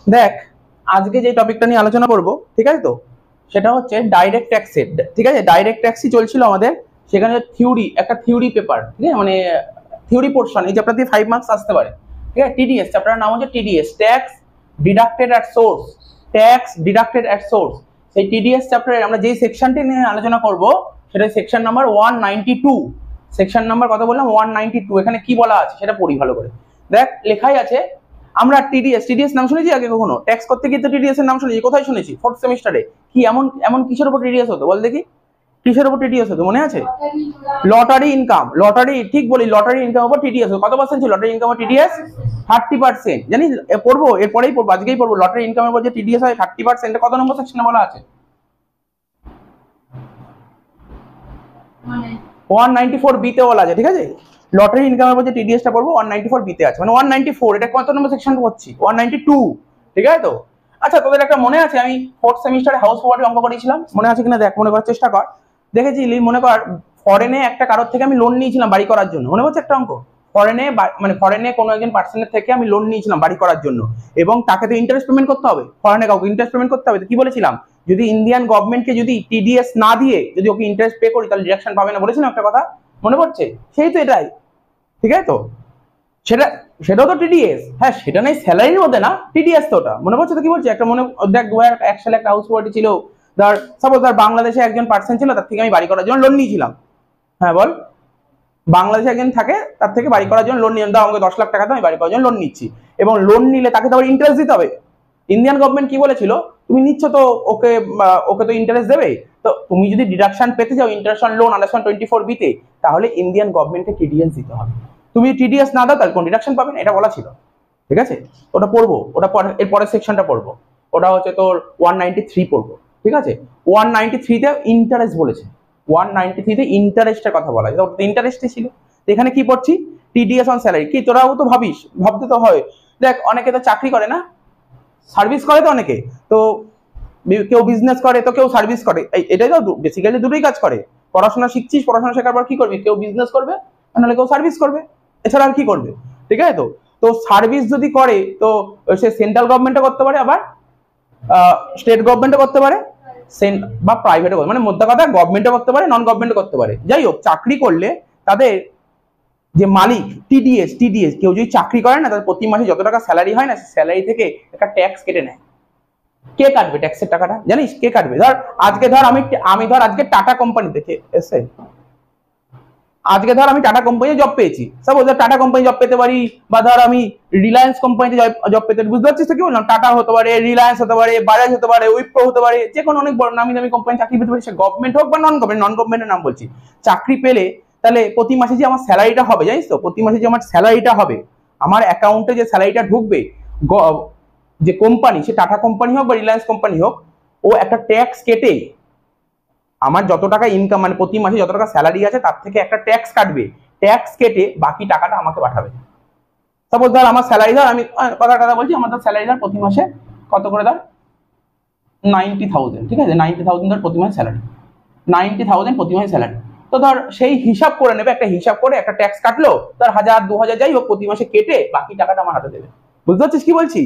দেখ, আজকে যে টপিকটা নিয়ে আলোচনা করব, ঠিক আছে তো, সেটা হচ্ছে ডাইরেক্ট ট্যাক্সের। ঠিক আছে, ডাইরেক্ট ট্যাক্সই চলছিল আমাদের। সেখানে থিওরি, একটা থিওরি পেপার, ঠিক আছে, মানে থিওরি পোর্শন, এই চ্যাপ্টার দিয়ে 5 মার্কস আসতে পারে। ঠিক আছে, টিডিএস চ্যাপ্টারের নাম হচ্ছে TDS, tax deducted at source. Tax deducted at source. সেই টিডিএস চ্যাপ্টারে আমরা যেই সেকশনটি নিয়ে আলোচনা করব সেটা সেকশন নাম্বার 192। সেকশন নাম্বার কত বললাম? 192। এখানে কি বলা আছে সেটা পড়ি ভালো করে। দেখ, লেখাই আছে আমরা টিডিএস নাম শুনেছি আগে কখনো? ট্যাক্স করতে গিয়ে তো টিডিএস এর নাম শুনেছি। কোথায় শুনেছি? 4th সেমিস্টারে। কি এমন এমন কিসের উপর টিডিএস হতো বল দেখি? কিসের উপর টিডিএস হতো মনে আছে? Lottery income. লটারি, ঠিক বলি, লটারি ইনকাম উপর টিডিএস হতো। কত পার্সেন্ট ছিল লটারি ইনকাম উপর টিডিএস? 30%। জানিস পড়বো, এরপরেই পড়বো, আজকেই পড়বো। লটারি ইনকামের উপর যে টিডিএস হয় 30%, কত নম্বর সেকশনে বলা আছে? 194 বি তে বলা আছে। ঠিক আছে, লটারি ইনকামের উপর যে টিডিএসটা পড়বো 194 বি তে আছে, মানে 194। এটা কত নম্বর সেকশন পড়ছি? 192। ঠিক আছে তো। আচ্ছা, তোদের একটা মনে আছে আমি 4th সেমিস্টারে হাউস প্রপার্টি অঙ্ক করেছিলাম? মনে আছে কিনা দেখ, মনে করার চেষ্টা কর। দেখেছিলি, মনে কর ফরেনে একটা কারোর থেকে আমি লোন নিয়েছিলাম বাড়ি করার জন্য। মনে হচ্ছে একটা অঙ্ক? ফরেনে, মানে ফরেনে কোনো একজন পার্সনের থেকে আমি লোন নিয়েছিলাম বাড়ি করার জন্য, এবং তাকে তো ইন্টারেস্ট পেমেন্ট করতে হবে। ফরেনে কাউকে ইন্টারেস্ট পেমেন্ট করতে হবে। তো কি বলেছিলাম? যদি ইন্ডিয়ান গভর্নমেন্টকে যদি টিডিএস না দিয়ে যদি ওকে ইন্টারেস্ট পে করি তাহলে ডিডাকশন পাবে না, বলেছিলাম একটা কথা, মনে পড়ছে? সেই তো এটাই। ঠিক আছে তো, সেটাও তো টিডিএস। হ্যাঁ, সেটা নেই স্যালারির মধ্যে না, টিডিএস তো ওটা। মনে পড়ছে তো কি বলছি? একটা মনে দেখ, 2001 সালে একটা হাউস প্রপার্টি ছিল, ধর সাপোজ ধর বাংলাদেশে একজন পার্সন ছিল, তার থেকে আমি বাড়ি করার জন্য লোন নিয়েছিলাম। হ্যাঁ বল, বাংলাদেশে একজন থাকে, তার থেকে বাড়ি করার জন্য লোন নিয়ে দাও আমাকে 10 লাখ টাকা দাও, আমি বাড়ি করার জন্য লোন নিচ্ছি। এবং লোন নিলে তাকে তো আবার ইন্টারেস্ট দিতে হবে। ইন্ডিয়ান গভর্নমেন্ট কি বলেছিল? তুমি নিচ্ছ তো ওকে, ওকে তো ইন্টারেস্ট দেবে। তো তুমি যদি ডিডাকশন পেতে চাও interest on loan under 24 B তে, তাহলে ইন্ডিয়ান গভর্নমেন্টকে টিডিএস দিতে হবে। তুমি টিডিএস না দাও তাহলে কোন ডিডাকশন পাবে না, এটা বলা ছিল। ঠিক আছে, ওটা পড়বো, ওটা এর পরের সেকশনটা পড়বো। ওটা হচ্ছে তোর 193 পড়বো। ঠিক আছে, 193 তে ইন্টারেস্ট বলেছে। 193 তে ইন্টারেস্টের কথা বলা যায়, ওটা ইন্টারেস্টই ছিল। এখানে কি পড়ছি? TDS on salary. কি তোরাও তো ভাবিস, ভাবতে তো হয়। দেখ, অনেকে তো চাকরি করে না, সার্ভিস করে তো অনেকে। তো কেউ বিজনেস করে, তো কেউ সার্ভিস করে। এটাই তো বেসিক্যালি দুটোই কাজ করে। পড়াশোনা শিখছিস, পড়াশোনা শেখার পর কি করবি? কেউ বিজনেস করবে, নাহলে কেউ সার্ভিস করবে। এছাড়া আর কি করবে? ঠিক আছে তো। তো সার্ভিস যদি করে তো সে সেন্ট্রাল গভর্নমেন্টও করতে পারে, আবার স্টেট গভর্নমেন্টও করতে পারে, বা প্রাইভেটও, মানে মধ্যে কথা গভর্নমেন্টও করতে পারে, নন গভর্নমেন্টও করতে পারে। যাই হোক, চাকরি করলে তাদের যে মালিক, টিডিএস কেউ যদি চাকরি করে না, তাদের প্রতি মাসে যত টাকা স্যালারি হয় না, স্যালারি থেকে একটা ট্যাক্স কেটে নেয়। কে কাটবে ট্যাক্সের টাকাটা? জানিস কে কাটবে? ধর আজকে ধর আমি ধর আজকে টাটা কোম্পানি থেকে এসে, আজকে ধর আমি টাটা কোম্পানিতে জব পেয়েছি। সাপোজ ধর টাটা কোম্পানি জব পেতে পারি, বা ধর আমি রিলায়েন্স কোম্পানিতে জব পেতে পারি। বুঝতে পারছিস তো কি বললাম? টাটা হতে পারে, রিলায়েন্স হতে পারে, বাজাজ হতে পারে, উইপ্রো হতে পারে, যে কোনো অনেক বড় নামি দামি কোম্পানি চাকরি পেতে পারি। সে গভর্নমেন্ট হোক বা নন গভর্নমেন্টের নাম বলছি। চাকরি পেলে তাহলে প্রতি মাসে যে আমার স্যালারিটা হবে, জানিস তো, প্রতি মাসে যে আমার স্যালারিটা হবে, আমার অ্যাকাউন্টে যে স্যালারিটা ঢুকবে, যে কোম্পানি, সে টাটা কোম্পানি হোক বা রিলায়েন্স কোম্পানি হোক, ও একটা ট্যাক্স কেটে আমার যত টাকা ইনকাম, মানে প্রতি মাসে যত টাকা স্যালারি আছে তার থেকে একটা ট্যাক্স কাটবে। ট্যাক্স কেটে বাকি টাকাটা আমাকে পাঠাবে। সাপোজ ধর আমার স্যালারি, ধর আমি কথা বলছি, আমার ধর স্যালারি ধর প্রতি মাসে কত করে, ধর 90,000। ঠিক আছে, 90,000 ধর প্রতি মাসে স্যালারি, 90,000 প্রতি মাসে স্যালারি। তো ধর সেই হিসাব করে নেবে, একটা হিসাব করে একটা ট্যাক্স কাটলো, ধর 1000 2000 যাই হোক, প্রতি মাসে কেটে বাকি টাকাটা আমার হাতে দেবে। বুঝতে পারছিস কি বলছি?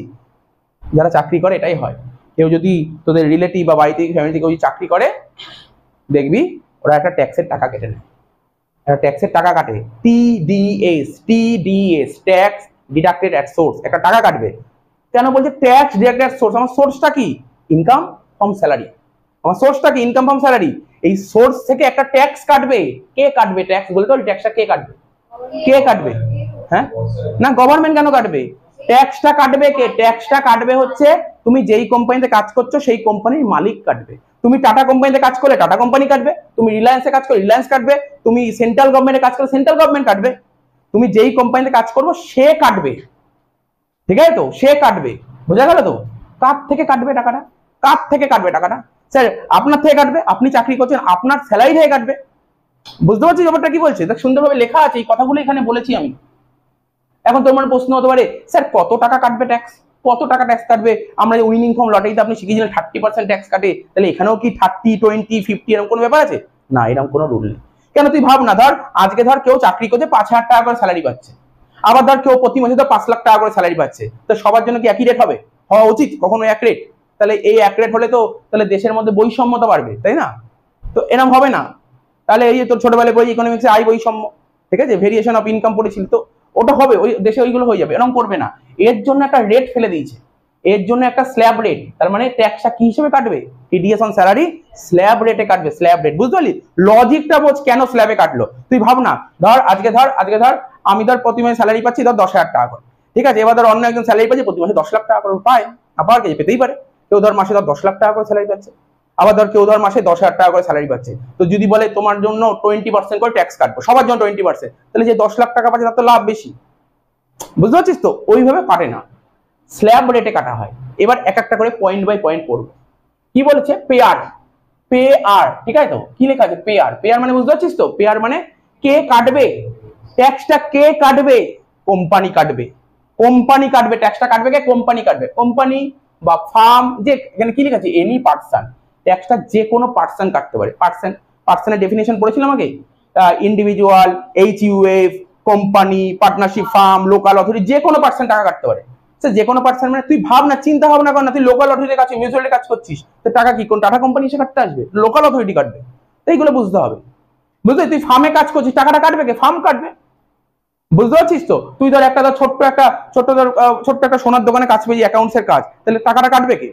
যারা চাকরি করে এটাই হয়। কেউ যদি তোদের রিলেটিভ বা বাড়িতে ফ্যামিলি কেউ চাকরি করে, দেখবি ওরা একটা ট্যাক্সের টাকা কেটে নেয়, একটা ট্যাক্সের টাকা কাটে। TDS, tax deducted at source, একটা টাকা কাটবে। কেন বলছে ট্যাক্স ডিডাক্টেড অ্যাট সোর্স? আমার সোর্সটা কি? Income from salary. আমার সোর্সটা কি? Income from salary. এই সোর্স থেকে একটা ট্যাক্স কাটবে। কে কাটবে ট্যাক্স? বলতে পারি ট্যাক্সটা কে কাটবে? কে কাটবে? হ্যাঁ না, গভর্নমেন্ট কেন কাটবে? ট্যাক্সটা কাটবে কে? ট্যাক্সটা কাটবে হচ্ছে তুমি যেই কোম্পানিতে কাজ করছো সেই কোম্পানির মালিক কাটবে। তুমি টাটা কোম্পানিতে কাজ করলে টাটা কোম্পানি কাটবে, তুমি রিলায়েন্সে কাজ করলে রিলায়েন্স কাটবে, তুমি সেন্ট্রাল গভর্নমেন্টে কাজ করলে সেন্ট্রাল গভর্নমেন্ট কাটবে। তুমি যেই কোম্পানিতে কাজ করবো সে কাটবে। ঠিক আছে তো, সে কাটবে। বোঝা গেল তো? কার থেকে কাটবে টাকাটা? কার থেকে কাটবে টাকাটা? স্যার আপনার থেকে কাটবে, আপনি চাকরি করছেন, আপনার স্যালারি থেকে কাটবে। বুঝতে পারছিস ব্যাপারটা কি বলছে? দেখ, সুন্দরভাবে লেখা আছে, এই কথাগুলো এখানে বলেছি আমি। এখন তোমার প্রশ্ন হতে পারে, স্যার কত টাকা কাটবে ট্যাক্স? কত টাকা ট্যাক্স কাটবে? আমরা যে উইনিং ফর্ম লটারিতে আপনি শিখিয়েছিলেন 30% ট্যাক্স কাটে, তাহলে এখানেও কি 30, 20, 50 এরকম কোনো ব্যাপার আছে? না, এরকম কোনো রুল নেই। কেন? তুই ভাব না, ধর আজকে ধর কেউ চাকরি করছে 5,000 টাকা করে স্যালারি পাচ্ছে, আবার ধর কেউ প্রতি মাসে তো 5 লাখ টাকা করে স্যালারি পাচ্ছে, তো সবার জন্য কি একই রেট হবে? হওয়া উচিত কখনো এক রেট, তাহলে এই এক রেট হলে তো তাহলে দেশের মধ্যে বৈষম্যতা বাড়বে, তাই না? তো এরকম হবে না। তাহলে এই যে তোর ছোটবেলায় বই ইকোনমিক্সে আয় বৈষম্য, ঠিক আছে, ভেরিয়েশন অফ ইনকাম পড়েছিল, তো ওটা হবে, ওই দেশে ওইগুলো হয়ে যাবে, এরকম করবে না। এর জন্য একটা রেট ফেলে দিয়েছে, এর জন্য একটা স্ল্যাব রেট, তার মানে ট্যাক্সটা কি হিসেবে কাটবে, টিডিএস অন স্যালারি স্ল্যাব রেটে কাটবে, স্ল্যাব রেট, বুঝতে পারলি? লজিকটা বোঝ কেন স্ল্যাবে কাটলো। তুই ভাব না, আজকে ধর আমি প্রতি মাসে স্যালারি পাচ্ছি 10,000 টাকা করে, ঠিক আছে, এবার অন্য একজন স্যালারি পাচ্ছে প্রতি মাসে 10 লাখ টাকা করে পায়, আবার কে পেতেই পারে, কেউ মাসে 10 লাখ টাকা করে স্যালারি পাচ্ছে, আবার কেউ মাসে 10,000 টাকা করে স্যালারি পাচ্ছে। তো যদি বলে তোমার জন্য 20% করে ট্যাক্স কাটবো, সবার জন্য 20%, তাহলে যে 10 লাখ টাকা পাচ্ছে তার তো লাভ বেশি, বুঝতে পারছিস তো? ওইভাবে কাটে না, স্ল্যাব রেটে কাটা হয়। এবার এক একটা করে পয়েন্ট বাই পয়েন্ট পড়বো। কি বলেছে? পেয়ার, ঠিক আছে তো? কি লেখা আছে? পেয়ার মানে বুঝতে পারছিস তো? পেয়ার মানে কে কাটবে ট্যাক্সটা, কে কাটবে? কোম্পানি কাটবে, ট্যাক্সটা কাটবে কে? কোম্পানি কাটবে। কোম্পানি বা ফার্ম, যে এখানে কি লেখা আছে? এনি পার্সন, ট্যাক্সটা যে কোনো পার্সন কাটতে পারে। পার্সনের ডেফিনেশন পড়েছিলাম আগে, individual, HUF, company, partnership, firm, local authority, যে কোনো পার্সন টাকা কাটতে পারে। যে কোনো পার্সন মানে তুই ভাব না, চিন্তা ভাবনা কর না, তুই লোকাল অথরিটির কাছে, মিউচুয়ালের কাজ করছিস, তো টাকা কি কোন টাটা কোম্পানি এসে কাটতে আসবে? লোকাল অথরিটি কাটবে। তো এইগুলো বুঝতে হবে, বুঝলি? তুই ফার্মে কাজ করছিস, টাকাটা কাটবে কে? ফার্ম কাটবে, বুঝতে পারছিস তো? তুই ধর ছোট্ট একটা সোনার দোকানে কাজ পেয়েছি, অ্যাকাউন্টস এর কাজ, তাহলে টাকাটা কাটবে কে?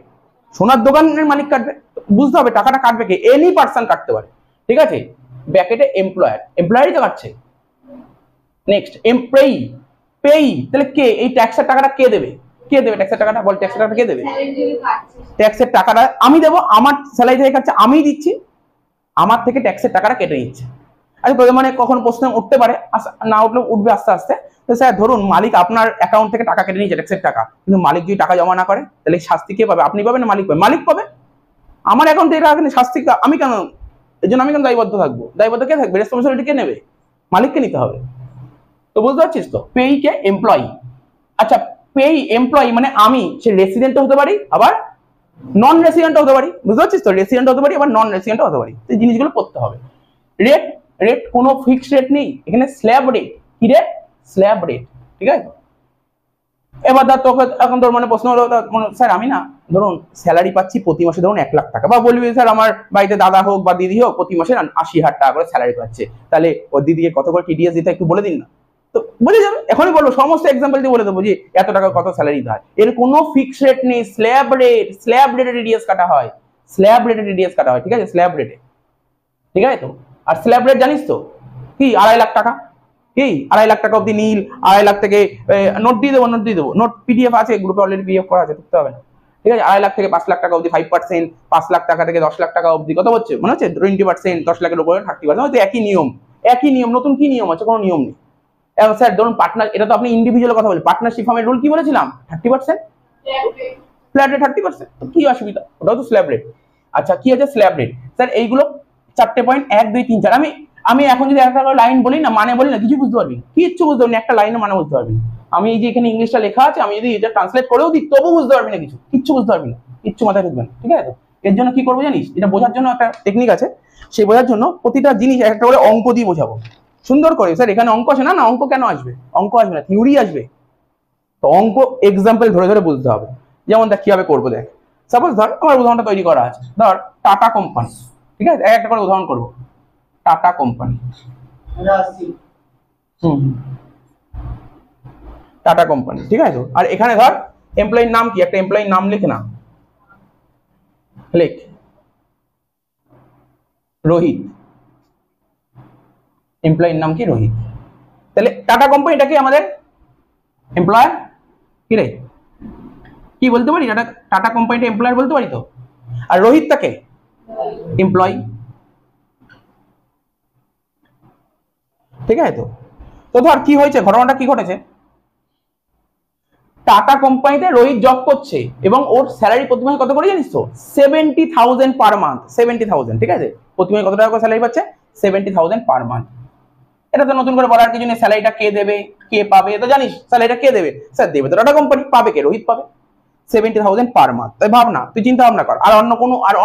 সোনার দোকানের মালিক কাটবে। বুঝতে হবে টাকাটা কাটবে কে? এনি পার্সন কাটতে পারে, ঠিক আছে? ব্র্যাকেটে এমপ্লয়ারই তো কাটছে। নেক্সট পেই, তাহলে কে? এই ট্যাক্সের টাকাটা কে দেবে? ট্যাক্সের টাকাটা? বল, ট্যাক্সের টাকাটা কে দেবে? ট্যাক্সের টাকাটা আমি দেবো, আমার স্যালারি থেকে কাটছে, আমিই দিচ্ছি, আমার থেকে ট্যাক্সের টাকাটা কেটে নিচ্ছে। আচ্ছা, তোদের মানে কখন প্রশ্ন উঠতে পারে, না উঠলে উঠবে আস্তে আস্তে। তো স্যার ধরুন মালিক আপনার অ্যাকাউন্ট থেকে টাকা কেটে নিয়েছে ট্যাক্সের টাকা, কিন্তু মালিক যদি টাকা জমা না করে, তাহলে শাস্তি কে পাবে? আপনি পাবেন না মালিক পাবে? মালিক পাবে। আমার অ্যাকাউন্ট থেকে টাকা শাস্তি আমি কেন? এই জন্য আমি কেন দায়বদ্ধ থাকবো? দায়বদ্ধ কে থাকবে? রেসপন্সিবিলিটি কে নেবে? মালিককে নিতে হবে। তো বুঝতে পারছিস তো? পেই কে? এমপ্লয়ি। আচ্ছা, এমপ্লয়ি মানে আমি, সে রেসিডেন্টও হতে পারি, আবার নন রেসিডেন্টও হতে পারি, বুঝতে পারছিস তো? রেসিডেন্ট হতে পারি, আবার নন রেসিডেন্টও হতে পারি। এই জিনিসগুলো পড়তে হবে। রেট কোনো ফিক্সড রেট নেই এখানে, স্ল্যাব রেট। কি রেট? স্ল্যাব রেট, ঠিক আছে? এবার তোকে এখন তোর মানে প্রশ্ন হলো, স্যার আমি না ধরুন স্যালারি পাচ্ছি প্রতি মাসে ধরুন 1 লাখ টাকা, বা বলবি স্যার আমার বাড়িতে দাদা হোক বা দিদি হোক প্রতি মাসে 80,000 টাকা করে স্যালারি পাচ্ছে, তাহলে ওর দিদিকে কত করে টিডিএস দিতে একটু বলে দিন না, তো বুঝে যাবে। এখনই বলবো, সমস্ত এক্সাম্পল দিয়ে বলে দেবো যে এত টাকা কত স্যালারি দেয়। এর কোনো ফিক্সড রেট নেই, স্ল্যাব রেটে টিডিএস কাটা হয়, ঠিক আছে? স্ল্যাব রেটে, ঠিক আছে তো? আর স্ল্যাব রেট জানিস তো কি? 2.5 লাখ টাকা। কি 2.5 লাখ টাকা অব্দি নীল, 2.5 লাখ থেকে নোট দিয়ে দেবো, নোট পিডিএফ আছে গ্রুপে, অলরেডি পিডিএফ করা আছে, ঢুকতে হবে না, ঠিক আছে? 2.5 লাখ থেকে 5 লাখ টাকা অব্দি 5%, 5 লাখ টাকা থেকে 10 লাখ টাকা অব্দি কত হচ্ছে মনে হচ্ছে? 20%, 10 লাখের উপরে 30%, হয়তো একই নিয়ম। নতুন কি নিয়ম আছে? কোনো নিয়ম নেই। এখন স্যার ধরুন পার্টনার, এটা তো আপনি ইন্ডিভিজুয়াল কথা বলি, পার্টনারশিপ ফার্মের রুল কি বলেছিলাম? 30%, ফ্ল্যাট রেট 30%, তো কি অসুবিধা? ওটাও তো স্ল্যাব রেট। আচ্ছা, কি আছে স্ল্যাব রেট? স্যার এইগুলো 4টে পয়েন্ট, 1 2 3 4। আমি এখন যদি একটা লাইন বলি না, মানে বলি না, কিছু বুঝতে পারবি? কিচ্ছু বুঝতে পারবি না, একটা লাইনে মানে বুঝতে পারবি না। আমি এই যে এখানে ইংলিশটা লেখা আছে, আমি যদি এটা ট্রান্সলেট করেও দিই তবু বুঝতে পারবি না, কিচ্ছু বুঝতে পারবি না, কিচ্ছু মাথায় ঢুকবে না, ঠিক আছে? এর জন্য কি করবো জানিস? এটা বোঝার জন্য একটা টেকনিক আছে, সেই বোঝার জন্য প্রতিটা জিনিস একটা করে অঙ্ক দিয়ে বোঝাবো সুন্দর করে। স্যার এখানে অঙ্ক আসে না, না অঙ্ক কেন আসবে? অঙ্ক আসবে না, থিওরি আসবে। তো অঙ্ক এক্সাম্পল ধরে ধরে বুঝতে হবে। যেমন দেখ কিভাবে করবো, দেখ সাপোজ ধর আমার উদাহরণটা তৈরি করা আছে, ধর টাটা কোম্পানি, ঠিক আছে? একটা করে উদাহরণ করবো, টাটা কোম্পানি, টাটা কোম্পানি, ঠিক আছে? আর এখানে ধর এমপ্লয়ির নাম কি? একটা এমপ্লয়ির নাম লিখ না, লেখ রোহিত, এমপ্লয়ির নাম কি? রোহিত। তাহলে টাটা কোম্পানিটা কি আমাদের এমপ্লয়ার? কি রে, কি বলতে পারি? টাটা কোম্পানিটা এমপ্লয়ার বলতে পারি তো? আর রোহিতটাকে এমপ্লয়ি, ঠিক আছে তো? তো ধর কি হয়েছে, ঘটনাটা কি ঘটেছে? টাটা কোম্পানিতে রোহিত জব করছে এবং ওর স্যালারি প্রতি মাসে কত করে জানিস তো? 70,000 পার মান্থ, 70,000, ঠিক আছে? প্রতি মাসে কত টাকা করে স্যালারি পাচ্ছে? 70,000 পার মান্থ। এটা তো নতুন করে বলার কিছু নেই, স্যালারিটা কে দেবে, কে পাবে, তো জানিস স্যালারিটা কে দেবে? স্যার দেবে তো টাটা কোম্পানি, পাবে কে? রোহিত পাবে। 70,000 পার মান্থ। তাই ভাব না, তুই চিন্তা ভাবনা কর, আর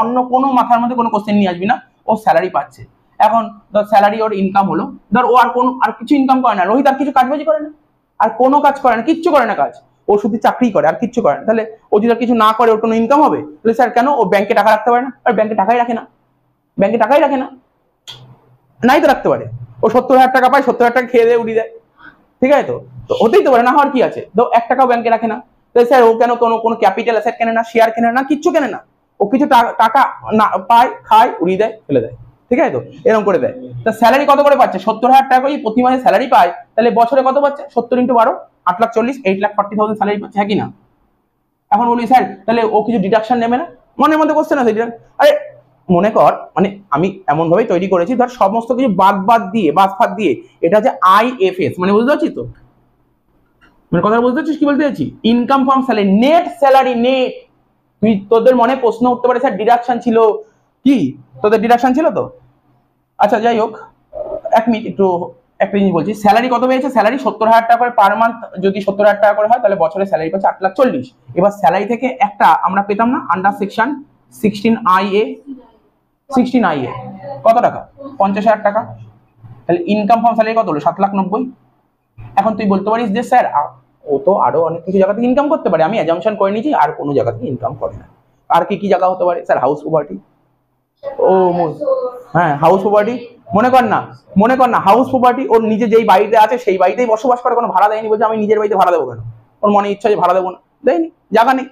অন্য কোনো মাথার মধ্যে কোনো কোশ্চেন নিয়ে আসবি না। ও স্যালারি পাচ্ছে, এখন ধর স্যালারি ওর ইনকাম হলো, ধর ও আর কিছু ইনকাম করে না, রোহিত আর কিছু কাজবাজি করে না, আর কোনো কাজ করে না, কিচ্ছু করে না কাজ। ও শুধু চাকরি করে আর কিচ্ছু করে না, তাহলে ও যদি আর কিছু না করে ওর কোনো ইনকাম হবে? তাহলে স্যার কেন ও ব্যাংকে টাকা রাখতে পারে না? আর ব্যাংকে টাকাই রাখে না, ব্যাংকে টাকাই রাখে না, নাই তো রাখতে পারে। ও 70,000 টাকা পায়, 70,000 টাকা খেয়ে দিয়ে উড়িয়ে দেয়, ঠিক আছে? তো তো হতেই তো পারে, না হওয়ার কি আছে? তো 1 টাকাও ব্যাংকে রাখে না, তাহলে স্যার ও কেন কোনো ক্যাপিটাল অ্যাসেট কেনে না, শেয়ার কেনে না, কিচ্ছু কেনে না? ও কিছু টাকা না পায়, খায়, উড়িয়ে দেয়, ফেলে দেয়, ঠিক আছে? তো এরকম করে দেয়। তা স্যালারি কত করে পাচ্ছে? 70,000 টাকা করে প্রতি মাসে স্যালারি পায়, তাহলে বছরে কত পাচ্ছে? 70 × 12, 8,40,000, 8,40,000 স্যালারি পাচ্ছে, হ্যাঁ কি না? এখন বলি স্যার তাহলে ও কিছু ডিডাকশন নেবে না? মনের মধ্যে কোশ্চেন আছে, আরে মনে কর, মানে আমি এমন ভাবে তৈরি করেছি, ধর সমস্ত কিছু বাদ দিয়ে এটা হচ্ছে IFS, মানে বুঝতে পারছিস তো? মানে কথা বুঝতে পারছিস কি বলতে চাইছি? Income from salary, net salary, net. তুই তোদের মনে প্রশ্ন উঠতে পারে স্যার ডিডাকশন ছিল কি? তোদের ডিডাকশন ছিল তো? আচ্ছা যাই হোক, 1 মিনিট একটু একটা জিনিস বলছি। স্যালারি কত পেয়েছে? স্যালারি 70,000 টাকা করে পার মান্থ, যদি 70,000 টাকা করে হয় তাহলে বছরে স্যালারি পাচ্ছে 8,40,000। এবার স্যালারি থেকে একটা আমরা পেতাম না আন্ডার সেকশন 16IA, 16IA কত টাকা? 50,000 টাকা। তাহলে ইনকাম ফ্রম স্যালারি কত হলো? 7,90,000। এখন তুই বলতে পারিস যে স্যার ও তো আরো অনেক কিছু জায়গা থেকে ইনকাম করতে পারে, আমি অ্যাজাম্পশন করে নিয়েছি আর কোনো জায়গা থেকে ইনকাম করে না। আর কি কি জায়গা হতে পারে? Sir house property. ও হ্যাঁ, হাউস প্রপার্টি। মনে কর না হাউস প্রপার্টি, ওর নিজে যেই বাড়িতে আছে সেই বাড়িতেই বসবাস করে, কোনো ভাড়া দেয়নি, বলছে আমি নিজের বাড়িতে ভাড়া দেবো কেন? ওর মনে ইচ্ছা যে ভাড়া দেবো না, দেয়নি, জায়গা নেই।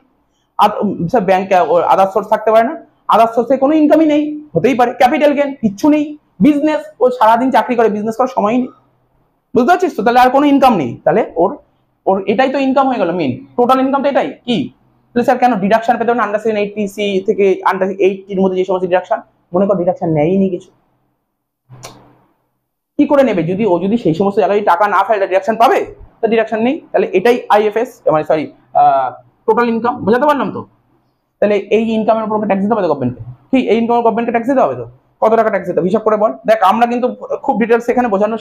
আর স্যার ব্যাংকে ওর আদার সোর্স থাকতে পারে না, আদার সোর্সে কোনো ইনকামই নেই, হতেই পারে। ক্যাপিটাল গেন কিচ্ছু নেই, বিজনেস, ও সারাদিন চাকরি করে, বিজনেস করার সময়ই নেই, বুঝতে পারছিস তো? তাহলে আর কোনো ইনকাম নেই, তাহলে ওর ওর এটাই তো ইনকাম হয়ে গেল, মেন টোটাল ইনকাম তো এটাই। কি স্যার কেন ডিডাকশন পেতে হবে না? আন্ডার 80 থেকে আন্ডার 80-র মধ্যে যে সমস্ত ডিডাকশন, মনে কর ডিডাকশন নেয়নি কিছু, কি করে নেবে? যদি সেই সমস্ত জায়গায় টাকা না ফেলে ডিডাকশন পাবে? তো ডিডাকশন নেই, তাহলে এটাই IFS, মানে সরি টোটাল ইনকাম। বুঝাতে পারলাম তো? তাহলে এই ইনকামের উপর ট্যাক্স দিতে হবে তো গভর্নমেন্টকে, কি এই ইনকামের গভর্নমেন্টকে ট্যাক্স দিতে হবে তো? কত টাকা ট্যাক্স দিতে হবে হিসাব করে বল। দেখ আমরা কিন্তু খুব ডিটেলস এখানে বোঝানোর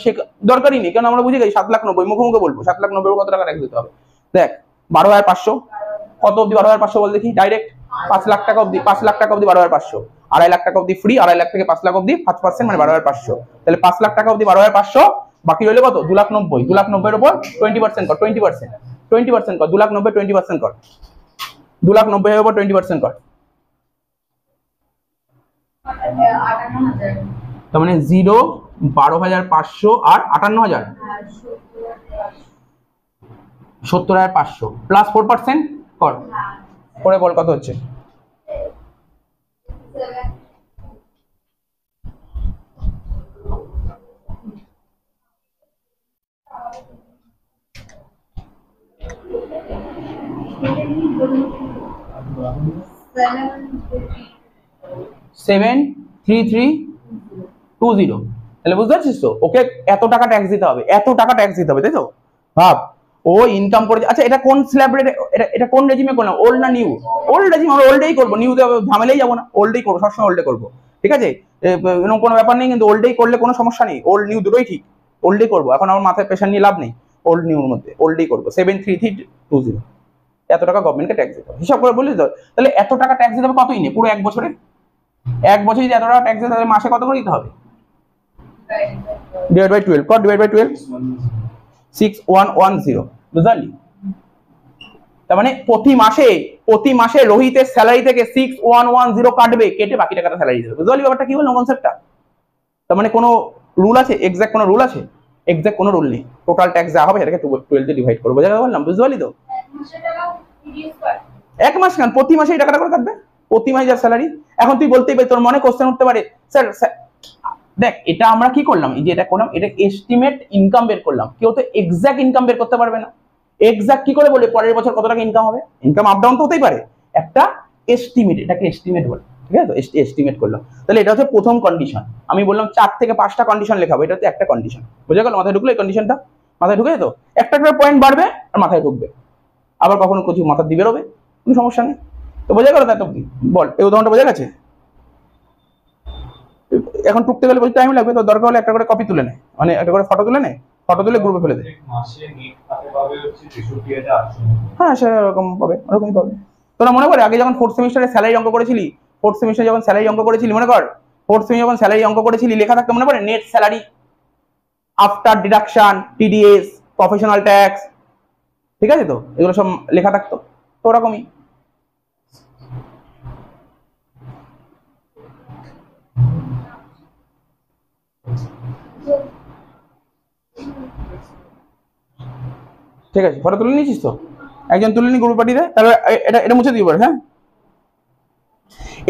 দরকারই নেই, কারণ আমরা বুঝে গেছি 7,90,000 মুখে বলবো 7,90,000 কত টাকা ট্যাক্স দিতে হবে। দেখ 12,500 কত অব্দি? 12,500 বল দেখি ডাইরেক্ট। 5 লাখ টাকা অব্দি, 5 লাখ টাকা অব্দি 12,500, 2.5 লাখ টাকা অব্দি ফ্রি, 2.5 লাখ থেকে 5 লাখ অব্দি 5%, মানে 12,500। তাহলে 5 লাখ টাকা অব্দি 12,500, বাকি রইলো কত? 2,90,000। 2,90,000 এর উপর 20% কর, 20% কর, 2,90,000 20% কর, 2,90,000 এর উপর 20% কর, তার মানে 0, 12,500 আর 58,000, 70,500 প্লাস 4% কর, করে বল কত হচ্ছে? $73320। তাহলে বুঝতে পারছিস তো? ওকে এত টাকা ট্যাক্স দিতে হবে, এত টাকা ট্যাক্স দিতে হবে, তাই তো? ভাব ও ইনকাম করে। আচ্ছা এটা কোন স্ল্যাব রেট? এটা কোন রেজিমে করলাম? ওল্ড না নিউ? ওল্ড রেজিম, আমরা ওল্ডেই করবো, নিউতে ঝামেলাই যাবো না, ওল্ডেই করবো, সবসময় ওল্ডে করবো, ঠিক আছে? এরকম কোনো ব্যাপার নেই, কিন্তু ওল্ডেই করলে কোনো সমস্যা নেই, ওল্ড নিউ দুটোই ঠিক, ওল্ডেই করবো। এখন আমার মাথায় প্রেশার নিয়ে লাভ নেই, ওল্ড নিউর মধ্যে ওল্ডেই করবো। 73320, এত টাকা গভর্নমেন্টকে ট্যাক্স দিতে হবে, হিসাব করে বলিস তো? তাহলে এত টাকা ট্যাক্স দিতে হবে কতই নেই পুরো 1 বছরে? 1 বছরে যদি এত টাকা ট্যাক্স দিতে হবে, মাসে কত করে দিতে হবে? ডিভাইড বাই 12 কর, ডিভাইড বাই 12, 6110, বুঝলি? তার মানে প্রতি মাসে রোহিতের স্যালারি থেকে 6110 কাটবে, কেটে বাকি টাকাটা স্যালারি দেবে। বুঝলি ব্যাপারটা কি বললাম কনসেপ্টটা? তার মানে কোনো রুল আছে? এক্সাক্ট কোনো রুল আছে? এক্সাক্ট কোনো রুল নেই, টোটাল ট্যাক্স যা হবে সেটাকে 12 দিয়ে ডিভাইড করবো, বুঝতে পারলাম? বুঝতে পারলি তো? 1 মাস কেন, প্রতি মাসে এই টাকাটা করে কাটবে, প্রতি মাসে যার স্যালারি। এখন তুই বলতেই পারি, তোর মনে কোশ্চেন উঠতে পারে, স্যার দেখ এটা আমরা কি করলাম, এই যে এটা করলাম, এটা এস্টিমেট ইনকাম বের করলাম, কেউ তো এক্সাক্ট ইনকাম বের করতে পারবে না। এক্সাক্ট কি করে বলে পরের বছর কত টাকা ইনকাম হবে? ইনকাম আপ ডাউন তো হতেই পারে, একটা এস্টিমেট, এটাকে এস্টিমেট বলে, ঠিক আছে? তো এস্টিমেট করলাম, তাহলে এটা হচ্ছে প্রথম কন্ডিশন। আমি বললাম 4 থেকে 5টা কন্ডিশন লেখাবো, এটা হচ্ছে একটা কন্ডিশন, বুঝে গেল? মাথায় ঢুকলো এই কন্ডিশনটা? মাথায় ঢুকে যেত, একটা করে পয়েন্ট বাড়বে আর মাথায় ঢুকবে, আবার কখনো কিছু মাথা দিয়ে বেরোবে, কোনো সমস্যা নেই। তো বোঝা গেল? তাই তো বল, এই উদাহরণটা বোঝা গেছে? এখন টুকতে গেলে বলতে টাইম লাগবে, তো দরকার হলে একটা করে কপি তুলে নে, মানে একটা করে ফটো তুলে নে, ফটো তুলে গ্রুপে ফেলে দে। হ্যাঁ সেরকম পাবে, ওরকমই পাবে। তোরা মনে করে আগে যখন 4th সেমিস্টারে স্যালারি অঙ্ক করেছিলি, 4th সেমিস্টারে যখন স্যালারি অঙ্ক করেছিলি, মনে কর 4th সেমিস্টারে যখন স্যালারি অঙ্ক করেছিলি, লেখা থাকতে মনে পড়ে net salary after deduction, TDS, professional tax, ঠিক আছে তো, এগুলো সব লেখা থাকতো তো ওরকমই। ঠিক আছে, ফটো তুলে নিয়েছিস তো, একজন তুলে নি গ্রুপ পাঠিয়ে দেয়, তাহলে এটা এটা মুছে দিই। হ্যাঁ,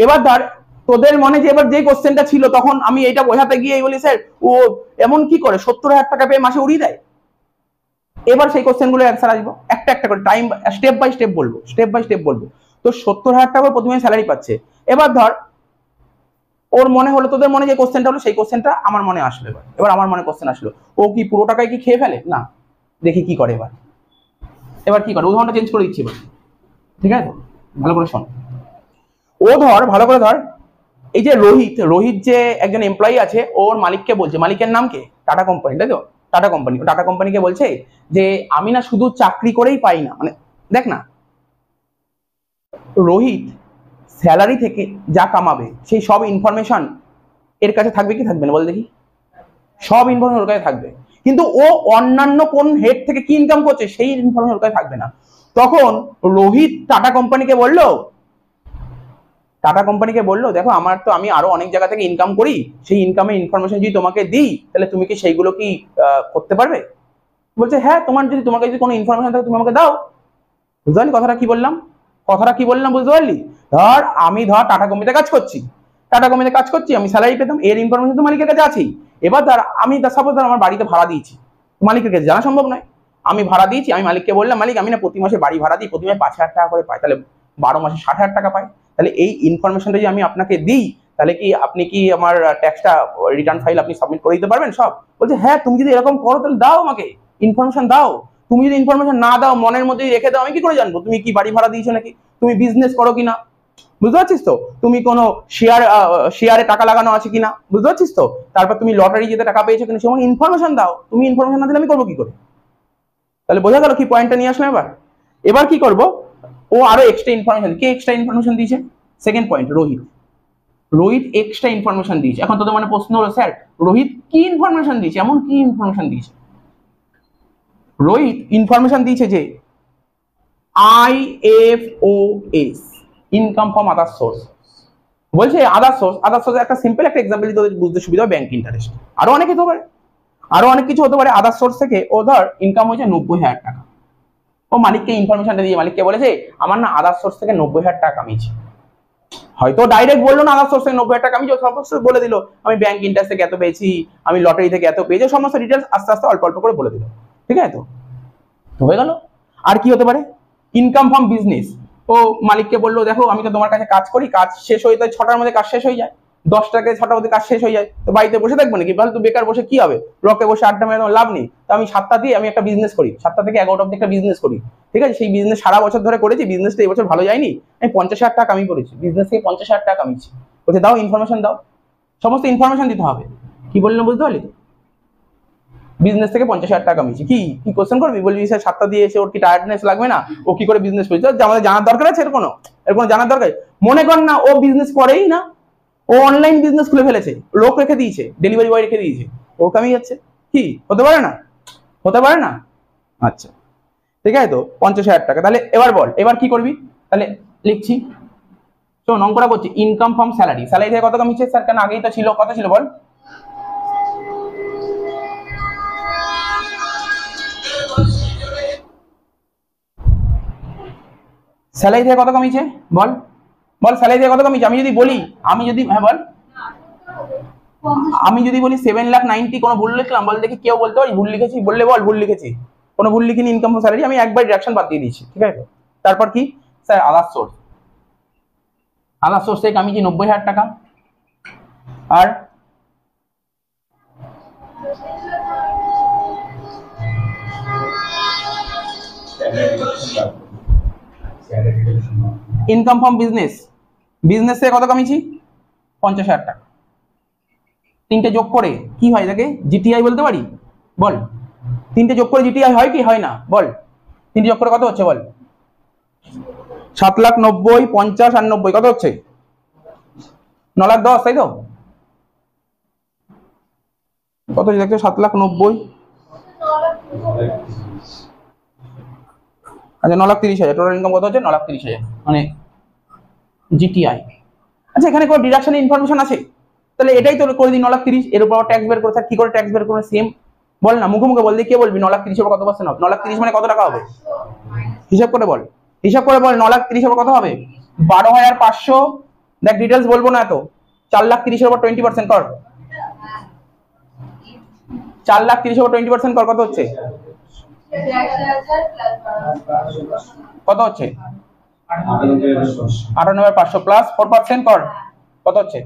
এবার ধর তোদের মনে যে এবার যে কোশ্চেনটা ছিল তখন আমি এইটা বোঝাতে গিয়ে বলি স্যার ও এমন কি করে 70,000 টাকা পেয়ে মাসে উড়িয়ে দেয়। এবার সেই কোশ্চেনগুলো অ্যান্সার আসবো একটা একটা করে, টাইম স্টেপ বাই স্টেপ বলবো, স্টেপ বাই স্টেপ বলবো। তো 70,000 টাকা প্রথমে স্যালারি পাচ্ছে। এবার ধর ওর মনে হলো, তোদের মনে যে কোশ্চেনটা হলো সেই কোশ্চেনটা আমার মনে আসলো। এবার আমার মনে কোশ্চেন আসলো, ও কি পুরো টাকায় কি খেয়ে ফেলে না, দেখি কি করে। এবার এবার কি করে, উদাহরণটা চেঞ্জ করে দিচ্ছি এবার, ঠিক আছে? ভালো করে শোন। ও ধর ভালো করে ধর, এই যে রোহিত, রোহিত যে একজন এমপ্লয়ি আছে, ওর মালিককে বলছে, মালিকের নাম কে, টাটা কোম্পানি, তাই তো? টাটা কোম্পানি, টাটা কোম্পানিকে বলছে যে আমি না শুধু চাকরি করেই পাই না, মানে দেখ না, রোহিত স্যালারি থেকে যা কামাবে সেই সব ইনফরমেশন এর কাছে থাকবে কি থাকবে না বল দেখি? সব ইনফরমেশন ওর কাছে থাকবে, কিন্তু ও অন্যান্য কোন হেড থেকে কি ইনকাম করছে সেই ইনফরমেশন ওর কাছে থাকবে না। তখন রোহিত টাটা কোম্পানিকে বললো, টাটা কোম্পানিকে বললো দেখো আমার তো আমি আরো অনেক জায়গা থেকে ইনকাম করি, সেই ইনকামের ইনফরমেশন যদি তোমাকে দিই তাহলে তুমি কি সেইগুলো কি করতে পারবে? বলছে হ্যাঁ, তোমাকে যদি কোনো ইনফরমেশন থাকে তুমি আমাকে দাও। বুঝতে পারলি কথাটা কি বললাম? কথাটা কি বললাম বুঝতে পারলি? ধর আমি ধর টাটা কোম্পানিতে কাজ করছি, টাটা কোম্পানিতে কাজ করছি, আমি স্যালারি পেতাম, এর ইনফরমেশন তো মালিকের কাছে আছেই। এবার ধর আমি সাপোজ ধর আমার বাড়িতে ভাড়া দিয়েছি, মালিকের কাছে জানা সম্ভব নয়। আমি ভাড়া দিয়েছি, আমি মালিককে বললাম মালিক আমি না প্রতি মাসে বাড়ি ভাড়া দিই, প্রতি মাসে 5,000 টাকা করে পাই, তাহলে 12 মাসে 60,000 টাকা পাই। তাহলে এই ইনফরমেশনটা যদি আমি আপনাকে দিই তাহলে কি আপনি কি আমার ট্যাক্সটা রিটার্ন ফাইল আপনি সাবমিট করে দিতে পারবেন সব? বলছে হ্যাঁ, তুমি যদি এরকম করো তাহলে দাও আমাকে ইনফরমেশন দাও। তুমি যদি ইনফরমেশন না দাও, মনের মধ্যে রেখে দাও, আমি কি করে জানবো তুমি কি বাড়ি ভাড়া দিয়েছো নাকি তুমি বিজনেস করো কিনা? বুঝতে পারছিস তো? তুমি কোনো শেয়ারে টাকা লাগানো আছে কিনা, বুঝতে পারছিস তো? তারপর তুমি লটারি যেতে টাকা পেয়েছো কিনা, সেরকম ইনফরমেশন দাও। তুমি ইনফরমেশন না দিলে আমি করবো কি করে? তাহলে বোঝা গেল কি পয়েন্টটা নিয়ে আসলাম। এবার এবার কি করবো, ও আরো এক্সট্রা ইনফরমেশন, কে এক্সট্রা ইনফরমেশন দিয়েছে? Second point, Rohit. Rohit extra information দিয়েছে। এখন তোদের মানে প্রশ্ন হলো স্যার রোহিত কি ইনফরমেশন দিয়েছে, এমন কি ইনফরমেশন দিয়েছে? রোহিত ইনফরমেশন দিয়েছে যে IFOS, income from other source. বলছে আদার সোর্স, আদার সোর্স একটা সিম্পল একটা এক্সাম্পল তোদের বুঝতে সুবিধা হবে, ব্যাংক ইন্টারেস্ট, আরো অনেক হতে পারে, আরো অনেক কিছু হতে পারে। আদার সোর্স থেকে ও ধর ইনকাম হয়েছে 90,000 টাকা, ও মালিককে ইনফরমেশনটা দিয়ে মালিককে বলেছে আমার না আদার সোর্স থেকে 90,000 টাকা কামিয়েছি। হয়তো ডাইরেক্ট বললো না আদার সোর্স থেকে 90,000 টাকা কামিয়েছি, সমস্ত বলে দিল আমি ব্যাংক ইন্টারেস্ট থেকে এত পেয়েছি, আমি লটারি থেকে এত পেয়েছি, সমস্ত ডিটেলস আস্তে আস্তে অল্প অল্প করে বলে দিল। ঠিক আছে তো, হয়ে গেল। আর কি হতে পারে, ইনকাম ফ্রম বিজনেস। ও মালিককে বললো দেখো আমি তো তোমার কাছে কাজ করি, কাজ শেষ হয়ে যায় 6টার মধ্যে, কাজ শেষ হয়ে যায় 10টা থেকে 6টার মধ্যে কাজ শেষ হয়ে যায়, তো বাড়িতে বসে থাকবো নাকি, ভালো তো বেকার বসে কি হবে, ব্লকে বসে আড্ডা মেরে লাভ নেই। তো আমি 7টা দিয়ে আমি একটা বিজনেস করি, 7টা থেকে 11টা অব্দি একটা বিজনেস করি। ঠিক আছে, সেই বিজনেস সারা বছর ধরে করেছি, বিজনেসটা এই বছর ভালো যায়নি, আমি 50,000 টাকা কামিয়ে করেছি, বিজনেস থেকে 50,000 টাকা কামিয়েছি। বলছে দাও ইনফরমেশন দাও, সমস্ত ইনফরমেশন দিতে হবে। কি বললেন বুঝতে পারলি? বিজনেস থেকে 50,000 টাকা কামিয়েছি, কি কি কোশ্চেন করবি? বলবি স্যার 7টা দিয়ে এসে ওর কি টায়ার্ডনেস লাগবে না, ও কি করে বিজনেস করছে, আমাদের জানার দরকার আছে? এর কোনো জানার দরকার? মনে কর না ও বিজনেস করেই না, ও অনলাইন বিজনেস খুলে ফেলেছে, লোক রেখে দিয়েছে, ডেলিভারি বয় রেখে দিয়েছে, ওর কামিয়ে যাচ্ছে, কি হতে পারে না? হতে পারে না? আচ্ছা ঠিক আছে তো, 50,000 টাকা। তাহলে এবার বল এবার কি করবি? তাহলে লিখছি, শোন অঙ্কটা করছি, ইনকাম ফ্রম স্যালারি, স্যালারি থেকে কত কামিয়েছে স্যার, কেন আগেই তো ছিল, কত ছিল বল? স্যালারি থেকে কত কামিয়েছে বল, বল স্যালারি থেকে কত কামিয়েছে? আমি যদি বলি, আমি যদি হ্যাঁ বল, আমি যদি বলি 7,90,000, কোনো ভুল লিখলাম বল দেখি, কেউ বলতে পারি ভুল লিখেছি? বললে বল ভুল লিখেছি, কোনো ভুল লিখিনি, ইনকাম ফ্রম স্যালারি আমি একবার ডিডাকশন বাদ দিয়ে দিয়েছি। ঠিক আছে, তারপর কি sir other source, other source থেকে কামিয়েছি 90,000 টাকা। আর ইনকাম ফ্রম বিজনেস, বিজনেস থেকে কত কামিয়েছি? 50,000 টাকা। তিনটে যোগ করে কি হয় এটাকে জিটিআই বলতে পারি? বল তিনটে যোগ করে জিটিআই হয় কি হয় না বল? তিনটে যোগ করে কত হচ্ছে বল? 7,90,000, 50 আর 90 কত হচ্ছে? 9,10,000, তাই তো? কত দেখছো? 7,90,000, আচ্ছা 9,30,000 টোটাল ইনকাম কত হচ্ছে? 9,30,000 মানে জিটিআই। আচ্ছা এখানে কোনো ডিডাকশনের ইনফরমেশন আছে? তাহলে এটাই তো করে দিই 9,30,000, এর উপর ট্যাক্স বের করে। স্যার কি করে ট্যাক্স বের করবে? সেম বল না, মুখে মুখে বল দিয়ে কে বলবি 9,30,000 কত পার্সেন্ট হবে? 9,30,000 মানে কত টাকা হবে? হিসাব করে বল, হিসাব করে বল। 9,30,000 কত হবে? 12,500। দেখ ডিটেলস বলবো না এত। 4,30,000 উপর 20% কর। 4,30,000 উপর 20% কর, কত হচ্ছে? কত হচ্ছে? 98,500 প্লাস 4% কর, কত হচ্ছে?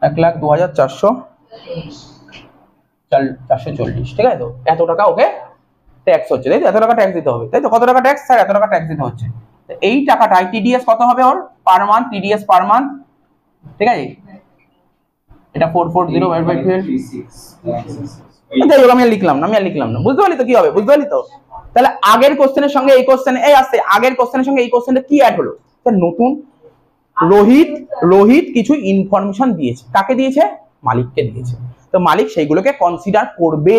1,02,440, ঠিক আছে তো? এত টাকা ওকে ট্যাক্স হচ্ছে, তাই তো? এত টাকা ট্যাক্স দিতে হবে, তাই তো? কত টাকা ট্যাক্স? স্যার এত টাকা ট্যাক্স দিতে হচ্ছে। এই টাকাটাই টিডিএস কত হবে ওর per month? TDS per month, ঠিক আছে? এটা 440/12। যাই হোক আমি আর লিখলাম না, বুঝতে পারলি তো কি হবে? বুঝতে পারলি তো? তাহলে আগের কোশ্চেনের সঙ্গে এই কোশ্চেন এই আসছে, আগের কোশ্চেনের সঙ্গে এই কোশ্চেনটা কি অ্যাড হলো? নতুন রোহিত কিছু ইনফরমেশন দিয়েছে। কাকে দিয়েছে? মালিককে দিয়েছে। তো মালিক সেইগুলোকে কনসিডার করবে,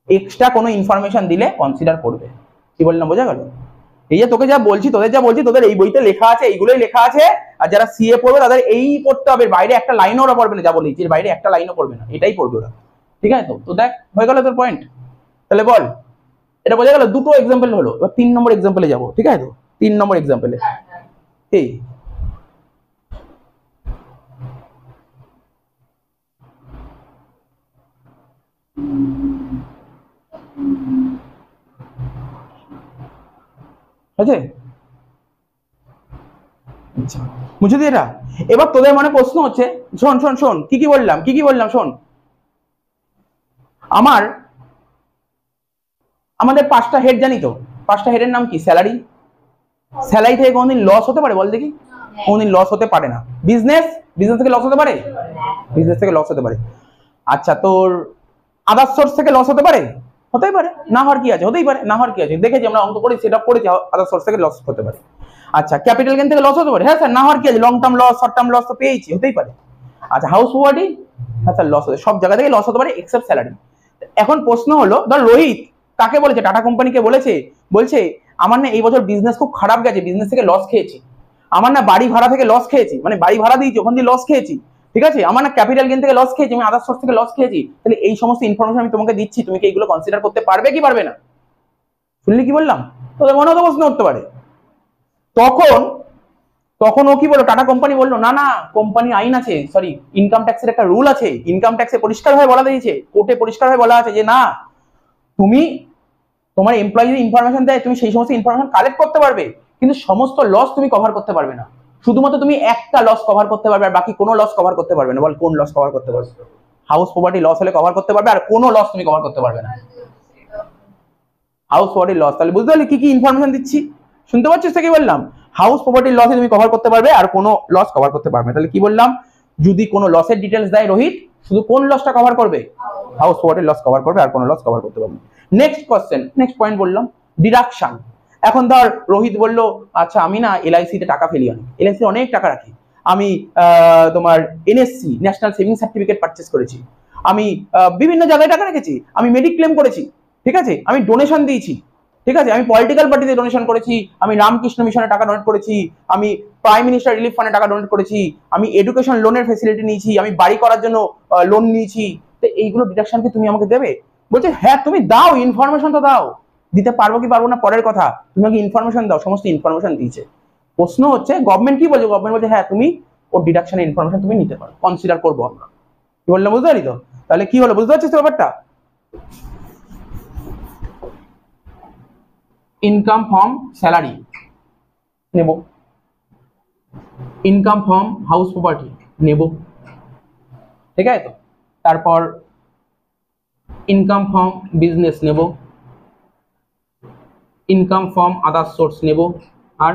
এক্সট্রা কোনো ইনফরমেশন দিলে কনসিডার করবে। কি বললাম বোঝা গেল? এই যে তোকে যা বলছি, তোদের এই বইতে লেখা আছে, এইগুলোই লেখা আছে। আর যারা সিএ পড়বে তাদের এই পড়তে হবে, বাইরে একটা লাইনও ওরা পড়বে না। যা বলি এর বাইরে একটা লাইনও পড়বে না, এটাই পড়বে ওরা, ঠিক আছে তো? তো দেখ হয়ে গেল তোর পয়েন্ট। তাহলে বল, এটা বোঝা গেল? দুটো এক্সাম্পল হলো, এবার 3 নম্বর এক্সাম্পলে যাবো, ঠিক আছে তো? 3 নম্বর এক্সাম্পলে এই আছে, আচ্ছা মুছে দিয়ে এটা। এবার তোদের মনে প্রশ্ন হচ্ছে, শোন শোন শোন কি বললাম শোন। আমাদের 5টা হেড জানি তো, 5টা হেডের নাম কি? স্যালারি থেকে কোনদিন লস হতে পারে? বল দেখি, কোনদিন লস হতে পারে না। বিজনেস থেকে লস হতে পারে? বিজনেস থেকে লস হতে পারে। আচ্ছা তোর আদার সোর্স থেকে লস হতে পারে? হতেই পারে, না হওয়ার কি আছে? হতেই পারে, না হওয়ার কি আছে? দেখেছি আমরা অঙ্ক করেছি, সেট আপ করেছি, আদার সোর্স থেকে লস হতে পারে। আচ্ছা ক্যাপিটাল গেইন থেকে লস হতে পারে? হ্যাঁ স্যার, না হওয়ার কি আছে? Long term loss, short term loss তো পেয়েছি, হতেই পারে। আচ্ছা হাউস প্রপার্টি, হ্যাঁ স্যার লস হতে, সব জায়গা থেকে লস হতে পারে এক্সেপ্ট স্যালারি। এখন প্রশ্ন হলো, ধর রোহিত কাকে বলেছে? টাটা কোম্পানিকে বলেছে, বলছে আমার না এই বছর বিজনেস খুব খারাপ গেছে, বিজনেস থেকে লস খেয়েছি। আমার না বাড়ি ভাড়া থেকে লস খেয়েছি, মানে বাড়ি ভাড়া দিয়েছি ওখান দিয়ে লস খেয়েছি, ঠিক আছে? আমার না ক্যাপিটাল গেইন থেকে লস খেয়েছি, আমি আদার সোর্স থেকে লস খেয়েছি। তাহলে এই সমস্ত ইনফরমেশন আমি তোমাকে দিচ্ছি, তুমি কি এইগুলো কনসিডার করতে পারবে কি পারবে না? শুনলি কি বললাম? তোদের মনে হতো প্রশ্ন করতে পারে। তখন ও কি বললো? টাটা কোম্পানি বললো না না, কোম্পানি আইন আছে, সরি ইনকাম ট্যাক্সের একটা রুল আছে, ইনকাম ট্যাক্সে পরিষ্কারভাবে বলা দিয়েছে, কোর্টে পরিষ্কারভাবে বলা আছে যে না, তুমি তোমার এমপ্লয়ি ইনফরমেশন দেয়, তুমি সেই সমস্ত ইনফরমেশন কালেক্ট করতে পারবে, কিন্তু সমস্ত লস তুমি কভার করতে পারবে না। শুধুমাত্র তুমি একটা লস কভার করতে পারবে, আর বাকি কোনো লস কভার করতে পারবে না। বল কোন লস কভার করতে পারবে? হাউস প্রপার্টি লস হলে কভার করতে পারবে, আর কোনো লস তুমি কভার করতে পারবে না। হাউস প্রপার্টি লস, তাহলে বুঝতে পারলি কি কি ইনফরমেশন দিচ্ছি? শুনতে পাচ্ছিস তো কি বললাম? হাউস প্রপার্টির লসে তুমি কভার করতে পারবে, আর কোনো লস কভার করতে পারবে না। তাহলে কি বললাম? যদি কোনো লসের ডিটেলস দেয় রোহিত, শুধু কোন লসটা কভার করবে? হাউস প্রপার্টির লস কভার করবে, আর কোনো লস কভার করতে পারবে না। নেক্সট কোশ্চেন, নেক্সট পয়েন্ট বললাম ডিডাকশন। এখন ধর রোহিত বললো আচ্ছা আমি না এলআইসি তে টাকা ফেলি, আমি এলআইসি অনেক টাকা রাখি, আমি তোমার NSC national saving certificate purchase করেছি, আমি বিভিন্ন জায়গায় টাকা রেখেছি, আমি মেডিক্লেম করেছি, ঠিক আছে? আমি ডোনেশন দিয়েছি, ঠিক আছে? আমি পলিটিক্যাল পার্টিতে ডোনেশন করেছি, আমি রামকৃষ্ণ মিশনে টাকা ডোনেট করেছি, আমি প্রাইম মিনিস্টার রিলিফ ফান্ডে টাকা ডোনেট করেছি, আমি এডুকেশন লোনের ফেসিলিটি নিয়েছি, আমি বাড়ি করার জন্য লোন নিয়েছি। তো এইগুলো ডিডাকশন কি তুমি আমাকে দেবে? বলছে হ্যাঁ তুমি দাও, ইনফরমেশন তো দাও। দিতে পারবো কি পারবো না পরের কথা, তুমি আমাকে ইনফরমেশন দাও। সমস্ত ইনফরমেশন দিয়েছে। প্রশ্ন হচ্ছে গভর্নমেন্ট কি বলছে? গভর্নমেন্ট বলছে হ্যাঁ তুমি ওর ডিডাকশনের ইনফরমেশন তুমি নিতে পারো, কনসিডার করবো আমরা। কি বললাম বুঝতে পারি তো? তাহলে কি হলো বুঝতে পারছিস তো ব্যাপারটা? ইনকাম ফ্রম স্যালারি নেব, ইনকাম ফ্রম হাউস প্রপার্টি নেব, ঠিক আছে তো? তারপর ইনকাম ফ্রম বিজনেস নেব, ইনকাম ফ্রম আদার সোর্স নেব, আর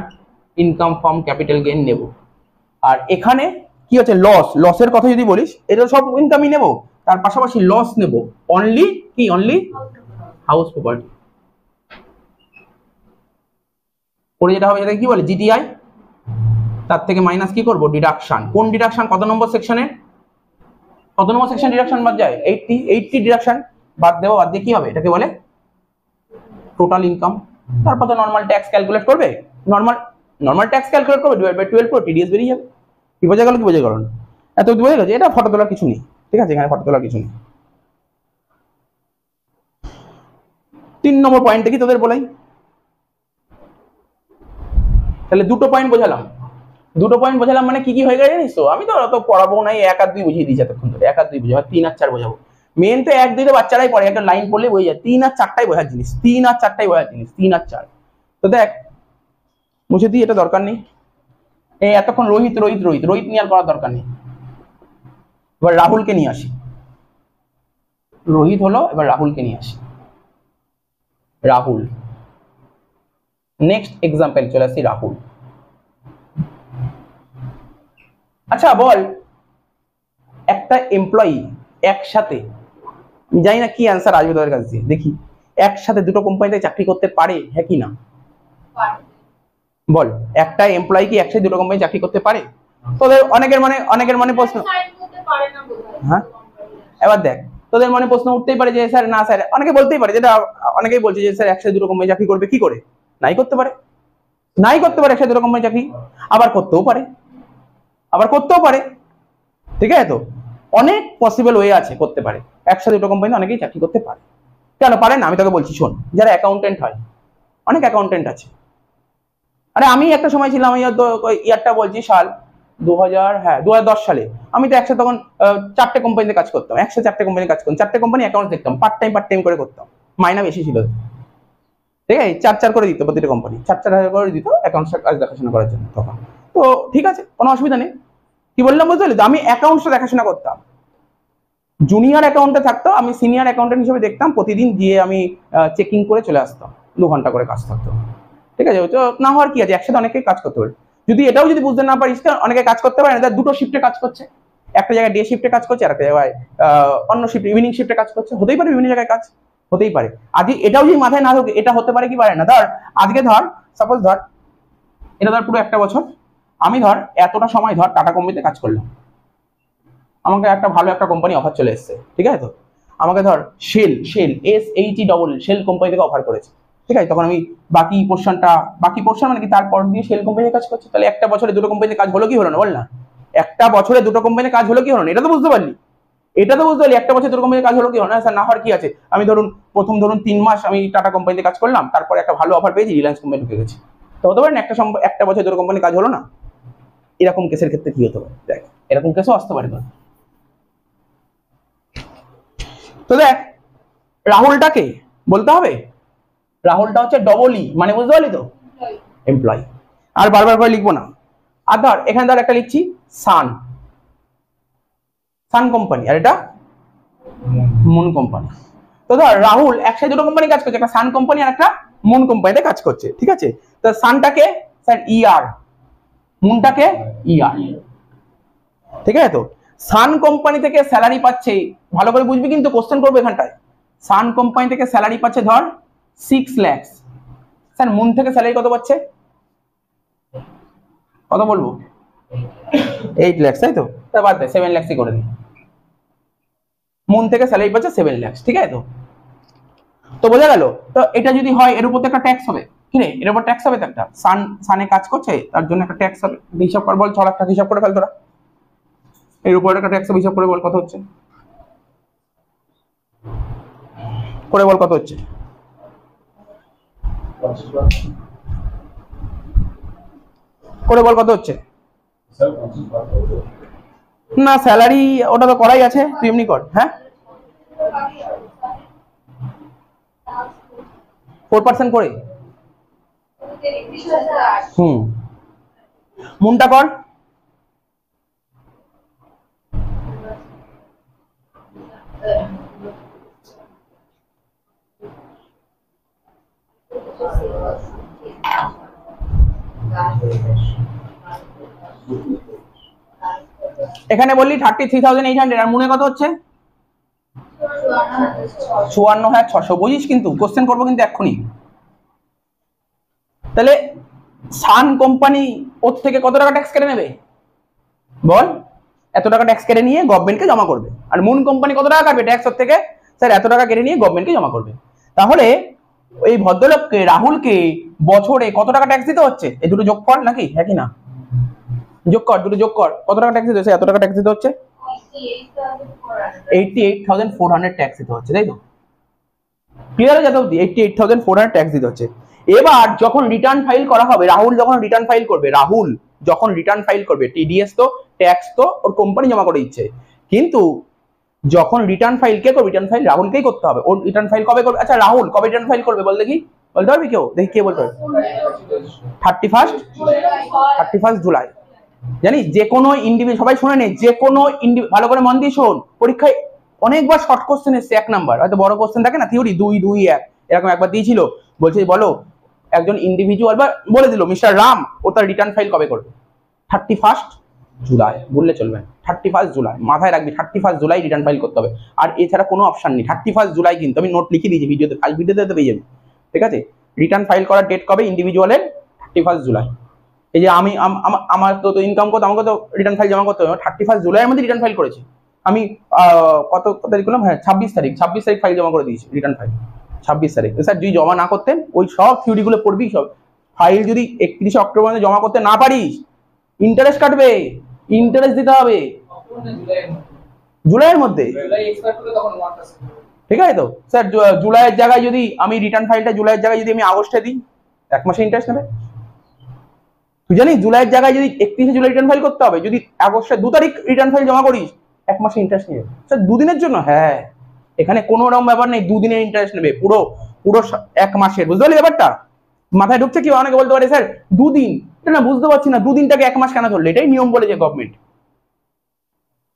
ইনকাম ফ্রম ক্যাপিটাল গেইন নেব। আর এখানে কি হচ্ছে? লসের কথা যদি বলিস, এটা সব ইনকামই নেব, তার পাশাপাশি লস নেব অনলি কি? Only house property. পরে যেটা হবে সেটা কি বলে? জিটিআই, তার থেকে মাইনাস কি করব? ডিডাকশন। কোন ডিডাকশন? কত নম্বর সেকশনে? কত নম্বর সেকশন ডিডাকশন বাদ যায়? 80 ডিডাকশন বাদ দেবো, বাদ দিয়ে কি হবে? এটাকে বলে টোটাল ইনকাম। তারপর তো নর্মাল ট্যাক্স ক্যালকুলেট করবে, নর্মাল ট্যাক্স ক্যালকুলেট করবে, ডিভাইড বাই 12 করে টিডিএস বেরিয়ে যাবে। কি বোঝা গেল? কি বোঝা গেল না? এত বোঝা গেছে? এটা ফটো তোলার কিছু নেই, ঠিক আছে, এখানে ফটো তোলার কিছু নেই। 3 নম্বর পয়েন্টে কি তোদের বলাই, তাহলে দুটো পয়েন্ট বোঝালাম, মানে কি কি হয়ে গেছে জানিস তো? আমি তো অত পড়াবো নাই, 1 আর 2 বুঝিয়ে দিয়েছি এতক্ষণ ধরে, 1 আর 2 বুঝাবো, 3 আর 4 বোঝাবো। মেন তো 1 2 তে বাচ্চারাই পড়ে, একটা লাইন পড়লে বোঝা যায়। 3 আর 4টাই বোঝার জিনিস, 3 আর 4টাই বোঝার জিনিস, 3 আর 4। তো দেখ মুছে দিই, এটা দরকার নেই। এই এতক্ষণ রোহিত নিয়ে আর করার দরকার নেই। এবার রাহুলকে নিয়ে আসি। রোহিত হলো, এবার রাহুলকে নিয়ে আসি। রাহুল, নেক্সট এক্সাম্পল চলে আসি রাহুল। আচ্ছা বল, একটা এমপ্লয়ি একসাথে, জানি না কি অ্যান্সার আসবে তোদের কাছে, দেখি, একসাথে দুটো কোম্পানিতে চাকরি করতে পারে, হ্যাঁ কি না? বল, একটা এমপ্লয়ি কি একসাথে দুটো কোম্পানি চাকরি করতে পারে? তোদের অনেকের মনে প্রশ্ন, হ্যাঁ এবার দেখ, তোদের মনে প্রশ্ন উঠতেই পারে যে স্যার, না স্যার, অনেকে বলতেই পারে, যেটা অনেকেই বলছে যে স্যার একসাথে দুটো কোম্পানি চাকরি করবে কি করে? নাই করতে পারে একসাথে দুটো কোম্পানি চাকরি, আবার করতেও পারে, ঠিক আছে? তো অনেক পসিবল ওয়ে আছে, করতে পারে একসাথে দুটো কোম্পানি, অনেকেই চাকরি করতে পারে। কেন পারে না? আমি তোকে বলছি, শোন, যারা অ্যাকাউন্টেন্ট হয়, অনেক অ্যাকাউন্টেন্ট আছে। আরে আমি একটা সময় ছিলাম, আমি ইয়ারটা বলছি, সাল 2010 সালে, আমি তো একসাথে তখন 4টে কোম্পানিতে কাজ করতাম, 4টে কোম্পানি কাজ করতাম, 4টে কোম্পানি অ্যাকাউন্ট দেখতাম, পার্ট টাইম করে করতাম, মাইনা বেশি ছিল, ঠিক আছে, 4 করে দিত প্রতিটা কোম্পানি, 4 করে দিত অ্যাকাউন্টস কাজ দেখাশোনা করার জন্য তখন। তো ঠিক আছে, কোনো অসুবিধা নেই। কি বললাম বুঝতে পারলি? আমি অ্যাকাউন্টসটা দেখাশোনা করতাম, জুনিয়র অ্যাকাউন্টে থাকতো, আমি সিনিয়র অ্যাকাউন্টেন্ট হিসেবে দেখতাম, প্রতিদিন গিয়ে আমি চেকিং করে চলে আসতাম, 2 ঘন্টা করে কাজ থাকতো, ঠিক আছে? তো না হওয়ার কি আছে, একসাথে অনেকেই কাজ করতে পারে। যদি এটাও যদি বুঝতে না পারিস, অনেকে কাজ করতে পারে না, দুটো শিফটে কাজ করছে, একটা জায়গায় ডে শিফটে কাজ করছে, আর একটা জায়গায় অন্য শিফট ইভিনিং শিফটে কাজ করছে, হতেই পারে বিভিন্ন জায়গায় কাজ, হতেই পারে। আজকে এটাও যদি মাথায় না থাকে, এটা হতে পারে কি পারে না? ধর আজকে সাপোজ এটা পুরো একটা বছর আমি এতটা সময় টাটা কোম্পানিতে কাজ করলাম, আমাকে একটা ভালো একটা কোম্পানি অফার চলে এসেছে, ঠিক আছে? তো আমাকে শেল শেল কোম্পানি থেকে অফার করেছে, ঠিক আছে? তখন আমি বাকি পোর্শন মানে কি, তারপর দিয়ে শেল কোম্পানিতে কাজ করছে। তাহলে একটা বছরে দুটো কোম্পানিতে কাজ হলো কি হলো না? বল না, একটা বছরে দুটো কোম্পানিতে কাজ হলো কি হলো না? এটা তো বুঝতে পারলি, একটা বছরে দুটো কোম্পানিতে কাজ হলো কি হলো না? স্যার না হওয়ার কি আছে, আমি প্রথম 3 মাস আমি টাটা কোম্পানিতে কাজ করলাম, তারপরে একটা ভালো অফার পেয়েছি, রিলায়েন্স কোম্পানি ঢুকে গেছি, তো হতে পারে না একটা বছরে দুটো কোম্পানি কাজ হলো না? এরকম কেসের ক্ষেত্রে কি হতে পারে? দেখ, এরকম কেসও আসতে পারে না। তো দেখ, রাহুলটাকে বলতে হবে, রাহুলটা হচ্ছে ডবল-ই, মানে বুঝতে পারলি তো, এমপ্লয়, আর বারবার করে লিখবো না। আর এখানে একটা লিখছি সান কোম্পানি, আর এটা মুন কোম্পানি। তো রাহুল একসাথে দুটো কোম্পানি কাজ করছে, একটা সান কোম্পানি আর একটা মুন কোম্পানিতে কাজ করছে, ঠিক আছে? তো সানটাকে স্যার ইআর, মুনটাকে ইআর, ঠিক আছে? তো সান কোম্পানি থেকে স্যালারি পাচ্ছে, ভালো করে বুঝবি কিন্তু, কোশ্চেন করবে এখানটায়। সান কোম্পানি থেকে স্যালারি পাচ্ছে 6 লাখ, স্যার মুন থেকে স্যালারি কত পাচ্ছে? কত বলবো? 8 লাখ, তাই তো? বাদ দে, 7 লাখই করে দিই। মুন থেকে স্যালারি পাচ্ছে 7 লাখ, ঠিক আছে? তো বোঝা গেল। তো এটা যদি হয়, এর উপর তো একটা ট্যাক্স হবে, কি রে? এর উপর ট্যাক্স হবে তো একটা, সানে কাজ করছে তার জন্য একটা ট্যাক্স হবে, হিসাব কর, বল 6 লাখ টাকা হিসাব করে ফেল তোরা, এর উপর একটা ট্যাক্স হিসাব করে বল কত হচ্ছে, করে বল কত হচ্ছে। করে বল কত হচ্ছে। না স্যালারি ওটা তো করাই আছে, তুই এমনি কর। হ্যাঁ 4% করে, মুনটা কর, এখানে বললি 33,800, আর মুনে কত হচ্ছে? 54,600। বুঝিস কিন্তু, কোশ্চেন করবো কিন্তু এক্ষুনি। তাহলে সান কোম্পানি ওর থেকে কত টাকা ট্যাক্স কেটে নেবে বল? এত টাকা ট্যাক্স কেটে নিয়ে গভর্নমেন্টকে জমা করবে। আর মুন কোম্পানি কত টাকা কাটবে ট্যাক্স থেকে? স্যার এত টাকা কেটে নিয়ে গভর্নমেন্টকে জমা করবে। তাহলে এই ভদ্রলোককে রাহুলকে বছরে কত টাকা ট্যাক্স দিতে হচ্ছে? এই দুটো যোগ কর নাকি, হ্যাঁ কি না? যোগ কর, দুটো যোগ কর, কত টাকা ট্যাক্স দিতে হচ্ছে? এত টাকা ট্যাক্স দিতে হচ্ছে 88,400 ট্যাক্স দিতে হচ্ছে, তাই তো? ক্লিয়ার হয়ে যাবে অবধি? 88,400 ট্যাক্স দিতে হচ্ছে। এবার যখন রিটার্ন ফাইল করা হবে, রাহুল যখন রিটার্ন ফাইল করবে, টিডিএস তো ট্যাক্স তো ওর কোম্পানি জমা করে দিচ্ছে, কিন্তু যখন রিটার্ন ফাইল কে করবে? রিটার্ন ফাইল রাহুলকেই করতে হবে। ওর রিটার্ন ফাইল কবে করবে? আচ্ছা রাহুল কবে রিটার্ন ফাইল করবে বল দেখি, বলতে পারবি কেউ? দেখি কে বলতে পারবে? 31 জুলাই। জানিস যে কোনো ইন্ডিভিজুয়াল, সবাই শুনে নে, যে কোনো ভালো করে মন দিয়ে শোন, পরীক্ষায় অনেকবার শর্ট কোশ্চেন এসছে 1 নাম্বার, হয়তো বড় কোশ্চেন থাকে না থিওরি 2 2 1 এরকম একবার দিয়েছিল, বলছে বলো একজন ইন্ডিভিজুয়াল বা বলে দিল মিস্টার রাম ও তার রিটার্ন ফাইল কবে করবে? 31 জুলাই বললে চলবে। 31 জুলাই মাথায় রাখবি, 31 জুলাই রিটার্ন ফাইল করতে হবে। আর এছাড়া কোনো অপশন নেই। 31 জুলাই কিন্তু আমি নোট লিখে দিয়েছি ভিডিওতে, কাল ভিডিওতে পেয়ে যাবি, ঠিক আছে? রিটার্ন ফাইল করার ডেট কবে ইন্ডিভিজুয়ালের? 31 জুলাই। এই যে আমি আমার তো ইনকাম করতে আমাকে তো রিটার্ন ফাইল জমা করতে হবে, 31 জুলাইয়ের মধ্যে রিটার্ন ফাইল করেছি আমি। কত তারিখ করলাম? হ্যাঁ 26 তারিখ ফাইল জমা করে দিয়েছি, রিটার্ন ফাইল 26 তারিখ। স্যার যদি জমা না করতেন, ওই সব থিওরিগুলো পড়বি, সব ফাইল যদি 31 অক্টোবর মধ্যে জমা করতে না পারিস, ইন্টারেস্ট কাটবে, ইন্টারেস্ট দিতে হবে জুলাইয়ের মধ্যে, ঠিক আছে তো? স্যার জুলাইয়ের জায়গায় যদি আমি রিটার্ন ফাইলটা জুলাইয়ের জায়গায় যদি আমি আগস্টে দিই, 1 মাসে ইন্টারেস্ট নেবে। তুই জানিস জুলাইয়ের জায়গায় যদি 31 জুলাই রিটার্ন ফাইল করতে হবে, যদি আগস্টের 2 তারিখ রিটার্ন ফাইল জমা করিস, 1 মাসে ইন্টারেস্ট নেবে। স্যার 2 দিনের জন্য? হ্যাঁ, এখানে কোনো রকম ব্যাপার নেই, 2 দিনের ইন্টারেস্ট নেবে, পুরো 1 মাসের। বুঝতে পারলি ব্যাপারটা? মাথায় ঢুকছে কি? অনেকে বলতে পারে স্যার 2 দিন, না বুঝতে পারছি না 2 দিনটাকে 1 মাস কেন ধরলে? এটাই নিয়ম বলেছে গভর্নমেন্ট,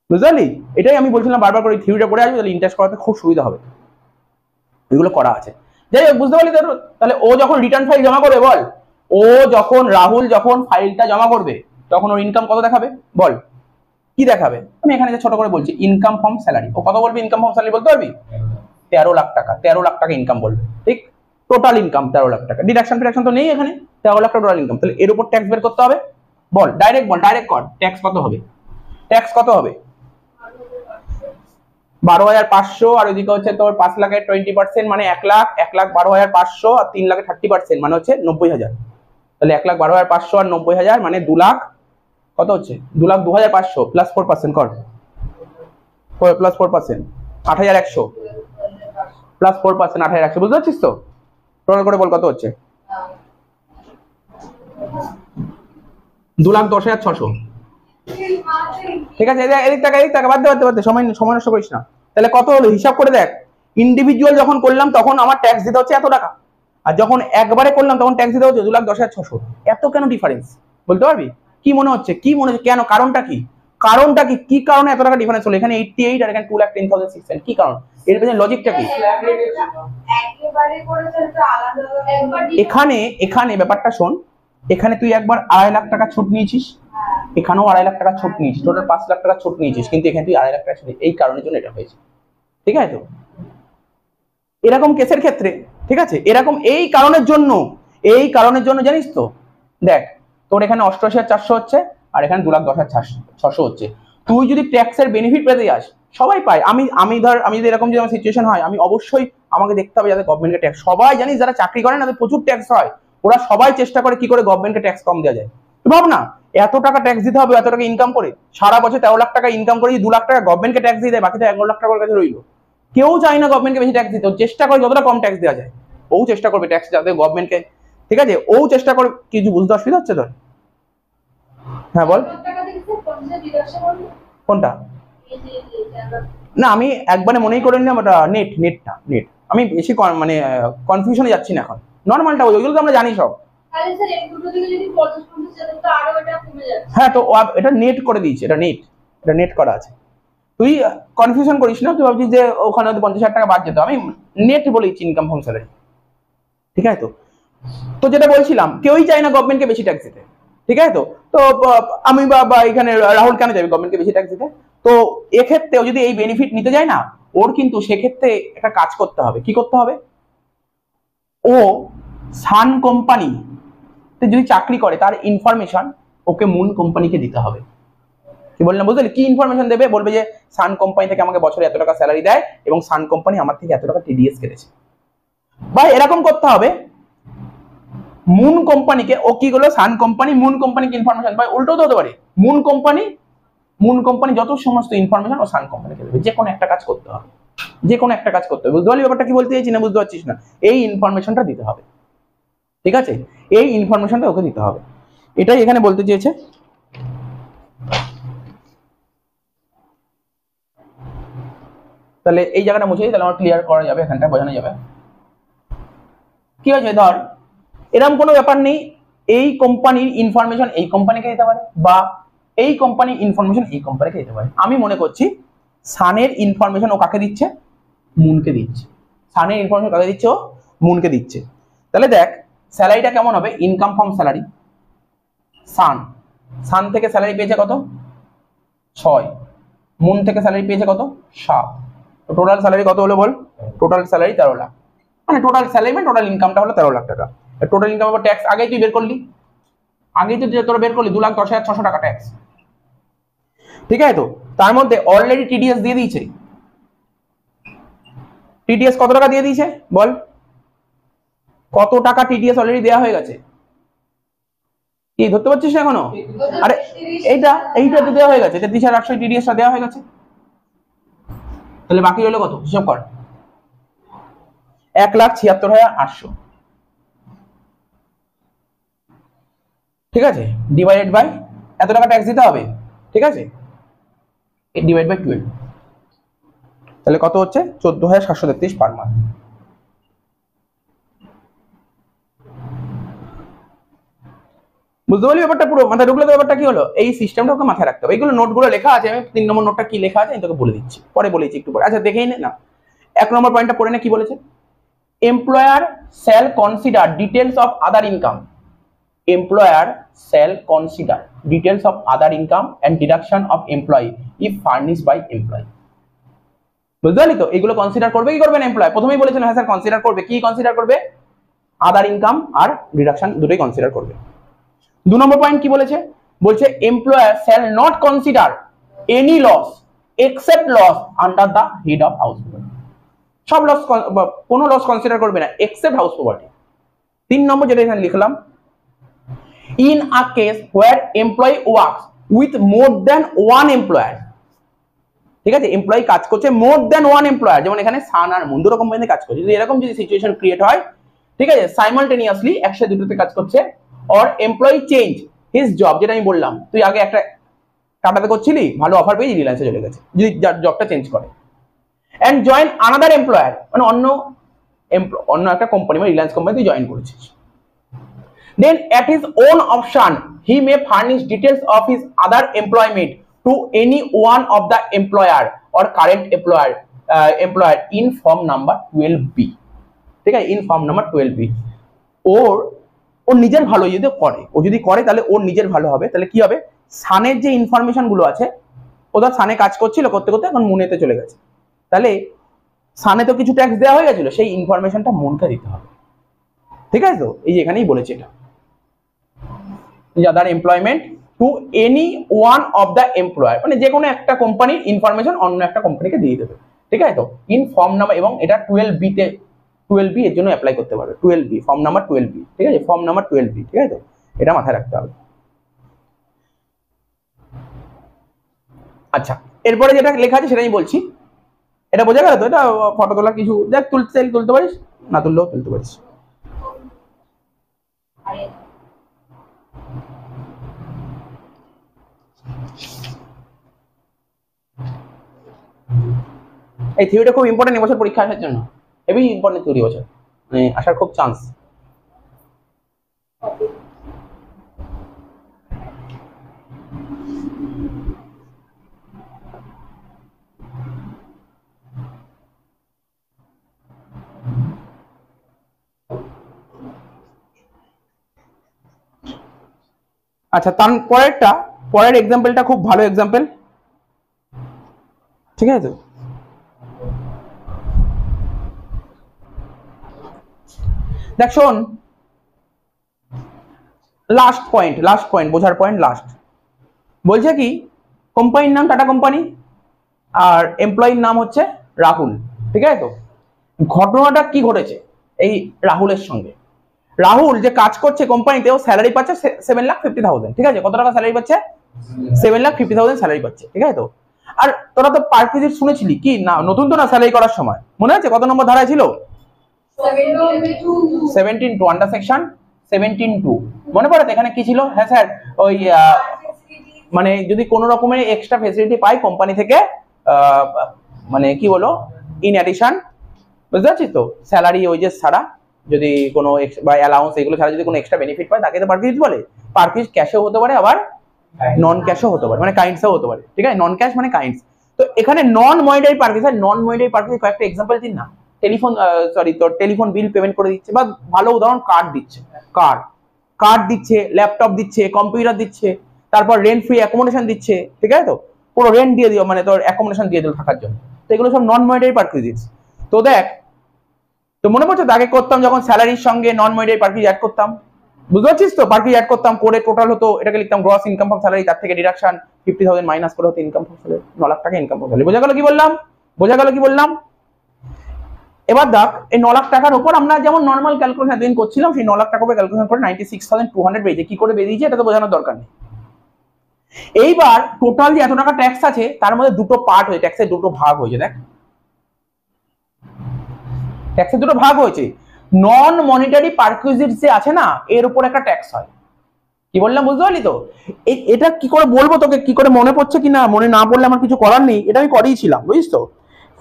বুঝতে পারলি? এটাই আমি বলছিলাম বারবার করে, থিওরিটা পড়ে আসবে তাহলে ইন্টারেস্ট করাতে খুব সুবিধা হবে, এগুলো করা আছে। যাই হোক, বুঝতে পারলি? তাহলে ও যখন রিটার্ন ফাইল জমা করবে, বল, রাহুল যখন ফাইলটা জমা করবে, তখন ওর ইনকাম কত দেখাবে বল? কি দেখাবে? আমি এখানে ছোট করে বলছি, ইনকাম ফ্রম স্যালারি। ও কত বলবে ইনকাম ফ্রম স্যালারি বলতে পারবি? 13 লাখ টাকা, 13 লাখ টাকা ইনকাম বলবে, ঠিক? টোটাল ইনকাম 13 লাখ টাকা, ডিডাকশন তো নেই এখানে, 13 লাখ টাকা টোটাল ইনকাম। তাহলে এর উপর ট্যাক্স বের করতে হবে, বল ডাইরেক্ট কর, ট্যাক্স কত হবে? ট্যাক্স কত হবে? 12,500, আর ওইদিকে হচ্ছে তোর 5 লাখের 20% মানে 1 লাখ, 1,12,500 আর 3 লাখের 30% মানে হচ্ছে 90,000। তাহলে 1,12,500 আর 90,000 মানে 2 লাখ, কত হচ্ছে? 2,02,500 প্লাস 4% কর, প্লাস 4% 8,100 প্লাস 4% 8,100। বুঝতে পারছিস তো? টোটাল করে বল কত হচ্ছে? 2,10,600। ঠিক আছে, এদিক টাকা বাদ দে, সময় নষ্ট করিস না। তাহলে কত হলো হিসাব করে দেখ। ইন্ডিভিজুয়াল যখন করলাম তখন আমার ট্যাক্স দিতে হচ্ছে এত টাকা, আর যখন একবারে করলাম তখন ট্যাক্স দিতে হচ্ছে 2,10,600। এত কেন ডিফারেন্স বলতে পারবি? কি মনে হচ্ছে কেন? কারণটা কি? কি কারণে এত টাকা ডিফারেন্স হলো? এখানে 88 আর এখানে 2,10,600, কি কারণ? এর পেছনে লজিকটা কি? এখানে ব্যাপারটা শোন, এখানে তুই একবার 2.5 লাখ টাকা ছুট নিয়েছিস, এখানেও 2.5 লাখ টাকা ছুট নিয়েছিস, টোটাল 5 লাখ টাকা ছুট নিয়েছিস, কিন্তু এখানে তুই 2.5 লাখ টাকা ছুট, এই কারণের জন্য এটা হয়েছে, ঠিক আছে তো? এরকম কেসের ক্ষেত্রে, ঠিক আছে, এরকম এই কারণের জন্য জানিস তো, দেখ তোর এখানে 88,400 হচ্ছে আর এখানে 2,10,600 হচ্ছে। তুই যদি ট্যাক্সের বেনিফিট পেতে যাস, সবাই পায়, আমি যদি এরকম যদি আমার সিচুয়েশন হয়, আমি অবশ্যই আমাকে দেখতে হবে যাতে গভর্নমেন্টকে ট্যাক্স, সবাই জানিস যারা চাকরি করে না তাদের প্রচুর ট্যাক্স হয়, ওরা সবাই চেষ্টা করে কি করে গভর্নমেন্টকে ট্যাক্স কম দেওয়া যায়। ভাব না, এত টাকা ট্যাক্স দিতে হবে, এত টাকা ইনকাম করে, সারা বছর 13 লাখ টাকা ইনকাম করে 2 লাখ টাকা গভর্নমেন্টকে ট্যাক্স দিয়ে দেয়, বাকিটা 11 লাখ টাকার কাছে রইলো। কেউ চায় না গভর্নমেন্টকে বেশি ট্যাক্স দিতে, চেষ্টা করে যতটা কম ট্যাক্স দেওয়া যায়, ও চেষ্টা করবে ট্যাক্স যাতে গভর্নমেন্টকে, ঠিক আছে, ও চেষ্টা করে। কিছু বুঝতে অসুবিধা হচ্ছে তোর? হ্যাঁ বল কোনটা? না আমি একবারে মনেই করে নিলাম ওটা নেট। আমি বেশি মানে কনফিউশনে যাচ্ছি না এখন, নর্মালটা ওইগুলো তো আমরা জানি সব। হ্যাঁ তো এটা নেট করে দিয়েছে, এটা নেট করা আছে, তুই কনফিউশন করিস না, তুই ভাবছিস যে ওখানে 50,000 টাকা বাদ যেত, আমি নেট বলেছি ইনকাম ফ্রম স্যালারি, ঠিক আছে তো? তো যেটা বলছিলাম, কেউই চায় না গভর্নমেন্টকে বেশি ট্যাক্স দিতে, ঠিক আছে তো? তো আমি বা এখানে রাহুল কেন যাবে গভর্নমেন্টকে বেশি ট্যাক্স দিতে? তো এক্ষেত্রেও যদি এই বেনিফিট নিতে যায় না, ওর কিন্তু সেক্ষেত্রে একটা কাজ করতে হবে। কি করতে হবে? ও সান কোম্পানি যদি চাকরি করে, তার ইনফরমেশন ওকে মুন কোম্পানিকে দিতে হবে। কি বললাম বুঝলি? কি ইনফরমেশন দেবে? বলবে যে সান কোম্পানি থেকে আমাকে বছরে এত টাকা স্যালারি দেয় এবং সান কোম্পানি আমার থেকে এত টাকা টিডিএস কেটেছে। বা এরকম করতে হবে, মুন কোম্পানিকে, ও কি করলো, সান কোম্পানি মুন কোম্পানিকে ইনফরমেশন, বা উল্টো তো হতে পারে, মুন কোম্পানি যত সমস্ত ইনফরমেশন ও সান কোম্পানিকে দেবে। যে কোনো একটা কাজ করতে হবে, যে কোনো একটা কাজ করতে হবে। বুঝতে পারলি ব্যাপারটা কি বলতে চাইছি না? বুঝতে পারছিস না? এই ইনফরমেশনটা দিতে হবে, ঠিক আছে? এই ইনফরমেশনটা ওকে দিতে হবে, এটাই এখানে বলতে চেয়েছে। তাহলে এই জায়গাটা মুছে দিই, তাহলে আমার ক্লিয়ার করা যাবে, এখানটা বোঝানো যাবে। কি হয়েছে, ধর এরকম কোনো ব্যাপার নেই, এই কোম্পানির ইনফরমেশন এই কোম্পানিকে দিতে পারে, বা এই কোম্পানির ইনফরমেশন এই কোম্পানিকে দিতে পারে। আমি মনে করছি সানের ইনফরমেশন ও কাকে দিচ্ছে? মুনকে দিচ্ছে। সানের ইনফরমেশন কাকে দিচ্ছে? ও মুনকে দিচ্ছে। তাহলে দেখ স্যালারিটা কেমন হবে? ইনকাম ফ্রম স্যালারি, সান থেকে স্যালারি পেয়েছে কত? 6। মুন থেকে স্যালারি পেয়েছে কত? 7। টোটাল স্যালারি কত হলো বল? টোটাল স্যালারি 13 লাখ, মানে টোটাল স্যালারি মানে টোটাল ইনকামটা হলো 13 লাখ টাকা। টোটাল ইনকাম উপর ট্যাক্স আগেই তুই বের করলি, আগেই তো তোরা বের করলি 2,10,600 টাকা ট্যাক্স, ঠিক আছে? তো তার মধ্যে অলরেডি টিডিএস দিয়ে দিয়েছে। টিডিএস কত টাকা দিয়ে দিয়েছে বল? কত টাকা টিডিএস অলরেডি দেওয়া হয়ে গেছে? কি ধরতে পারছিস না এখনো? আরে এইটা তো দেওয়া হয়ে গেছে, 33,800 টিডিএসটা দেওয়া হয়ে গেছে। তাহলে বাকি রইলো কত? হিসাব কর। 1,76,800, ঠিক আছে? ডিভাইডেড বাই এত টাকা ট্যাক্স দিতে হবে, ঠিক আছে? ডিভাইড বাই 12, তাহলে কত হচ্ছে? 14,733 পার মান্থ। বুঝতে পারলি ব্যাপারটা? পুরো মাথায় ঢুকলে তো ব্যাপারটা কি হলো? এই সিস্টেমটা ওকে মাথায় রাখতে হবে। এইগুলো নোটগুলো লেখা আছে, আমি 3 নম্বর নোটটা কি লেখা আছে আমি তোকে বলে দিচ্ছি, পরে বলেছি একটু পরে। আচ্ছা দেখেই নে না, 1 নম্বর পয়েন্টটা পড়ে নে, কি বলেছে? Employer shall consider details of other income, employer shall consider details of other income and deduction of employee if furnished by employee। বুঝতে পারলি তো? এগুলো কনসিডার করবে কি করবে না এমপ্লয়? প্রথমেই বলেছেন হ্যাঁ স্যার কনসিডার করবে। কি কনসিডার করবে? আদার ইনকাম আর ডিডাকশন দুটোই কনসিডার করবে। 2 নম্বর পয়েন্ট কি বলেছে? বলছে employer shall not consider any loss except loss under the head of house property. সব লস, কোনো লস কনসিডার করবে না এক্সেপ্ট হাউস প্রপার্টি। 3 নম্বর যেটা এখানে লিখলাম, in a case where employee works with more than one employer, ঠিক আছে? Employee কাজ করছে more than one employer, যেমন এখানে সান আর মুন দুটো কোম্পানিতে কাজ করছে। যদি এরকম যদি সিচুয়েশন ক্রিয়েট হয়, ঠিক আছে, সাইমালটেনিয়াসলি একসাথে দুটোতে কাজ করছে, or employee change his job, যেটা আমি বললাম, তুই আগে একটা টাটাতে করছিলি, ভালো অফার পেয়ে রিলায়েন্সে চলে গেছে, যদি জবটা চেঞ্জ করে, and join another employer, মানে অন্য একটা কোম্পানি, মানে রিলায়েন্স কোম্পানি তুই জয়েন করেছিস, then at his own option he may furnish details of his other employment to any one of the employer or current employer in form number 12b, ঠিক আছে? in form number 12b। ওর নিজের ভালো যদি করে, ও যদি করে তাহলে ওর নিজের ভালো হবে। তাহলে কি হবে? সানের যে ইনফরমেশন গুলো আছে, ওটা সানে কাজ করছিল, করতে করতে এখন মুনেতে চলে গেছে, তাহলে সানে তো কিছু ট্যাক্স দেওয়া হয়ে গেছিল, সেই ইনফরমেশনটা মুনকে দিতে হবে, ঠিক আছে? তো এই যে এখানেই বলেছে এটা, other employment to any one of the employer, মানে যে কোনো একটা কোম্পানির ইনফরমেশন অন্য একটা কোম্পানিকে দিয়ে দেবে, ঠিক আছে? তো ইন ফর্ম নাম্বার, এবং এটা 12b তে, 12b এর জন্য অ্যাপ্লাই করতে পারবে, 12b ফর্ম নাম্বার 12b, ঠিক আছে? ফর্ম নাম্বার 12b, ঠিক আছে? তো এটা মাথায় রাখতে হবে। আচ্ছা, এরপরে যেটা লেখা আছে সেটা আমি বলছি, এটা বোঝা গেল তো? এটা ফটো তোলার কিছু, দেখ তুলতে পারিস, না তুললেও তুলতে পারিস। এই থিওরিটা খুব ইম্পর্টেন্ট এবছর পরীক্ষা আসার জন্য, হেভি ইম্পর্টেন্ট থিওরি বছর, মানে আসার খুব চান্স। আচ্ছা, তার পরের এক্সাম্পলটা খুব ভালো এক্সাম্পল, ঠিক আছে? দেখ শোন, লাস্ট পয়েন্ট বোঝার পয়েন্ট লাস্ট, বলছে কি কোম্পানির নাম টাটা কোম্পানি, আর এমপ্লয়ির নাম হচ্ছে রাহুল, ঠিক আছে? তো ঘটনাটা কি ঘটেছে এই রাহুলের সঙ্গে? রাহুল যে কাজ করছে কোম্পানিতে, ও স্যালারি পাচ্ছে 7,50,000, ঠিক আছে? কত টাকা স্যালারি পাচ্ছে? 7,50,000 স্যালারি পাচ্ছে, ঠিক আছে? তো আর তোরা তো পারকুইজিট শুনেছিলি কি না, নতুন তো না স্যালারি করার সময়, মনে আছে কত নম্বর ধারায় ছিল? 17(2) আন্ডার সেকশন 17(2) মনে পড়ে? এখানে কি ছিল? হ্যাঁ স্যার, ওই মানে যদি কোনো রকমের এক্সট্রা ফেসিলিটি পাই কোম্পানি থেকে, মানে কি বলো, ইন অ্যাডিশন, বুঝতে পারছিস তো? স্যালারি ওয়েজেস ছাড়া যদি কোনো বা অ্যালাউন্স এগুলো ছাড়া যদি কোনো এক্সট্রা বেনিফিট পায় তাকে তো পারকুইজিট বলে। পারকুইজিট ক্যাশেও হতে পারে, আবার নন ক্যাশও হতে পারে, মানে কাইন্ডসও হতে পারে, ঠিক আছে? নন ক্যাশ মানে কাইন্ডস। তো এখানে নন মনিটারি পারকুইজিট, নন মনিটারি পারকুইজিট কয়েকটা এক্সাম্পল দিন না। টেলিফোন তোর টেলিফোন বিল পেমেন্ট করে দিচ্ছে, বা ভালো উদাহরণ কার্ড দিচ্ছে, কার্ড দিচ্ছে, ল্যাপটপ দিচ্ছে, কম্পিউটার দিচ্ছে, তারপর রেন্ট ফ্রি অ্যাকোমোডেশন দিচ্ছে, ঠিক আছে? তো পুরো রেন্ট দিয়ে দিও, মানে তোর অ্যাকোমোডেশন দিয়ে দিল থাকার জন্য। তো এগুলো সব নন মনিটারি পারকুইজিটস। তো দেখ, তো মনে পড়ছে আগে করতাম যখন স্যালারির সঙ্গে নন মনিটারি পারকুইজিট অ্যাড করতাম, বুঝতে পারছিস তো? পার্কিং অ্যাড করতাম, করে টোটাল হতো, এটাকে লিখতাম গ্রস ইনকাম ফ্রম স্যালারি, তার থেকে ডিডাকশন 50,000 মাইনাস করে হতো ইনকাম ফ্রম স্যালারি, 9 লাখ টাকা ইনকাম ফ্রম স্যালারি। বোঝা গেল কি বললাম? বোঝা গেল কি বললাম? এবার দেখ, এই 9 লাখ টাকার উপর আমরা যেমন নর্মাল ক্যালকুলেশন এতদিন করছিলাম, সেই 9 লাখ টাকা উপর ক্যালকুলেশন করে 96,200 বেরিয়েছে। কি করে বেরিয়েছে এটা তো বোঝানোর দরকার নেই। এইবার টোটাল যে এত টাকা ট্যাক্স আছে তার মধ্যে দুটো পার্ট হয়েছে, ট্যাক্সের দুটো ভাগ হয়েছে। দেখ, ট্যাক্সের দুটো ভাগ হয়েছে। নন মনিটারি পারকুইজিট যে আছে না, এর উপর একটা ট্যাক্স হয়। কি বললাম বুঝতে পারলি তো? এটা কি করে বলবো তোকে, কি করে মনে পড়ছে কিনা, মনে না পড়লে আমার কিছু করার নেই, এটা আমি করিয়েছিলাম, বুঝিস তো?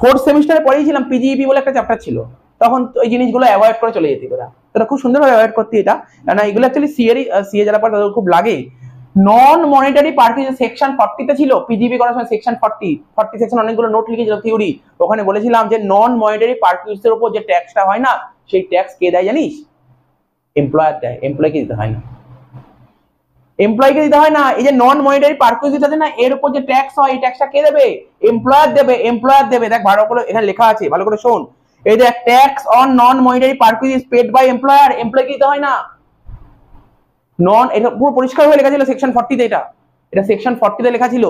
4th সেমিস্টারে পড়িয়েছিলাম, পিজিইপি বলে একটা চ্যাপ্টার ছিল, তখন ওই জিনিসগুলো অ্যাভয়েড করে চলে যেতি তোরা খুব সুন্দরভাবে অ্যাভয়েড করতি এটা, কারণ এগুলো অ্যাকচুয়ালি সিএ যারা পড়ে তাদের খুব লাগে। নন মনিটারি পারকুইজিট সেকশন 40 তে ছিল, পিজিইপি করার সময় সেকশন 40 সেকশন অনেকগুলো নোট লিখেছিল থিওরি, ওখানে বলেছিলাম যে নন মনিটারি পারকুইজিটের উপর যে ট্যাক্সটা হয় না, সেই ট্যাক্স কে দেয় জানিস? এমপ্লয়ার দেয়, এমপ্লয়কে দিতে হয় না, এমপ্লয়কে দিতে হয় না। এই যে নন মনিটারি পারকুইজিট আছে না, এর উপর যে ট্যাক্স হয়, এই ট্যাক্সটা কে দেবে? এমপ্লয়ার দেবে, এমপ্লয়ার দেবে। দেখ ভালো করে এখানে লেখা আছে, ভালো করে শোন, এই যে tax on non monetary perquisite paid by employer, এমপ্লয়কে দিতে হয় না। নন, এটা পুরো পরিষ্কার হয়ে লেখা ছিল সেকশন 40 তে, এটা সেকশন 40 তে লেখা ছিল,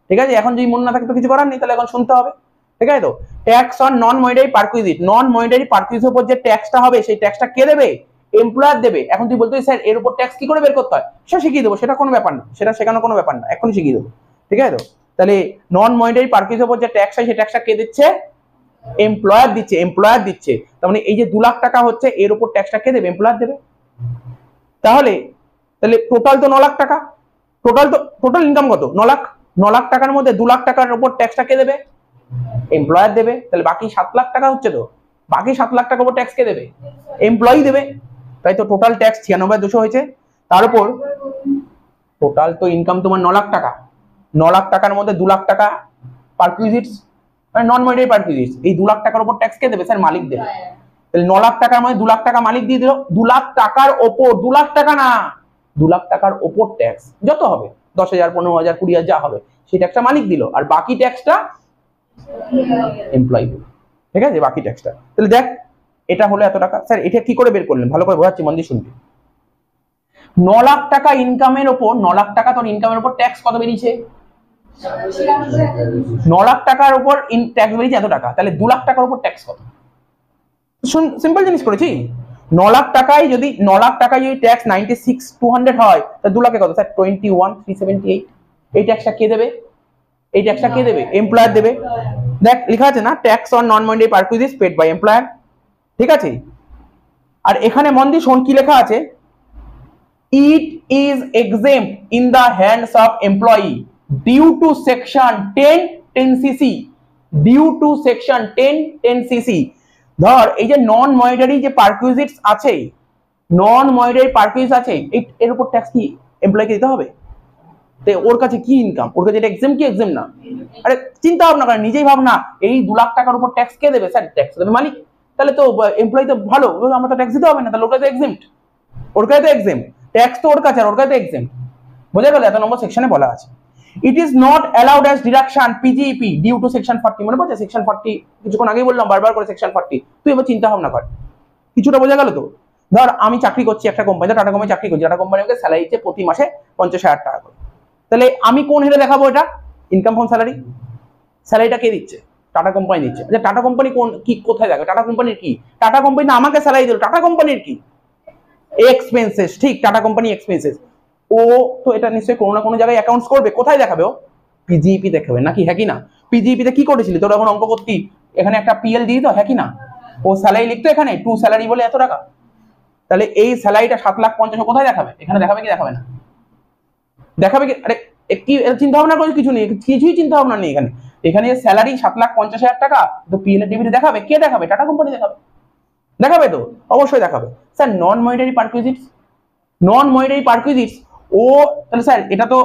ঠিক আছে? এখন যদি মনে না থাকে তো কিছু করার নেই, তাহলে এখন শুনতে হবে, ঠিক আছে? তো tax on non monetary perquisite, non monetary পারকুইজিটের উপর যে ট্যাক্সটা হবে, সেই ট্যাক্সটা কে দেবে? এমপ্লয়ার দেবে। এখন তুই বলতে স্যার এর উপর ট্যাক্স কি করে বের করতে হয়, সেটা শিখিয়ে দেবো, সেটা কোনো ব্যাপার না, সেটা শেখানো কোনো ব্যাপার না, এখনই শিখিয়ে দেবো, ঠিক আছে? তো তাহলে নন মনিটারি পারকুইজিটের উপর যে ট্যাক্স হয়, সেই ট্যাক্সটা কে দিচ্ছে? এমপ্লয়ার দিচ্ছে, এমপ্লয়ার দিচ্ছে। তার মানে এই যে 2 লাখ টাকা হচ্ছে, এর উপর ট্যাক্সটা কে দেবে? এমপ্লয়ার দেবে। তাহলে টোটাল তো 9 লাখ টাকা, টোটাল ইনকাম কত? 9 লাখ। 9 লাখ টাকার মধ্যে 2 লাখ টাকার উপর ট্যাক্সটা কে দেবে? এমপ্লয়ার দেবে। তাহলে বাকি 7 লাখ টাকা হচ্ছে, তো বাকি 7 লাখ টাকার উপর ট্যাক্স কে দেবে? এমপ্লয়ি দেবে। তাই তো টোটাল ট্যাক্স 96,200 হয়েছে। তার উপর টোটাল তো ইনকাম তোমার 9 লাখ টাকা, 9 লাখ টাকার মধ্যে 2 লাখ টাকা পারকুইজিটস, মানে নন মনিটারি পারকুইজিটস। এই 2 লাখ টাকার উপর ট্যাক্স কে দেবে? স্যার মালিক দেবে। তাহলে 9 লাখ টাকার মধ্যে 2 লাখ টাকা মালিক দিয়ে দিল, 2 লাখ টাকার ওপর, 2 লাখ টাকা না, 2 লাখ টাকার ওপর ট্যাক্স যত হবে, 10,000, 15,000, 20,000 যা হবে, সেই ট্যাক্সটা মালিক দিল, আর বাকি ট্যাক্সটা এমপ্লয়ি দিল, ঠিক আছে? বাকি ট্যাক্সটা। তাহলে দেখ, এটা হলো এত টাকা। স্যার এটা কি করে বের করলেন? ভালো করে বোঝাচ্ছি, মন দিয়ে শুনবি। 9 লাখ টাকা ইনকামের ওপর, 9 লাখ টাকা তোর ইনকামের ওপর ট্যাক্স কত বেরিয়েছে? 9 লাখ টাকার উপর ট্যাক্স বেরিয়েছে এত টাকা। তাহলে 2 লাখ টাকার উপর ট্যাক্স কত? সিম্পল জিনিস করেছি। 9 লাখ টাকায় যদি 9 লাখ টাকায় যদি ট্যাক্স 96,200 হয়, তাহলে 2 লাখে কত স্যার? 21,378। এই ট্যাক্সটা কে দেবে? এই ট্যাক্সটা কে দেবে? এমপ্লয়ার দেবে। দেখ লেখা আছে না, tax on non monetary perquisites paid by employer, ঠিক আছে? আর এখানে মন দিয়ে শোন কি লেখা আছে, it is exempt in the hands of employee due to section 10(10)cc, due to section 10(10)cc। ধর এই যে নন মনিটারি যে পারকুইজিটস আছে, নন মনিটারি পারকুইজিটস আছে, এর উপর ট্যাক্স কি এমপ্লয়িকে দিতে হবে? তো ওর কাছে কি ইনকাম, ওর কাছে এটা এক্সেম কি এক্সেম না? আরে চিন্তা ভাবনা করে নিজেই ভাবনা, এই 2 লাখ টাকার উপর ট্যাক্স কে দেবে? স্যার ট্যাক্স দেবে মালিক। তাহলে তো এমপ্লয়ি তো ভালো, আমরা তো ট্যাক্স দিতে হবে না, তাহলে ওর কাছে এক্সেম্ট, ওর কাছে এক্সেম্ট, ট্যাক্স তো ওর কাছে, আর ওর কাছে এক্সেম্ট। বোঝা গেল? এত নম্বর সেকশনে বলা আছে it is not allowed as deduction PGBP due to section 40। মনে পড়ছে সেকশন 40? কিছুক্ষণ আগেই বললাম বারবার করে সেকশন 40। তুই এবার চিন্তা ভাবনা কর, কিছুটা বোঝা গেল তো? ধর আমি চাকরি করছি একটা কোম্পানিতে, টাটা কোম্পানি চাকরি করছি, টাটা কোম্পানি আমাকে স্যালারি দিচ্ছে প্রতি মাসে 50,000 টাকা করে। তাহলে আমি কোন হেডে দেখাবো এটা? Income from salary. স্যালারিটা কে দিচ্ছে? টাটা কোম্পানি দিচ্ছে। আচ্ছা টাটা কোম্পানি কোন কি কোথায় দেখো? টাটা কোম্পানির কি? টাটা কোম্পানি না আমাকে স্যালারি দিল, টাটা কোম্পানির কি? এক্সপেন্সেস। ঠিক, টাটা কোম্পানি এক্সপেন্সেস। ও তো এটা নিশ্চয়ই কোনো না কোনো জায়গায় অ্যাকাউন্টস করবে। কোথায় দেখাবে ও? পিজিইপি দেখাবে নাকি, হ্যাঁ কি না? পিজিইপি তে কি করেছিলি তোরা এখন অঙ্ক করতি? এখানে একটা পিএল দিই তো, হ্যাঁ কি না? ও স্যালারি লিখতো এখানে, টু স্যালারি বলে এত টাকা। তাহলে এই স্যালারিটা 7,50,000 কোথায় দেখাবে? এখানে দেখাবে কি দেখাবে না? দেখাবে কি? আরে কি চিন্তা ভাবনা করে কিছু নেই, কিছুই চিন্তা ভাবনা নেই এখানে। এখানে স্যালারি 7,50,000 টাকা, তো পিএল এর ডিবিটি দেখাবে কে? দেখাবে টাটা কোম্পানি দেখাবে। দেখাবে তো, অবশ্যই দেখাবে। স্যার নন মনিটারি পারকুইজিটস, নন মনিটারি পারকুইজিটস ও তাহলে স্যার এটা তো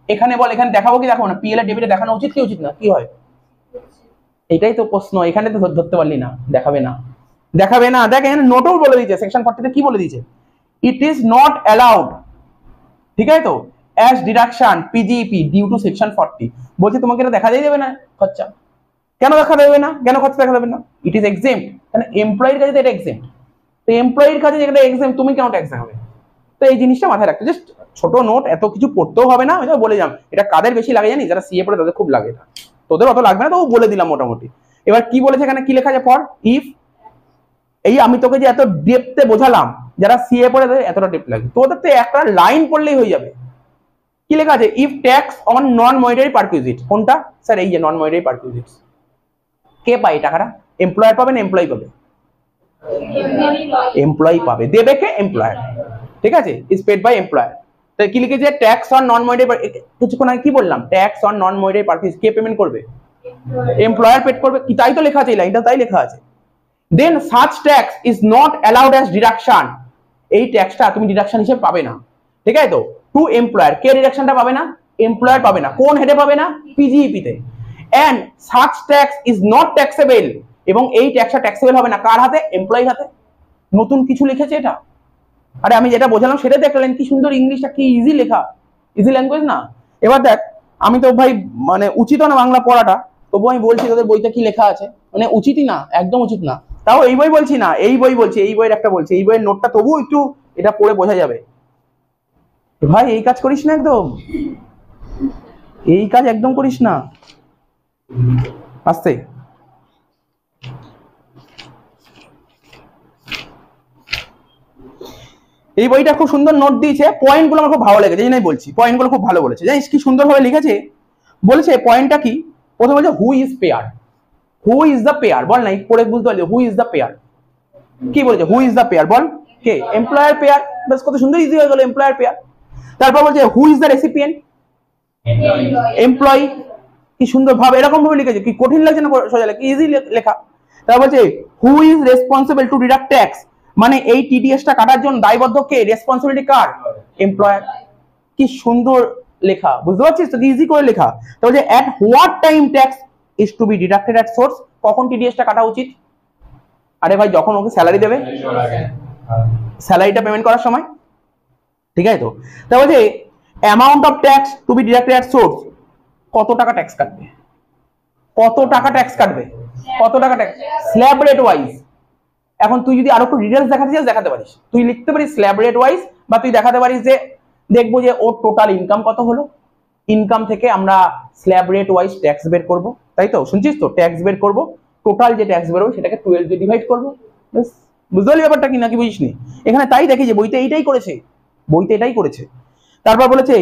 এখানে বল, এখানে দেখাবো কি দেখাবো না? পিএল এর ডেবিটে দেখানো উচিত কি উচিত না? কি হয়? এটাই তো প্রশ্ন, এখানে তো ধরতে পারলি না। দেখাবে না, দেখাবে না। দেখ এখানে নোটও বলে দিয়েছে, সেকশন 40 তে কি বলে দিয়েছে? ইট ইজ নট অ্যালাউড, ঠিক আছে তো, as deduction PGBP due to section 40। বলছে তোমাকে এটা দেখা যাবে না খরচা। কেন দেখা দেবে না? কেন খরচা দেখা দেবে না? It is exempt. কারণ এমপ্লয়ির কাছে এটা এক্সেম্ট। তো এমপ্লয়ির কাছে যেটা এক্সেম্ট, তুমি কেন ট্যাক্স দেখাবে? তো এই জিনিসটা মাথায় রাখতে, জাস্ট ছোট নোট, এত কিছু পড়তেও হবে না। আমি তো বলে যাম, এটা কাদের বেশি লাগে জানি? যারা সিএ পড়ে তাদের খুব লাগে এটা, তোদের অত লাগবে না, তো বলে দিলাম মোটামুটি। এবার কি বলেছে এখানে, কি লেখা আছে? ফর ইফ, এই আমি তোকে যে এত ডেপথে বোঝালাম, যারা সিএ পড়ে তাদের এতটা ডেপথ লাগে, তোদের তো একটা লাইন পড়লেই হয়ে যাবে। কি লেখা আছে? If tax on non monetary perquisite. কোনটা স্যার? এই যে নন মনিটারি পারকুইজিটস। কে পায় টাকাটা? এমপ্লয়ার পাবে না এমপ্লয়ি পাবে? এমপ্লয়ি পাবে। দেবে কে? এমপ্লয়ার। ঠিক আছে, ইজ পেড বাই এমপ্লয়ার। তো কি লিখেছে? ট্যাক্স অন নন মনিটারি, কিছুক্ষণ আগে কি বললাম? Tax on non monetary perquisite কে পেমেন্ট করবে? এমপ্লয়ার পেড করবে। কি তাই তো লেখা আছে, এই লাইনটা তাই লেখা আছে। Then such tax is not allowed as deduction. এই ট্যাক্সটা তুমি ডিডাকশন হিসেবে পাবে না, ঠিক আছে তো। টু এমপ্লয়ার, কে ডিডাকশনটা পাবে না? এমপ্লয়ার পাবে না। কোন হেডে পাবে না? পিজিইপি তে। And such tax is not taxable, এবং এই ট্যাক্সটা ট্যাক্সেবল হবে না কার হাতে? এমপ্লয়ির হাতে। নতুন কিছু লিখেছে এটা? আরে আমি যেটা বোঝালাম সেটা দেখলেন, কি সুন্দর ইংলিশটা, কি ইজি লেখা, ইজি ল্যাঙ্গুয়েজ না? এবার দেখ, আমি তো ভাই মানে উচিত না বাংলা পড়াটা, তবু আমি বলছি তোদের বইতে কি লেখা আছে, মানে উচিতই না, একদম উচিত না। তাও এই বই বলছি না, এই বই বলছি, এই বইয়ের একটা বলছি, এই বইয়ের নোটটা তবু একটু এটা পড়ে বোঝা যাবে। ভাই এই কাজ করিস না একদম, এই কাজ একদম করিস না। আস্তে, এই বইটা খুব সুন্দর নোট দিয়েছে, পয়েন্টগুলো আমার খুব ভালো লেগেছে, এই জন্যই বলছি পয়েন্টগুলো খুব ভালো বলেছে। জানিস কি সুন্দরভাবে লিখেছে? বলেছে পয়েন্টটা কি, প্রথমে বলছে who is payer. Who is the payer বল, না পড়ে বুঝতে পারলি? হু ইজ দ্য পেয়ার, কি বলেছে? হু is the payer ball, K? Employer pair. বেশ কত সুন্দর ইজি হয়ে গেল, এমপ্লয়ার পেয়ার। তারপর বলছে who is the recipient? Employee. কি সুন্দর ভাবে এরকম ভাবে লিখেছে, কি কঠিন লাগছে না? সোজা লেখা, ইজি লেখা। তারপর বলছে who is responsible to deduct tax, মানে এই টিডিএসটা কাটার জন্য দায়বদ্ধ কে? রেসপন্সিবিলিটি কার? এমপ্লয়ার। কি সুন্দর লেখা, বুঝতে পারছিস তো? ইজি করে লেখা। তো বলছে at what time tax is to be deducted at source, কখন টিডিএসটা কাটা উচিত? আরে ভাই যখন ওকে স্যালারি দেবে, স্যালারিটা পেমেন্ট করার সময়, ঠিক আছে তো। তারপর বলছে amount of tax to be deducted at source, কত টাকা ট্যাক্স কাটবে? কত টাকা ট্যাক্স কাটবে? কত টাকা ট্যাক্স? Slab rate wise. এখন তুই যদি আরো একটু ডিটেলস দেখাতে চাস দেখাতে পারিস, তুই লিখতে পারিস স্ল্যাব রেট ওয়াইজ, বা তুই দেখাতে পারিস যে দেখবো যে ওর টোটাল ইনকাম কত হলো, ইনকাম থেকে আমরা স্ল্যাব রেট ওয়াইজ ট্যাক্স বের করব, তাই তো? শুনছিস তো? ট্যাক্স বের করব, টোটাল যে ট্যাক্স বেরোবে সেটাকে 12 দিয়ে ডিভাইড করব। ব্যাস, বুঝতে পারলি ব্যাপারটা কি নাকি বুঝিসনি? এখানে তাই দেখি যে বইতে এইটাই করেছে, বইতে এটাই করেছে। তারপর বলেছে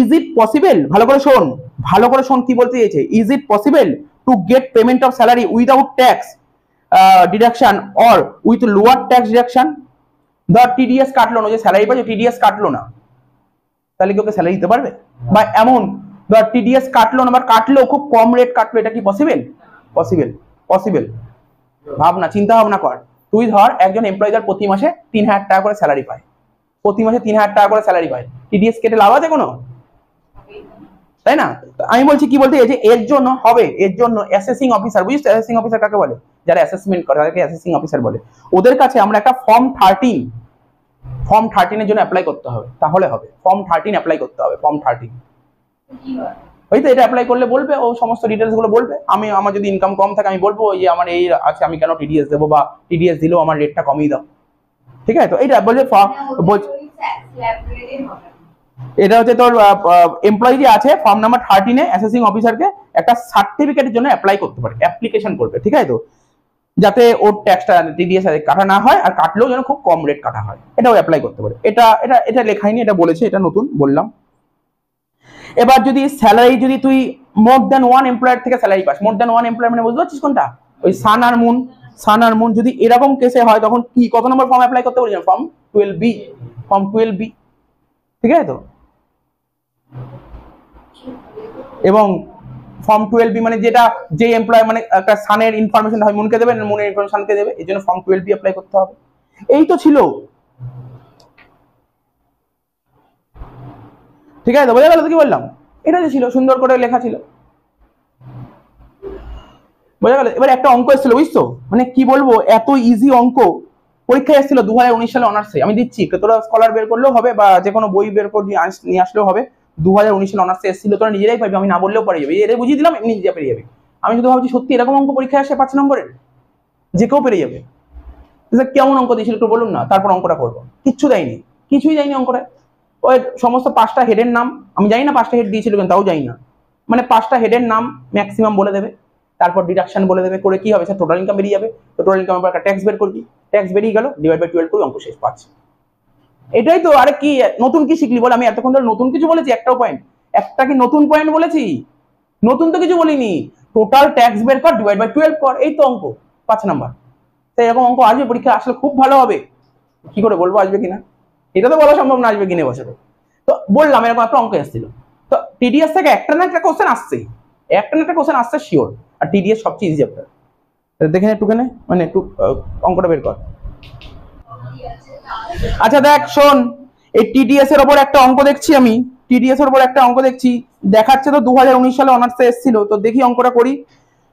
ইজ ইট পসিবল, ভালো করে শোন, ভালো করে শোন কি বলতে চেয়েছে। Is it possible to get payment of salary without tax deduction or with lower tax deduction? ধর টিডিএস কাটলো না, যে স্যালারি পাচ্ছে টিডিএস কাটলো না, তাহলে কি ওকে স্যালারি দিতে পারবে? বা এমন ধর টিডিএস কাটলো না, বা কাটলো খুব কম রেট কাটলো, এটা কি পসিবল? Possible, possible. ভাবনা, চিন্তা ভাবনা কর। তুই ধর একজন এমপ্লয়িদার প্রতি মাসে 3,000 টাকা করে স্যালারি পায়, প্রতি মাসে 3,000 টাকা করে স্যালারি পায়, টিডিএস কেটে লাভ আছে কোনো? তাই না? আমি বলছি কি বলতে এই যে এর জন্য হবে, এর জন্য অ্যাসেসিং অফিসার, বুঝিস অ্যাসেসিং অফিসার কাকে বলে? যারা অ্যাসেসমেন্ট করে তাদেরকে অ্যাসেসিং অফিসার বলে। ওদের কাছে আমরা একটা ফর্ম 13 এর জন্য অ্যাপ্লাই করতে হবে, তাহলে হবে। ফর্ম 13 অ্যাপ্লাই করতে হবে, ফর্ম 13। ওই তো এটা অ্যাপ্লাই করলে বলবে, ও সমস্ত ডিটেলস গুলো বলবে। আমি আমার যদি ইনকাম কম থাকে আমি বলবো এই আমার এই আছে, আমি কেন টিডিএস দেবো, বা টিডিএস দিলেও আমার রেটটা কমিয়ে দাও, ঠিক আছে তো? এইটা বলছে এটা হচ্ছে তোর এমপ্লয়ি যে আছে ফর্ম নাম্বার 13 অ্যাসেসিং অফিসারকে একটা সার্টিফিকেটের জন্য অ্যাপ্লাই করতে পারে, অ্যাপ্লিকেশন করবে, ঠিক আছে তো, যাতে ওর ট্যাক্সটা টিডিএস কাটা না হয়, আর কাটলেও যেন খুব কম রেট কাটা হয়, এটাও অ্যাপ্লাই করতে পারে। এটা এটা এটা লেখাইনি, এটা বলেছে, এটা নতুন বললাম। এবার যদি স্যালারি যদি তুই মোর দ্যান ওয়ান এমপ্লয়ার থেকে salary pass, more than one employer মানে বুঝতে পারছিস কোনটা, ওই সান আর মুন যদি এরকম কেসে হয় তখন কি কত নম্বর ফর্ম অ্যাপ্লাই করতে বলছেন, ফর্ম 12B, ফর্ম 12B, ঠিক আছে তো। এবং ফর্ম 12B মানে যেটা যে এমপ্লয় মানে একটা সানের ইনফরমেশন হয় মুনকে দেবে, মুনের ইনফরমেশনকে দেবে, এই জন্য ফর্ম 12B অ্যাপ্লাই করতে হবে। এই তো ছিল, ঠিক আছে, বোঝা গেল তো কি বললাম, এটা যে ছিল সুন্দর করে লেখা ছিল, বোঝা গেল। এবার একটা অঙ্ক এসেছিল বুঝছো, মানে কি বলবো, এত ইজি অঙ্ক পরীক্ষায় এসেছিল 2019 সালে অনার্সে, আমি দিচ্ছি তোরা স্কলার বের করলেও হবে বা যে কোনো বই বের করে নিয়ে আসলেও হবে, 2019 সালে অনার্সে এসেছিল, তোরা নিজেরাই পারবি, আমি না বললেও পারে যাবে, এদের বুঝিয়ে দিলাম এমনি নিজে পেরে যাবে। আমি শুধু ভাবছি সত্যি এরকম অঙ্ক পরীক্ষায় আসে 5 নম্বরের, যে কেউ পেরে যাবে। কেমন অঙ্ক দিয়েছিল একটু বলুন না, তারপর অঙ্কটা করবো। কিচ্ছু দেয়নি, কিছুই দেয়নি অঙ্কটা, ওই সমস্ত 5টা হেডের নাম, আমি জানি না 5টা হেড দিয়েছিল কিন্তু তাও জানি না, মানে 5টা হেডের নাম ম্যাক্সিমাম বলে দেবে, তারপর ডিডাকশন বলে দেবে, করে কি হবে স্যার টোটাল ইনকাম বেরিয়ে যাবে, তো টোটাল ইনকাম একটা ট্যাক্স বের করবি, ট্যাক্স বেরিয়ে গেল, ডিভাইড বাই 12 করে অঙ্ক শেষ, 5। এটাই তো, আরে কি নতুন কি শিখলি বল, আমি এতক্ষণ ধরে নতুন কিছু বলেছি, একটাও পয়েন্ট, একটা কি নতুন পয়েন্ট বলেছি, নতুন তো কিছু বলিনি, টোটাল ট্যাক্স বের কর, ডিভাইড বাই 12 কর, এই তো অঙ্ক 5 নাম্বার। তাই এরকম অঙ্ক আসবে পরীক্ষা, আসলে খুব ভালো হবে, কি করে বলবো আসবে কিনা, এটা তো বলা সম্ভব না আসবে কিনে বছরে। তো বললাম এরকম একটা অঙ্ক এসেছিল, তো টিডিএস থেকে একটা না একটা কোশ্চেন আসছেই, একটা না একটা কোশ্চেন আসছে শিওর, আর টিডিএস সবচেয়ে ইজি চ্যাপ্টার, দেখে নে একটুখানে, মানে একটু অঙ্কটা বের কর। আচ্ছা দেখ শোন, এই টিডিএস এর উপর একটা অঙ্ক দেখছি আমি, টিডিএস এর উপর একটা অঙ্ক দেখছি, দেখাচ্ছে তো 2019 সালে অনার্সে এসেছিল, তো দেখি অঙ্কটা করি।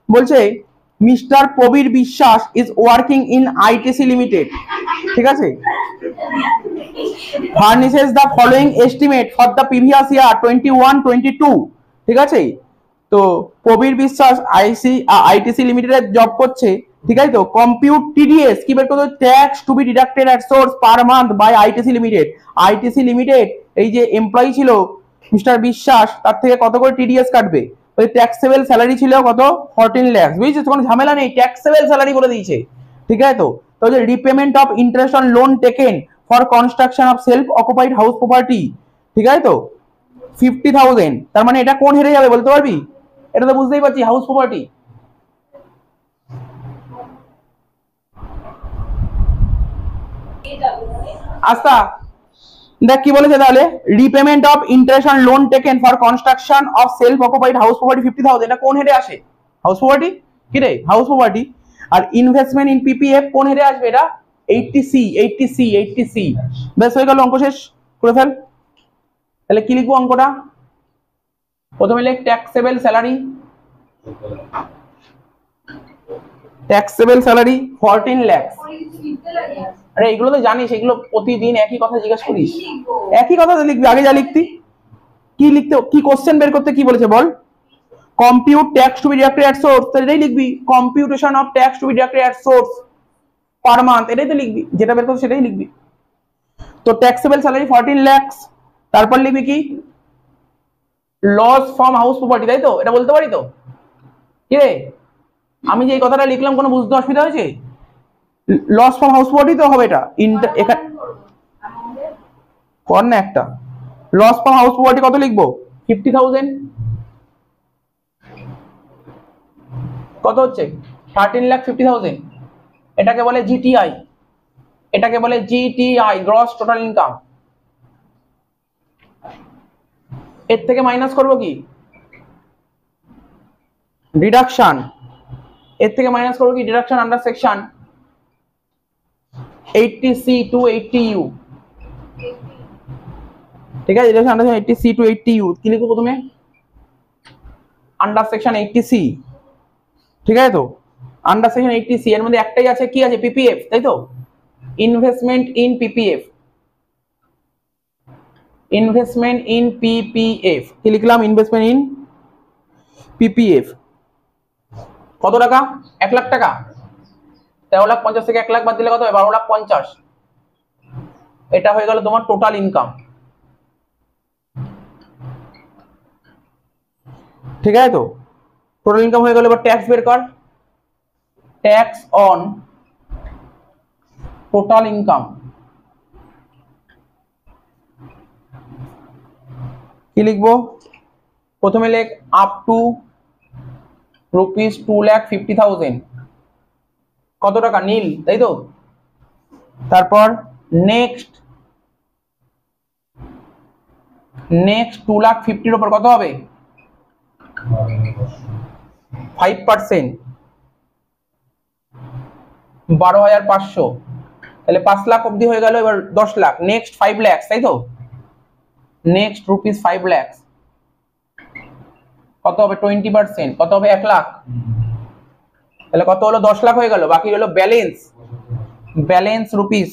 বলছে mister Prabir Biswas is working in ITC limited, ঠিক আছে, furnishes the following estimate for the previous year 21-22, ঠিক আছে, তো প্রবীর বিশ্বাস আইটিসি লিমিটেডে জব করছে, ঠিক আছে তো, কম্পিউট টিডিএস কি বের করতে, tax to be deducted at source per month by ITC limited, ITC limited এই যে এমপ্লয়ি ছিল মিস্টার বিশ্বাস, তার থেকে কত করে টিডিএস কাটবে, ওই ট্যাক্সেবল স্যালারি ছিল কত 14 লাখ, বুঝেছিস, কোনো ঝামেলা নেই, ট্যাক্সেবল স্যালারি বলে দিয়েছে, ঠিক আছে তো। তো যে repayment of interest on loan taken for construction of self occupied house property, ঠিক আছে তো 50,000, তার মানে এটা কোন হেরে যাবে বলতে পারবি, এটা তো বুঝতেই পারছি হাউস প্রপার্টি। আচ্ছা দেখ কি বলেছে তাহলে, repayment of interest on loan taken for construction of self occupied house property 50,000, এটা কোন হেডে আসে, হাউস প্রপার্টি, কি রে হাউস প্রপার্টি। আর ইনভেস্টমেন্ট ইন পিপিএফ কোন হেডে আসবে, এটা 80C, বেশ হয়ে গেল, অঙ্ক শেষ করে ফেল। তাহলে কি লিখবো অঙ্কটা, প্রথমে লিখ taxable salary, taxable salary 14 lakh, আরে এগুলো তো জানিস, এগুলো প্রতিদিন একই কথা জিজ্ঞেস করিস, একই কথা লিখবি, আগে যা লিখতি, কি লিখতে, কি কোশ্চেন বের করতে কি বলেছে বল, compute tax to be deducted at source, এটাই লিখবি, computation of tax to be deducted at source per month, এটাই তো লিখবি, যেটা বের করতে সেটাই লিখবি। তো ট্যাক্সেবল স্যালারি 14 লাখ, তারপর লিখবি কি লস ফ্রম হাউস প্রপার্টি, তাই তো, এটা বলতে পারি তো, কি রে আমি যে এই কথাটা লিখলাম কোনো বুঝতে অসুবিধা হয়েছে, লস ফ্রম হাউস প্রপার্টি তো হবে, এটা কর না একটা, লস ফ্রম হাউস প্রপার্টি কত লিখবো 50,000, কত হচ্ছে 13,50,000, এটাকে বলে জিটিআই, এটাকে বলে জিটিআই গ্রস টোটাল ইনকাম। এর থেকে মাইনাস করব কি ডিডাকশন, এর থেকে মাইনাস করব কি deduction under section 80C to 80U, ঠিক আছে, deduction under 80C to 80U, কি লিখবো প্রথমে আন্ডার সেকশন 80C, ঠিক আছে তো, আন্ডার সেকশন 80C এর মধ্যে একটাই আছে, কি আছে পিপিএফ, তাই তো, investment in PPF, investment in PPF, কি লিখলাম ইনভেস্টমেন্ট ইন পিপিএফ, কত টাকা 1 লাখ টাকা, 13,50,000 থেকে 1 লাখ বাদ দিলে কত হয় 12,50,000, এটা হয়ে গেল তোমার টোটাল ইনকাম, ঠিক আছে তো? টোটাল ইনকাম হয়ে গেল, এবার ট্যাক্স বের কর। ট্যাক্স অন টোটাল ইনকাম কি লিখবো? প্রথমে লেখ আপ টু ₹2,50,000, কত টাকা? নীল, তাই তো? তারপর নেক্সট 2,50,000 উপর কত হবে? 5%, 12,500, তাহলে 5 লাখ অবধি হয়ে গেল। এবার 10 লাখ, নেক্সট 5 লাখ, তাই তো? নেক্সট ₹5 লাখ কত হবে? 20%, কত হবে? 1 লাখ। তাহলে কত হলো? 10 লাখ হয়ে গেল। বাকি হলো ব্যালেন্স, ব্যালেন্স রুপিস।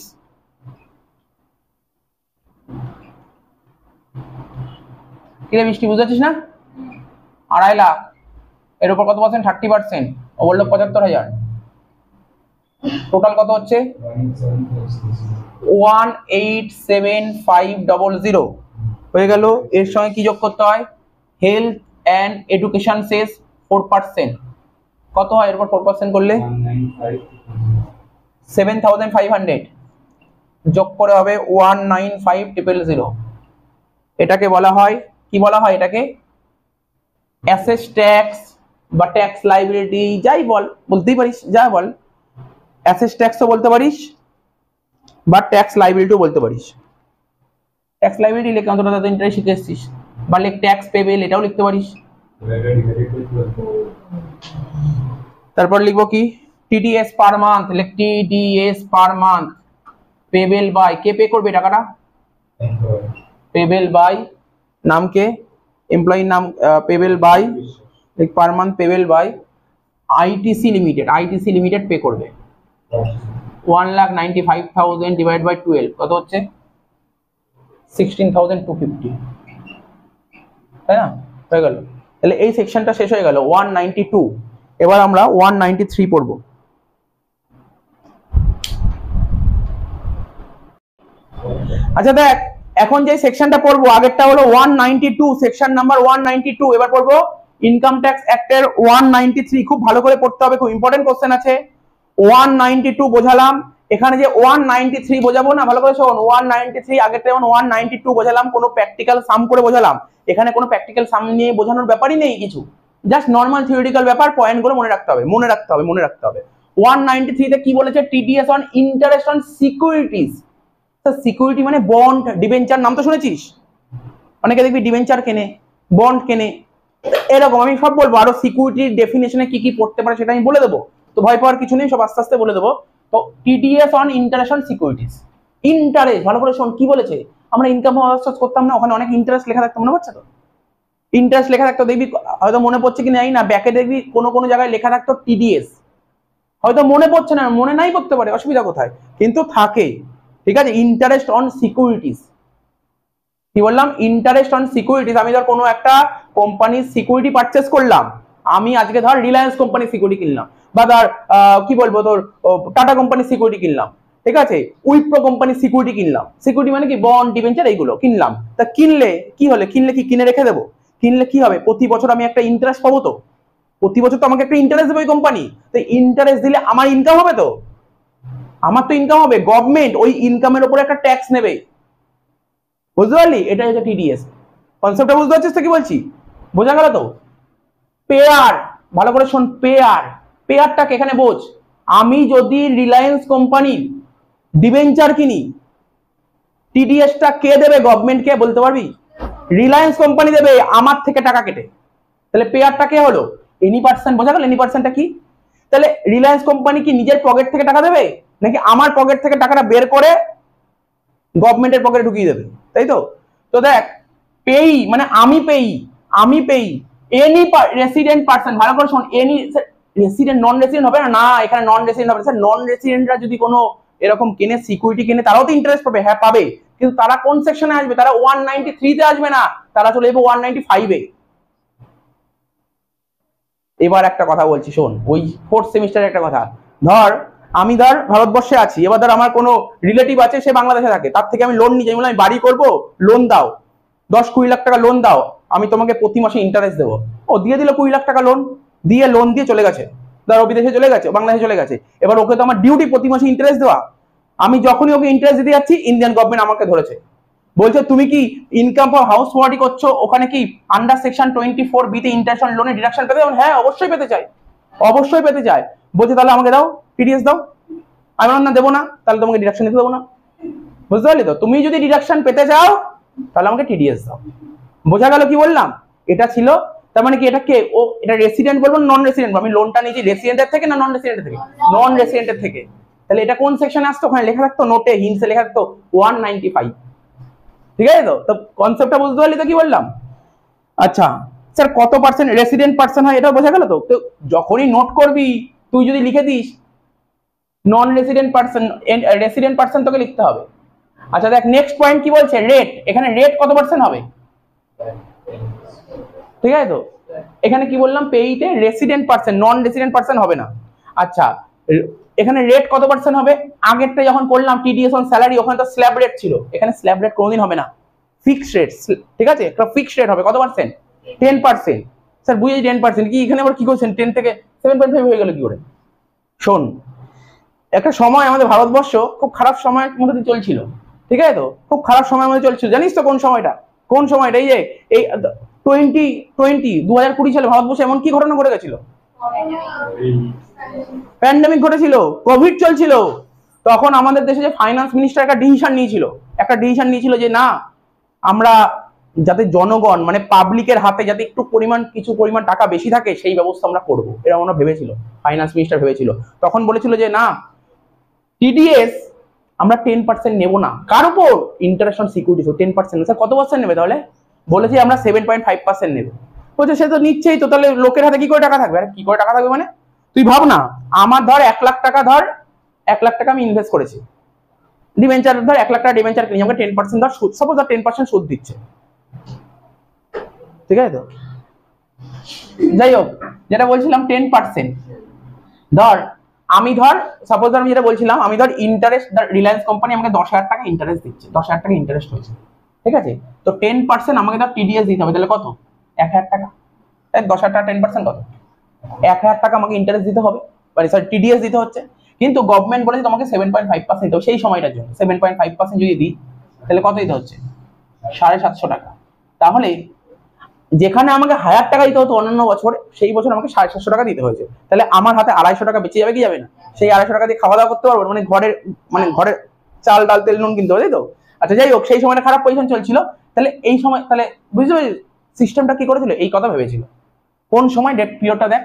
কি রে মিষ্টি, বুঝেছিস না? 2.5 লাখ, এর উপর কত পার্সেন্ট? 30%, ও বললো 75,000। টোটাল কত হচ্ছে? 1,87,500 হয়ে গেল। এর সঙ্গে কি যোগ করতে হয়? হেলথ অ্যান্ড এডুকেশন শেষ 4%, কত হয় এর উপর 4% করলে? 7,500, যোগ করে হবে 1,95,000। এটাকে বলা হয়, কি বলা হয় এটাকে? অ্যাসেট ট্যাক্স বা ট্যাক্স লাইবিলিটি, যাই বল, বলতেই পারিস, যা বল। অ্যাসেট ট্যাক্সও বলতে পারিস বা ট্যাক্স লাইবিলিটিও বলতে পারিস। ট্যাক্স লাইবিলিটি লিখে অন্তত ইন্টারেস্ট শিখে এসেছিস, বা লেখ ট্যাক্স পেবেল, এটাও লিখতে পারিস। তারপর লিখবো কি? টিডিএস পার মান্থ, লেখ TDS per month payable by, কে পে করবে টাকাটা? পেবেল বাই, নাম কে? এমপ্লয়ির নাম, পেবেল বাই, লেখ per month payable by ITC limited, ITC limited pay করবে। 1,95,000 ডিভাইড বাই 12 কত হচ্ছে? 16,250, তাই না? হয়ে গেল। তাহলে এই সেকশনটা শেষ হয়ে গেল, 192। এবার আমরা 193 পড়বো। আচ্ছা দেখ, এখন যে সেকশনটা পড়বো, আগেরটা হলো 192, সেকশন নাম্বার 192। এবার পড়বো ইনকাম ট্যাক্স অ্যাক্টের 193। খুব ভালো করে পড়তে হবে, খুব ইম্পর্টেন্ট কোশ্চেন আছে। 192 বোঝালাম, এখানে যে 193 বোঝাবো না, ভালো করে শোন। 193 আগেরটা যেমন 192 বোঝালাম, কোনো প্র্যাকটিক্যাল সাম করে বোঝালাম। এখানে কোনো প্র্যাকটিক্যাল সাম নিয়ে বোঝানোর ব্যাপারই নেই কিছু, জাস্ট নর্মাল থিওরিটিক্যাল ব্যাপার, পয়েন্টগুলো মনে রাখতে হবে, মনে রাখতে হবে, মনে রাখতে হবে। 193 তে কি বলেছে? TDS on interest on securities. Security মানে বন্ড, ডিবেঞ্চার, নাম তো শুনেছিস। অনেকে দেখবি ডিবেঞ্চার কেনে, বন্ড কেনে, এরকম। আমি সব বলবো, আরো সিকিউরিটির ডেফিনেশনে কি কি পড়তে পারে সেটা আমি বলে দেবো, তো ভয় পাওয়ার কিছু নেই, সব আস্তে আস্তে বলে দেবো। তো TDS on interest on securities, interest, ভালো করে শোন কি বলেছে। আমরা ইনকাম সার্চ করতাম না, ওখানে অনেক ইন্টারেস্ট লেখা থাকতো, মনে পড়ছে তো? ইন্টারেস্ট লেখা থাকতো, দেখবি হয়তো মনে পড়ছে কি নাই না, ব্যাকে দেখবি কোনো কোনো জায়গায় লেখা থাকতো টিডিএস, হয়তো মনে পড়ছে না, মনে নাই পড়তে পারে, অসুবিধা কোথায়, কিন্তু থাকে, ঠিক আছে? ইন্টারেস্ট অন সিকিউরিটিজ, কি বললাম? Interest on securities. আমি ধর কোনো একটা কোম্পানির সিকিউরিটি পারচেস করলাম, আমি আজকে ধর রিলায়েন্স কোম্পানির সিকিউরিটি কিনলাম, বা ধর কি বলবো তোর টাটা কোম্পানির সিকিউরিটি কিনলাম, ঠিক আছে? উইপ্রো কোম্পানির সিকিউরিটি কিনলাম। সিকিউরিটি মানে কি? বন্ড, ডিবেঞ্চার, এইগুলো কিনলাম। তা কিনলে কি হলে, কিনলে কি কিনে রেখে দেবো? কিনলে কি হবে? প্রতি বছর আমি একটা ইন্টারেস্ট পাবো, তো প্রতি বছর তো আমাকে একটা ইন্টারেস্ট দেবে ওই কোম্পানি, তো ইন্টারেস্ট দিলে আমার ইনকাম হবে, তো আমার তো ইনকাম হবে। গভর্নমেন্ট ওই ইনকামের উপর একটা ট্যাক্স নেবে, বুঝতে পারলি? এটা হচ্ছে টিডিএস। কনসেপ্টটা বুঝতে পারছিস তো কি বলছি? বোঝা গেল তো? পেয়ার, ভালো করে শোন, পেয়ার, পেয়ারটাকে এখানে বোঝ। আমি যদি রিলায়েন্স কোম্পানির ডিবেঞ্চার কিনি, টিডিএসটা কে দেবে? গভর্নমেন্টকে, বলতে পারবি? রিলায়েন্স কোম্পানি দেবে আমার থেকে টাকা কেটে। তাহলে পেয়ারটা কে হলো? Any person. বোঝা গেল এনি পার্সনটা কি? তাহলে রিলায়েন্স কোম্পানি কি নিজের পকেট থেকে টাকা দেবে, নাকি আমার পকেট থেকে টাকাটা বের করে গভর্নমেন্টের পকেটে ঢুকিয়ে দেবে? তাই তো? তো দেখ, পেই মানে আমি পেই, আমি পেই। এনি রেসিডেন্ট পার্সন, ভালো করে শোন, এনি রেসিডেন্ট, নন রেসিডেন্ট হবে না, এখানে নন রেসিডেন্ট হবে। স্যার নন রেসিডেন্টরা যদি কোনো এরকম কেনে, সিকিউরিটি কেনে, তারাও তো ইন্টারেস্ট পাবে। হ্যাঁ পাবে, কিন্তু তারা কোন সেকশনে আসবে? তারা 193 তে আসবে না, তারা চলে যাবে 195 এ। এবার একটা কথা বলছি শোন, ওই 4th সেমিস্টারের একটা কথা। ধর আমি ধর ভারতবর্ষে আছি, এবার ধর আমার কোনো রিলেটিভ আছে, সে বাংলাদেশে থাকে, তার থেকে আমি লোন নিয়ে যাই, আমি বাড়ি করবো, লোন দাও, 10-20 লাখ টাকা লোন দাও, আমি তোমাকে প্রতি মাসে ইন্টারেস্ট দেবো। ও দিয়ে দিল 20 লাখ টাকা লোন, দিয়ে লোন দিয়ে চলে গেছে, ধরো বিদেশে চলে গেছে, বাংলাদেশে চলে গেছে। এবার ওকে তো আমার ডিউটি প্রতি মাসে ইন্টারেস্ট দেওয়া। আমি যখনই ওকে ইন্টারেস্ট দিতে যাচ্ছি, ইন্ডিয়ান গভর্নমেন্ট আমাকে ধরেছে, বলছে তুমি কি ইনকাম ফর হাউস ওয়ার্ডি করছো, ওখানে কি আন্ডার সেকশন 24B তে ইন্টারেস্ট অন লোনে ডিডাকশন পেতে? হ্যাঁ অবশ্যই পেতে চাই, অবশ্যই পেতে চাই। বলছে তাহলে আমাকে দাও, টিডিএস দাও। আমি বললাম না দেবো না, তাহলে তোমাকে ডিডাকশন দিতে দেবো না। বুঝতে পারলি তো? তুমি যদি ডিডাকশন পেতে চাও তাহলে আমাকে টিডিএস দাও। বোঝা গেল কি বললাম? এটা ছিল, তার মানে কি এটা কে, ও এটা রেসিডেন্ট বলবো নন রেসিডেন্ট? আমি লোনটা নিয়েছি রেসিডেন্টের থেকে না নন রেসিডেন্টের থেকে? নন রেসিডেন্টের থেকে। তাহলে এটা কোন সেকশনে আসতো? ওখানে লেখা থাকতো, নোটে হিন্টসে লেখা থাকতো 195। ঠিক আছে তো? তো কনসেপ্টটা বুঝতে পারলি তো কি বললাম? আচ্ছা স্যার কত পার্সেন্ট রেসিডেন্ট পার্সন হয়, এটা বোঝা গেল তো? তো যখনই নোট করবি তুই যদি লিখে this non resident person, resident person তোকে লিখতে হবে। আচ্ছা দেখ নেক্সট পয়েন্ট কি বলছে, রেট। এখানে রেট কত পার্সেন্ট হবে? ঠিক আছে তো? এখানে কি বললাম, পেইতে resident person, non resident person হবে না। আচ্ছা এখানে রেট কত পার্সেন্ট হবে? আগেরটা যখন করলাম টিডিএস অন স্যালারি, ওখানে তো স্ল্যাব রেট ছিল, এখানে স্ল্যাব রেট কোনোদিন হবে না, ফিক্সড রেট। ঠিক আছে, একটা ফিক্সড রেট হবে। কত পার্সেন্ট? 10%। স্যার বুঝেছি 10%, কি এখানে আবার কি করছেন 10 থেকে 7.5 হয়ে গেল কি করে? শোন, একটা সময় আমাদের ভারতবর্ষ খুব খারাপ সময়ের মধ্যে দিয়ে চলছিল। ঠিক আছে তো? খুব খারাপ সময়ের মধ্যে চলছিল, জানিস তো কোন সময়টা? কোন সময়টা? এই যে এই 2020 সালে ভারতবর্ষে এমন কি ঘটনা ঘটে গেছিল? প্যান্ডেমিক ঘটেছিল, কোভিড চলছিল। তখন আমাদের দেশে যে ফাইন্যান্স মিনিস্টার একটা ডিসিশন নিয়েছিল যে না, আমরা যাতে জনগণ মানে পাবলিকের হাতে যাতে একটু কিছু পরিমাণ টাকা বেশি থাকে সেই ব্যবস্থা আমরা করবো, এরা আমরা ভেবেছিল, ফাইন্যান্স মিনিস্টার ভেবেছিল। তখন বলেছিল যে না, টিডিএস আমরা 10% নেবো না। কার উপর? Interest on security 10%। স্যার কত পার্সেন্ট নেবে তাহলে? বলেছি আমরা 7.5% নেবে। বলছে সে তো নিচ্ছেই তো, তাহলে লোকের হাতে কি করে টাকা থাকবে? আরে কি করে টাকা থাকবে মানে? তুই ভাব না, আমার ধর 1 লাখ টাকা, ধর 1 লাখ টাকা আমি ইনভেস্ট করেছি ডিবেঞ্চার, ধর 1 লাখ টাকা ডিবেঞ্চার কিনে, আমাকে 10% ধর সুদ, সাপোজ ধর 10% সুদ দিচ্ছে। ঠিক আছে তো? যাই হোক, যেটা বলছিলাম 10%, ধর আমি ধর সাপোজ আমি যেটা বলছিলাম, আমি ধর ইন্টারেস্ট, রিলায়েন্স কোম্পানি আমাকে 10,000 টাকা ইন্টারেস্ট দিচ্ছে, 10,000 টাকা ইন্টারেস্ট হয়েছে। ঠিক আছে তো 10% আমাকে ধর টিডিএস দিতে হবে, তাহলে কত? 1,000 টাকা। 10,000 টাকা 10% কত? 1,000 টাকা আমাকে ইন্টারেস্ট দিতে হবে, মানে স্যার টিডিএস দিতে হচ্ছে। কিন্তু গভর্নমেন্ট বলেছে তোমাকে 7.5% দিতে হবে সেই সময়টার জন্য। 7.5% যদি দিই তাহলে কত দিতে হচ্ছে? 750 টাকা। তাহলে যেখানে আমাকে 1,000 টাকা দিতে হতো অন্যান্য বছর, সেই বছর আমাকে 750 টাকা দিতে হয়েছে। তাহলে আমার হাতে 250 টাকা বেঁচে যাবে কি যাবে না? সেই 250 টাকা দিয়ে খাওয়া দাওয়া করতে পারবো, মানে ঘরের চাল ডাল তেল নুন কিনতে হবে, তাই তো? আচ্ছা যাই হোক, সেই সময়টা খারাপ পজিশন চলছিল। তাহলে এই সময়, তাহলে বুঝতে পারছি সিস্টেমটা কি করেছিল, এই কথা ভেবেছিল। কোন সময়? ডেট পিরিয়ডটা দেখ,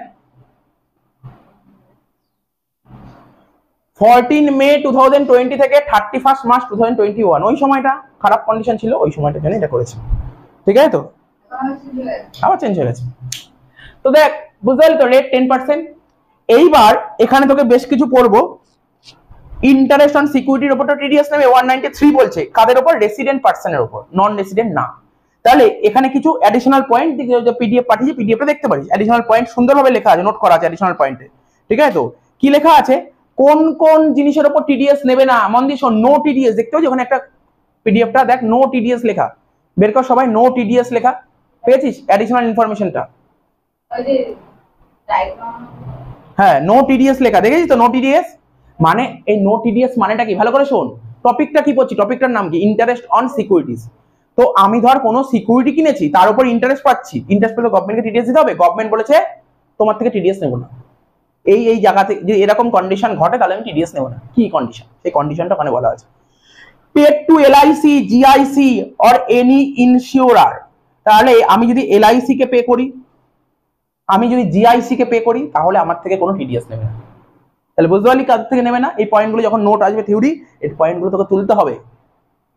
14 মে 2020 থেকে 31 মার্চ 2021। ওই সময়টা খারাপ কন্ডিশন ছিল, ওই সময়টার জন্য এটা করেছে। ঠিক আছে তো? আবার চেঞ্জ হয়ে গেছে। তো দেখ বুঝতে পারলি তো, রেট 10%। এইবার এখানে তোকে বেশ কিছু পড়বো। ইন্টারেস্ট অন সিকিউরিটির উপর টিডিএস নেবে 193 বলছে, কাদের উপর? রেসিডেন্ট পার্সনের উপর, নন রেসিডেন্ট না। তাহলে এখানে কিছু অ্যাডিশনাল পয়েন্ট পিডিএফ পাঠিয়েছি, পিডিএফটা দেখতে পারিস। অ্যাডিশনাল পয়েন্ট সুন্দরভাবে লেখা আছে, নোট করা আছে অ্যাডিশনাল পয়েন্টে। ঠিক আছে তো? কি লেখা আছে, কোন কোন জিনিসের উপর টিডিএস নেবে না, মন দিয়ে শোন। নো টিডিএস, দেখতে পাচ্ছি ওখানে একটা পিডিএফটা দেখ, নো টিডিএস লেখা, বের কর সবাই, নো টিডিএস লেখা পেয়েছিস? অ্যাডিশনাল ইনফরমেশনটা, হ্যাঁ নো টিডিএস লেখা, দেখেছিস তো? নো টিডিএস মানে, এই নো টিডিএস মানেটা কি ভালো করে শোন। টপিকটা কি পড়ছি, টপিকটার নাম কি? Interest on securities. তো আমি ধর কোনো সিকিউরিটি কিনেছি, তার উপর ইন্টারেস্ট পাচ্ছি, ইন্টারেস্ট পেলে গভর্নমেন্টকে টিডিএস দিতে হবে। গভর্নমেন্ট বলেছে তোমার থেকে টিডিএস নেবো না, এই জায়গাতে যদি এরকম কন্ডিশন ঘটে তাহলে আমি টিডিএস নেবো না। কি কন্ডিশন? সেই কন্ডিশনটা ওখানে বলা আছে। Paid to LIC, GIC or any insurer. তাহলে আমি যদি এলআইসি কে পে করি, আমি যদি জিআইসি কে পে করি, তাহলে আমার থেকে কোনো টিডিএস নেবে না। তাহলে বুঝতে পারলি কার থেকে নেবে না? এই পয়েন্টগুলো যখন নোট আসবে থিওরি, এই পয়েন্টগুলো তোকে তুলতে হবে,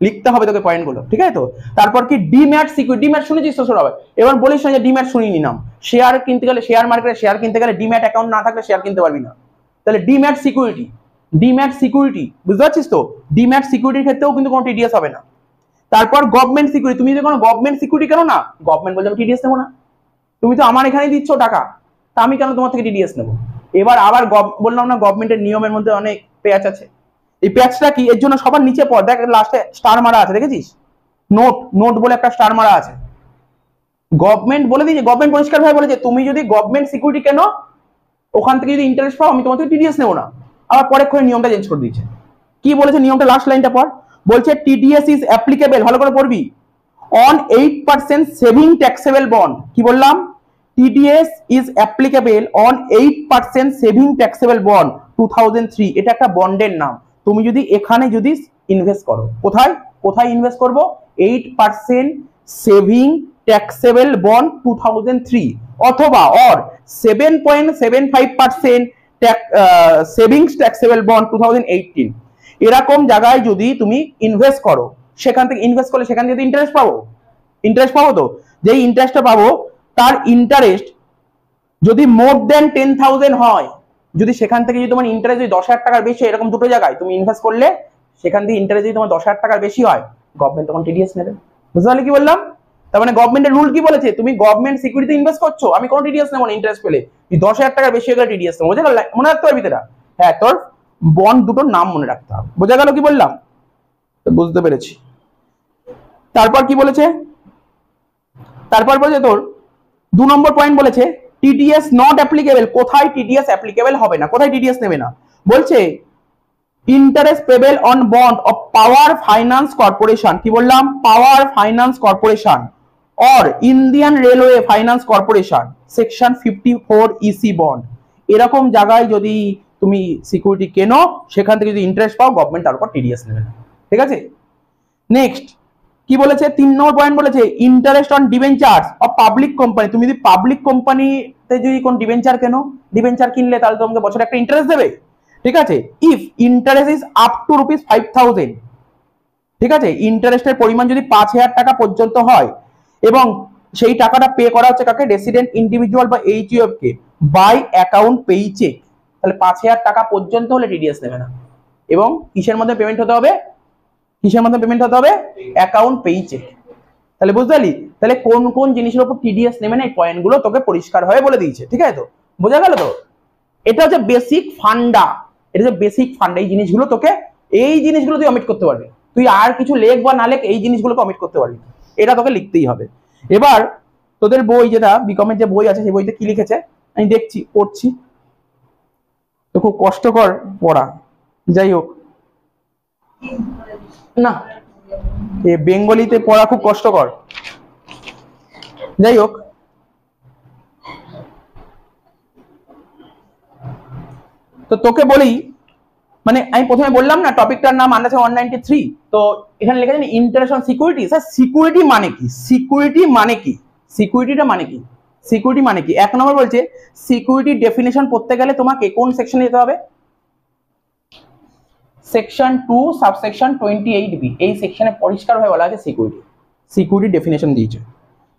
লিখতে হবে তোকে পয়েন্টগুলো। ঠিক আছে তো? তারপর কি ডিম্যাট সিকিউরিটি, ডিম্যাট শুনেছিস তো সবাই? এবার বলিস না যে ডিম্যাট শুনিনি নাম। শেয়ার কিনতে গেলে, শেয়ার মার্কেটে শেয়ার কিনতে গেলে ডিম্যাট অ্যাকাউন্ট না থাকলে শেয়ার কিনতে পারবি না। তাহলে ডিম্যাট সিকিউরিটি, ডিম্যাট সিকিউরিটি বুঝতে পারছিস তো? ডিম্যাট সিকিউরিটির ক্ষেত্রেও কিন্তু কোনো টিডিএস হবে না। তারপর গভর্নমেন্ট সিকিউরিটি, তুমি যদি কোনো গভর্নমেন্ট সিকিউরিটি কেন না, গভর্নমেন্ট বলবে আমি টিডিএস নেবো না, তুমি তো আমার এখানেই দিচ্ছ টাকা, তা আমি কেন তোমার থেকে টিডিএস নেবো? এবার আবার বললাম না, গভর্নমেন্টের নিয়মের মধ্যে অনেক প্যাচ আছে। এই প্যাচটা কি, এর জন্য সবার নিচে পড় দেখ, লাস্টে স্টার মারা আছে, দেখেছিস? নোট, নোট বলে একটা স্টার মারা আছে। গভর্নমেন্ট বলে দিয়েছে, গভর্নমেন্ট পরিষ্কার ভাবে বলেছে তুমি যদি গভর্নমেন্ট সিকিউরিটি কেন ওখান থেকে যদি ইন্টারেস্ট পাও আমি তোমার থেকে টিডিএস নেবো না। আবার পরে করে নিয়মটা চেঞ্জ করে দিয়েছে। কি বলেছে নিয়মটা, লাস্ট লাইনটা পর, বলছে টিডিএস ইজ অ্যাপ্লিকেবল, ভালো করে পড়বি, অন 8% সেভিং ট্যাক্সেবল বন্ড। কি বললাম, TDS is applicable on 8% saving taxable bond 2003। এটা একটা বন্ডের নাম। তুমি যদি এখানে যদি ইনভেস্ট করো, কোথায় কোথায় ইনভেস্ট করবো, 8% সেভিং ট্যাক্সেবল বন্ড 2003 অথবা অর 7.75% সেভিংস ট্যাক্সেবল বন্ড 2018। এরকম জায়গায় যদি তুমি ইনভেস্ট করো, সেখান থেকে ইনভেস্ট করলে সেখান থেকে ইন্টারেস্ট পাবো, ইন্টারেস্ট পাবো। তো যেই ইন্টারেস্টটা পাবো তার ইন্টারেস্ট যদি মোর দেন 10,000 হয়, যদি সেখান থেকে যদি তোমার ইন্টারেস্ট যদি 10,000 টাকার বেশি, এরকম দুটো জায়গায় তুমি ইনভেস্ট করলে সেখান থেকে ইন্টারেস্ট যদি তোমার 10,000 টাকার বেশি হয়, গভর্নমেন্ট তখন টিডিএস নেবে। বুঝতে পারলে কি বললাম? তার মানে গভর্নমেন্টের রুল কি বলেছে, তুমি গভর্নমেন্ট সিকিউরিটি ইনভেস্ট করছো, আমি কোনো টিডিএস নেবো না ইন্টারেস্ট পেলে, 10,000 টাকার বেশি হলে টিডিএস নেবো। বুঝে গেল? মনে রাখতে পারবি তোরা? হ্যাঁ, তোর বন্ড দুটোর নাম মনে রাখতে হবে। বোঝা গেল কি বললাম? বুঝতে পেরেছি। তারপর কি বলেছে, তারপর বলেছে তোর 2 নম্বর পয়েন্ট বলেছে টিডিএস নট অ্যাপ্লিকেবল। কোথায় টিডিএস অ্যাপ্লিকেবল হবে না, কোথায় টিডিএস নেবে না? বলছে interest payable on bond of power finance corporation. কি বললাম, power finance corporation or Indian railway finance corporation section 54 EC bond. এরকম জায়গায় যদি তুমি সিকিউরিটি কেনো, সেখান থেকে যদি ইন্টারেস্ট পাও, গভর্নমেন্ট তার উপর টিডিএস নেবে না। ঠিক আছে? নেক্সট কি বলেছে, 3 নম্বর পয়েন্ট বলেছে interest on debentures of public company. তুমি যদি পাবলিক কোম্পানিতে যদি কোন ডিবেঞ্চার কেনো, ডিবেঞ্চার কিনলে তাহলে তোমাকে বছরে একটা ইন্টারেস্ট দেবে। ঠিক আছে? If interest is up to ₹5,000। ঠিক আছে? ইন্টারেস্টের পরিমাণ যদি 5,000 টাকা পর্যন্ত হয় এবং সেই টাকাটা পে করা হচ্ছে কাকে, রেসিডেন্ট ইন্ডিভিজুয়াল বা HUF K by account pay check, তাহলে 5,000 টাকা পর্যন্ত হলে টিডিএস নেবে না। এবং কিসের মধ্যে পেমেন্ট হতে হবে, কিসের মধ্যে পেমেন্ট হতে হবে, অ্যাকাউন্ট পেই চেক। তাহলে বুঝতে পারলি? তাহলে কোন কোন জিনিসের উপর টিডিএস নেবে না, এই পয়েন্টগুলো তোকে পরিষ্কার হয়ে বলে দিয়েছে। ঠিক আছে? তো বোঝা গেল তো? এটা হচ্ছে বেসিক ফান্ডা, এটা হচ্ছে বেসিক ফান্ডা। এই জিনিসগুলো তোকে, এই জিনিসগুলো তুই অমিট করতে পারবি, তুই আর কিছু লেখ বা না লেখ, এই জিনিসগুলোকে অমিট করতে পারবি, এটা তোকে লিখতেই হবে। এবার তোদের বই, যেটা বিকমের যে বই আছে, সেই বইতে কি লিখেছে আমি দেখছি, পড়ছি তো, খুব কষ্টকর পড়া। যাই হোক, না বেঙ্গলিতে পড়া খুব কষ্টকর। যাই হোক, তো তোকে বলি, মানে আমি প্রথমে বললাম না টপিকটার নাম আন্ডার 193, তো এখানে লেখা আছে interest on security. Sir security মানে কি, সিকিউরিটি মানে কি, সিকিউরিটিটা মানে কি, সিকিউরিটি মানে কি? 1 নম্বর বলছে সিকিউরিটি ডেফিনেশন পড়তে গেলে তোমাকে কোন সেকশনে যেতে হবে, সেকশন 2 সাবসেকশন 28B। এই সেকশনে পরিষ্কার ভাবে বলা আছে সিকিউরিটি, সিকিউরিটি ডেফিনেশন দিয়েছে।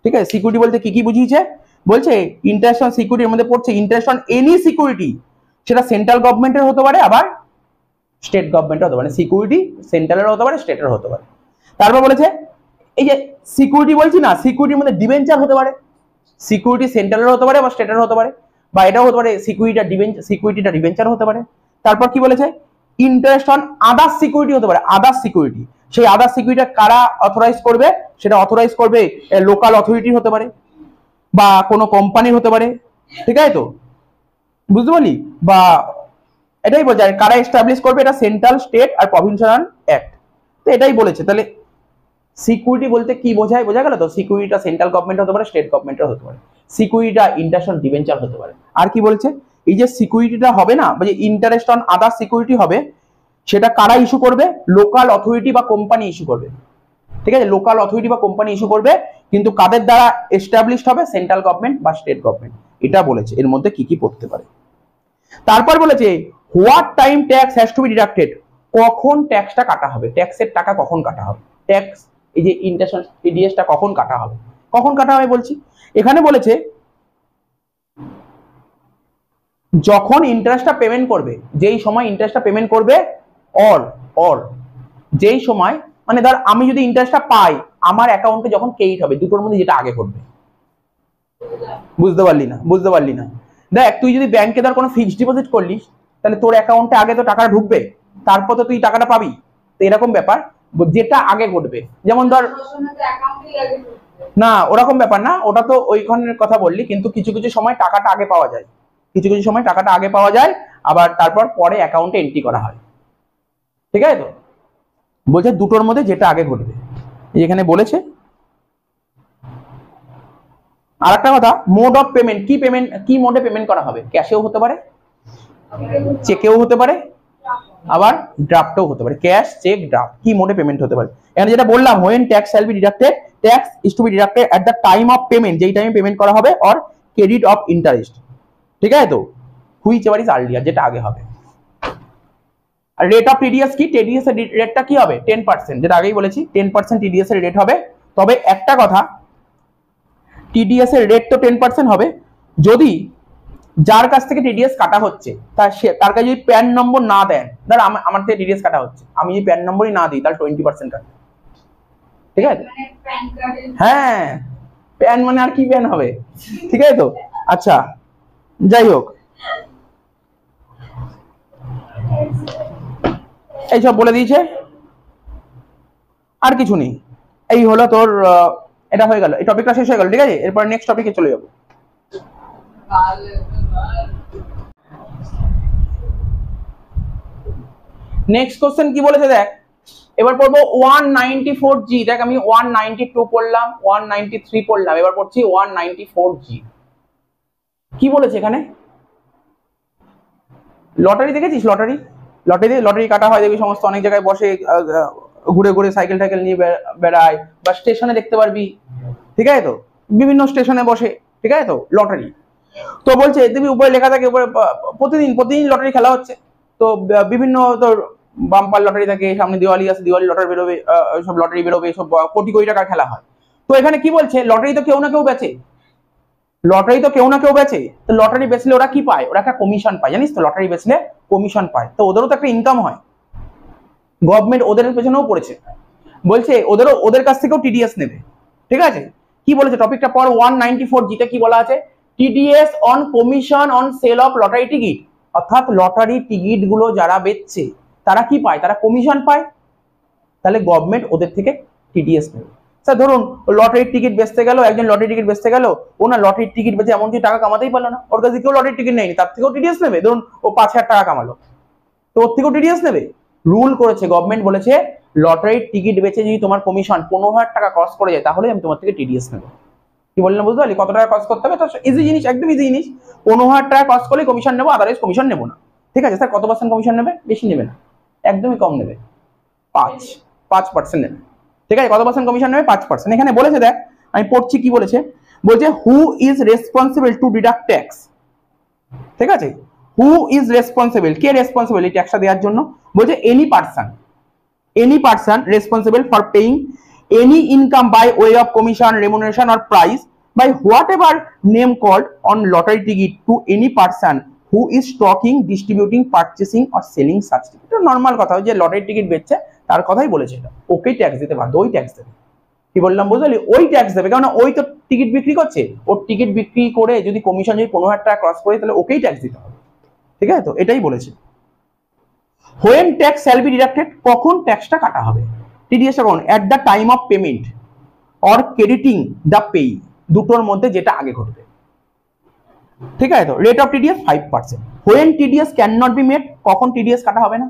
ঠিক আছে? সিকিউরিটি বলতে কি কি বুঝিয়েছে, বলছে ইন্টারেস্ট অন সিকিউরিটির মধ্যে পড়ছে ইন্টারেস্ট অন এনি সিকিউরিটি, সেটা সেন্ট্রাল গভর্নমেন্টের হতে পারে, আবার স্টেট গভর্নমেন্টের হতে পারে। সিকিউরিটি সেন্ট্রালের হতে পারে, স্টেটের হতে পারে। তারপর বলেছে এই যে সিকিউরিটি বলছি না, সিকিউরিটির মধ্যে ডিবেঞ্চার হতে পারে, সিকিউরিটি সেন্ট্রালের হতে পারে বা স্টেটের হতে পারে, বা এটাও হতে পারে সিকিউরিটিটা ডিবেঞ্চার হতে পারে। তারপর কি বলেছে, ইন্টারেস্ট অন আদার্স সিকিউরিটি হতে পারে, আদার্স সিকিউরিটি। সেই আদার্স সিকিউরিটি কারা অথরাইজ করবে, সেটা অথরাইজ করবে লোকাল অথরিটি হতে পারে বা কোনো কোম্পানির হতে পারে। ঠিক আছে? তো বুঝতে পারলি? বা এটাই বলছে কারা এস্টাবলিশ করবে, এটা সেন্ট্রাল, স্টেট আর প্রভিন্সিয়াল অ্যাক্ট। তো এটাই বলেছে। তাহলে সিকিউরিটি বলতে কি বোঝায়, বোঝা গেল তো? সিকিউরিটিটা সেন্ট্রাল গভর্নমেন্ট হতে পারে, স্টেট গভর্নমেন্টের হতে পারে, সিকিউরিটিটা ইন্টারেস্ট অন ডিবেঞ্চার হতে পারে। আর কি বলছে, এই যে সিকিউরিটিটা হবে না, বা যে ইন্টারেস্ট অন আদার সিকিউরিটি হবে, সেটা কারা ইস্যু করবে, লোকাল অথরিটি বা কোম্পানি ইস্যু করবে। ঠিক আছে? লোকাল অথরিটি বা কোম্পানি ইস্যু করবে, কিন্তু কাদের দ্বারা এস্টাবলিশড হবে, সেন্ট্রাল গভর্নমেন্ট বা স্টেট গভর্নমেন্ট। এটা বলেছে এর মধ্যে কি কি পড়তে পারে। তারপর বলেছে what time tax has to be deducted, কখন ট্যাক্সটা কাটা হবে, ট্যাক্সের টাকা কখন কাটা হবে, ট্যাক্স এই যে ইন্টারেস্ট টিডিএসটা কখন কাটা হবে, কখন কাটা হবে বলছি। এখানে বলেছে যখন ইন্টারেস্টটা পেমেন্ট করবে, যেই সময় ইন্টারেস্টটা পেমেন্ট করবে, অর যেই সময়, মানে ধর আমি যদি ইন্টারেস্টটা পাই, আমার অ্যাকাউন্টে যখন ক্রেডিট হবে, দুটোর মধ্যে যেটা আগে ঘটবে। বুঝতে পারলি না, বুঝতে পারলি না? দেখ, তুই যদি ব্যাংকে ধর কোনো ফিক্সড ডিপোজিট করলিস, তাহলে তোর অ্যাকাউন্টে আগে তো টাকা ঢুকবে, তারপর তো তুই টাকাটা পাবি। তো এরকম ব্যাপার, যেটা আগে ঘটবে। যেমন ধর না ওরকম ব্যাপার না, ওটা তো ওইখানের কথা বললি, কিন্তু কিছু কিছু সময় টাকাটা আগে পাওয়া যায়, কিছু কিছু সময় টাকাটা আগে পাওয়া যায়, আবার তারপর পরে অ্যাকাউন্টে এন্ট্রি করা হয়, ঠিক আছে? তো বলছে দুটোর মধ্যে যেটা আগে ঘটবে, এখানে বলেছে। আর একটা কথা, মোড অফ পেমেন্ট, কি মোডে পেমেন্ট করা হবে? ক্যাশেও হতে পারে, চেকেও হতে পারে, আবার ড্রাফটও হতে পারে। ক্যাশ, চেক, ড্রাফট, কি মোডে পেমেন্ট হতে পারে? এখানে যেটা বললাম, when tax shall be deducted, tax is to be deducted at the time of payment, যেই টাইমে পেমেন্ট করা হবে, or credit of interest, ঠিক আছে? তো হুইচ এভার ইজ আর্লিয়ার, যেটা আগে হবে। আর রেট অফ টিডিএস কি? টিডিএস এর রেটটা কি হবে? 10%, যেটা আগেই বলেছি 10% টিডিএস এর রেট হবে। তবে একটা কথা, টিডিএস এর রেট তো 10% হবে, যদি যার কাছ থেকে টিডিএস কাটা হচ্ছে তার কাছে যদি প্যান নম্বর না দেন, ধর আমার থেকে টিডিএস কাটা হচ্ছে, আমি যদি প্যান নম্বরই না দিই, তাহলে 20% কাটবে, ঠিক আছে? হ্যাঁ, প্যান মানে আর কি প্যান হবে, ঠিক আছে? তো আচ্ছা, যাই হোক, এইসব বলে দিয়েছে, আর কিছু নেই। এই হলো তোর, এটা হয়ে গেল, এই টপিকটা শেষ হয়ে গেল, ঠিক আছে? এরপর নেক্সট টপিকে চলে যাবো। নেক্সট কোশ্চেন কি বলেছে দেখ, এবার পড়বো 194G। দেখ আমি 192 পড়লাম, 193 পড়লাম, এবার পড়ছি 194G। কি বলেছে এখানে? লটারি দেখেছিস? লটারি কাটা হয়, দেখবি সমস্ত অনেক জায়গায় বসে, ঘুরে ঘুরে সাইকেল টাইকেল নিয়ে বেড়ায়, বা স্টেশনে দেখতে পারবি, ঠিক আছে? তো বিভিন্ন স্টেশনে বসে, ঠিক আছে? তো লটারি তো বলছে, দেখবি উপরে লেখা থাকে, উপরে প্রতিদিন লটারি খেলা হচ্ছে। তো বিভিন্ন তোর বাম্পার লটারি থাকে, সামনে দিওয়ালি আছে, দিওয়ালি লটারি বেরোবে, সব লটারি বেরোবে, সব কোটি কোটি টাকার খেলা হয়। তো এখানে কি বলছে, লটারি তো কেউ না কেউ বেচে, তো লটারি বেচলে ওরা কি পায়? ওরা একটা কমিশন পায়, জানিস তো? লটারি বেচলে কমিশন পায়, তো ওদেরও তো একটা ইনকাম হয়, গভর্নমেন্ট ওদের পেছনেও পড়েছে, বলছে ওদের কাছ থেকেও টিডিএস নেবে, ঠিক আছে? কি বলেছে টপিকটা পর, 194G তে কি বলা আছে? TDS on commission on sell of lottery ticket, অর্থাৎ লটারি টিকিট গুলো যারা বেচছে তারা কি পায়? তারা কমিশন পায়, তাহলে গভর্নমেন্ট ওদের থেকে টিডিএস নেবে। স্যার ধরুন লটারির টিকিট বেচতে গেল, একজন লটারি টিকিট বেচতে গেল, ও না লটারির টিকিট বেচে এমনকি টাকা কামাতেই পারলো না, ওর কাছে কেউ লটারির টিকিট নেয়নি, তার থেকেও টিডিএস নেবে? ধরুন ও 5,000 টাকা কামালো, তো ওর থেকেও টিডিএস নেবে? রুল করেছে, গভর্নমেন্ট বলেছে লটারির টিকিট বেচে যদি তোমার কমিশন 15,000 টাকা ক্রস করে যায়, তাহলে আমি তোমার থেকে টিডিএস নেবো। কি বললাম বুঝতে পারলি? কত টাকা ক্রস করতে হবে? তো ইজি জিনিস, একদম ইজি জিনিস, 15,000 টাকা ক্রস করলে কমিশন নেবো, আদারওয়াইজ কমিশন নেবো না, ঠিক আছে? স্যার কত পার্সেন্ট কমিশন নেবে? বেশি নেবে না, একদমই কম নেবে, 5% নেবে, ঠিক আছে? কত পার্সেন্ট কমিশন নেবে? 5%। এখানে বলেছে, দেখ আমি পড়ছি কি বলেছে, বলছে who is responsible to deduct tax, ঠিক আছে? হু ইজ রেসপন্সিবল, কে রেসপন্সিবল এই ট্যাক্সটা দেওয়ার জন্য? বলছে any person responsible for paying any income by way of commission, remuneration or prize by whatever name called on lottery ticket to any person who is stocking, distributing, purchasing or selling such ticket. Normal কথা, যে lottery ticket বেচছে তার কথাই বলেছে, ওকেই tax দিতে বাধ্য, ওই ট্যাক্স দেবে। কি বললাম বুঝলি? ওই ট্যাক্স দেবে, কারণ ওই তো টিকিট বিক্রি করছে, ওর টিকিট বিক্রি করে যদি কমিশন যদি 15,000 টাকা ক্রস করে, তাহলে ওকেই ট্যাক্স দিতে হবে, ঠিক আছে? তো এটাই বলেছে। When tax shall be deducted, কখন ট্যাক্সটা কাটা হবে? টিডিএস কখন? At the time of payment or crediting the payee, দুটোর মধ্যে যেটা আগে ঘটবে, ঠিক আছে? তো rate of TDS 5%। When TDS can not be made, কখন টিডিএস কাটা হবে না?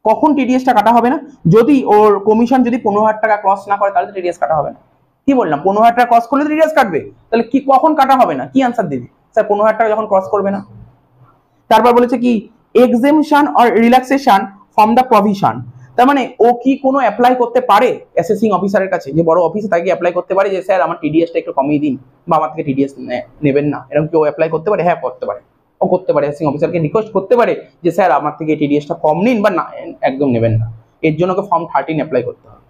কখন টিডিএসটা কাটা হবে না? যদি ওর কমিশন যদি 15,000 টাকা ক্রস না করে, তাহলে টিডিএস কাটা হবে না। কি বললাম? 15,000 টাকা ক্রস করলে টিডিএস কাটবে, তাহলে কি কখন কাটা হবে না? কি আনসার দিবি? স্যার 15,000 টাকা যখন ক্রস করবে না। তারপর বলেছে কি, exemption or relaxation from the provision, তার মানে ও কি কোনো অ্যাপ্লাই করতে পারে অ্যাসেসিং অফিসারের কাছে, যে বড় অফিসে, তাকে অ্যাপ্লাই করতে পারে যে স্যার আমার টিডিএসটা একটু কমিয়ে দিন, বা আমার থেকে টিডিএস নেবেন না, এরকম কি ও অ্যাপ্লাই করতে পারে? হ্যাঁ করতে পারে, ও করতে পারে, অ্যাসেসিং অফিসারকে রিকোয়েস্ট করতে পারে যে স্যার আমার থেকে টিডিএসটা কম নিন, বা না একদম নেবেন না। এর জন্য ওকে ফর্ম 13 অ্যাপ্লাই করতে হবে।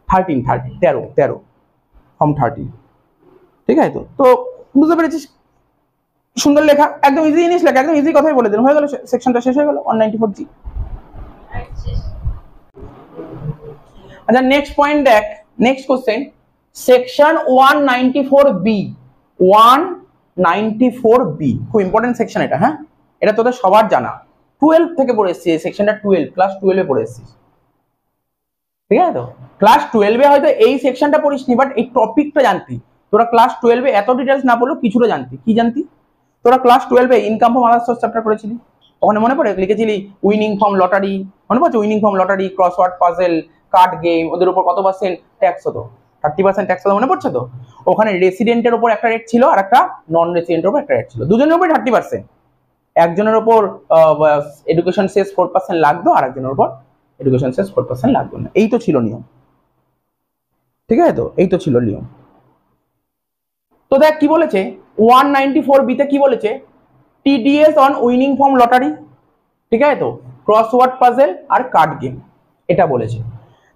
13 ফর্ম 13, ঠিক আছে? তো বুঝতে পেরেছিস? সুন্দর লেখা, একদম ইজি জিনিস লেখা, একদম ইজি কথাই বলে দিন, হয়ে গেল, সেকশনটা শেষ হয়ে গেল 194G। আচ্ছা নেক্সট পয়েন্ট দেখ, next question, section 194B, 194B খুব ইম্পর্টেন্ট সেকশন এটা, হ্যাঁ এটা তোদের সবার জানা, 12 থেকে পড়ে এসেছি এই সেকশনটা, 12 ক্লাস 12 এ পড়ে এসেছিস। ঠিক আছে তো? ক্লাস 12-এ হয়তো এই সেকশনটা পড়িসনি, বাট এই টপিকটা জানতি। তোরা ক্লাস 12-এ এত ডিটেলস না পড়লেও কিছুটা জানতি। কি জানতি? তোরা ক্লাস 12-এ income from other source chapter পড়েছিলি, ওখানে মনে পড়ে লিখেছিলি উইনিং ফ্রম লটারি, মনে পড়ছে? Winning from lottery, crossword puzzle, card game, ওদের উপর কত পার্সেন্ট ট্যাক্স হতো? 30% ট্যাক্স হতো, মনে পড়ছে তো? ওখানে রেসিডেন্টের উপর একটা রেট ছিল আর একটা নন রেসিডেন্টের উপর একটা রেট ছিল, দুজনের উপর 30%। একজনের উপর এডুকেশন সেস 4% লাগতো, আর একজনের উপর এডুকেশন সেস 4% লাগতো না। এই তো ছিল নিয়ম, ঠিক আছে তো? এই তো ছিল নিয়ম। তো দেখ কি বলেছে 194 বিতে, কি বলেছে? TDS on winning from lottery, ঠিক আছে তো? ক্রসওয়ার্ড পাজেল আর কার্ড গেম, এটা বলেছে।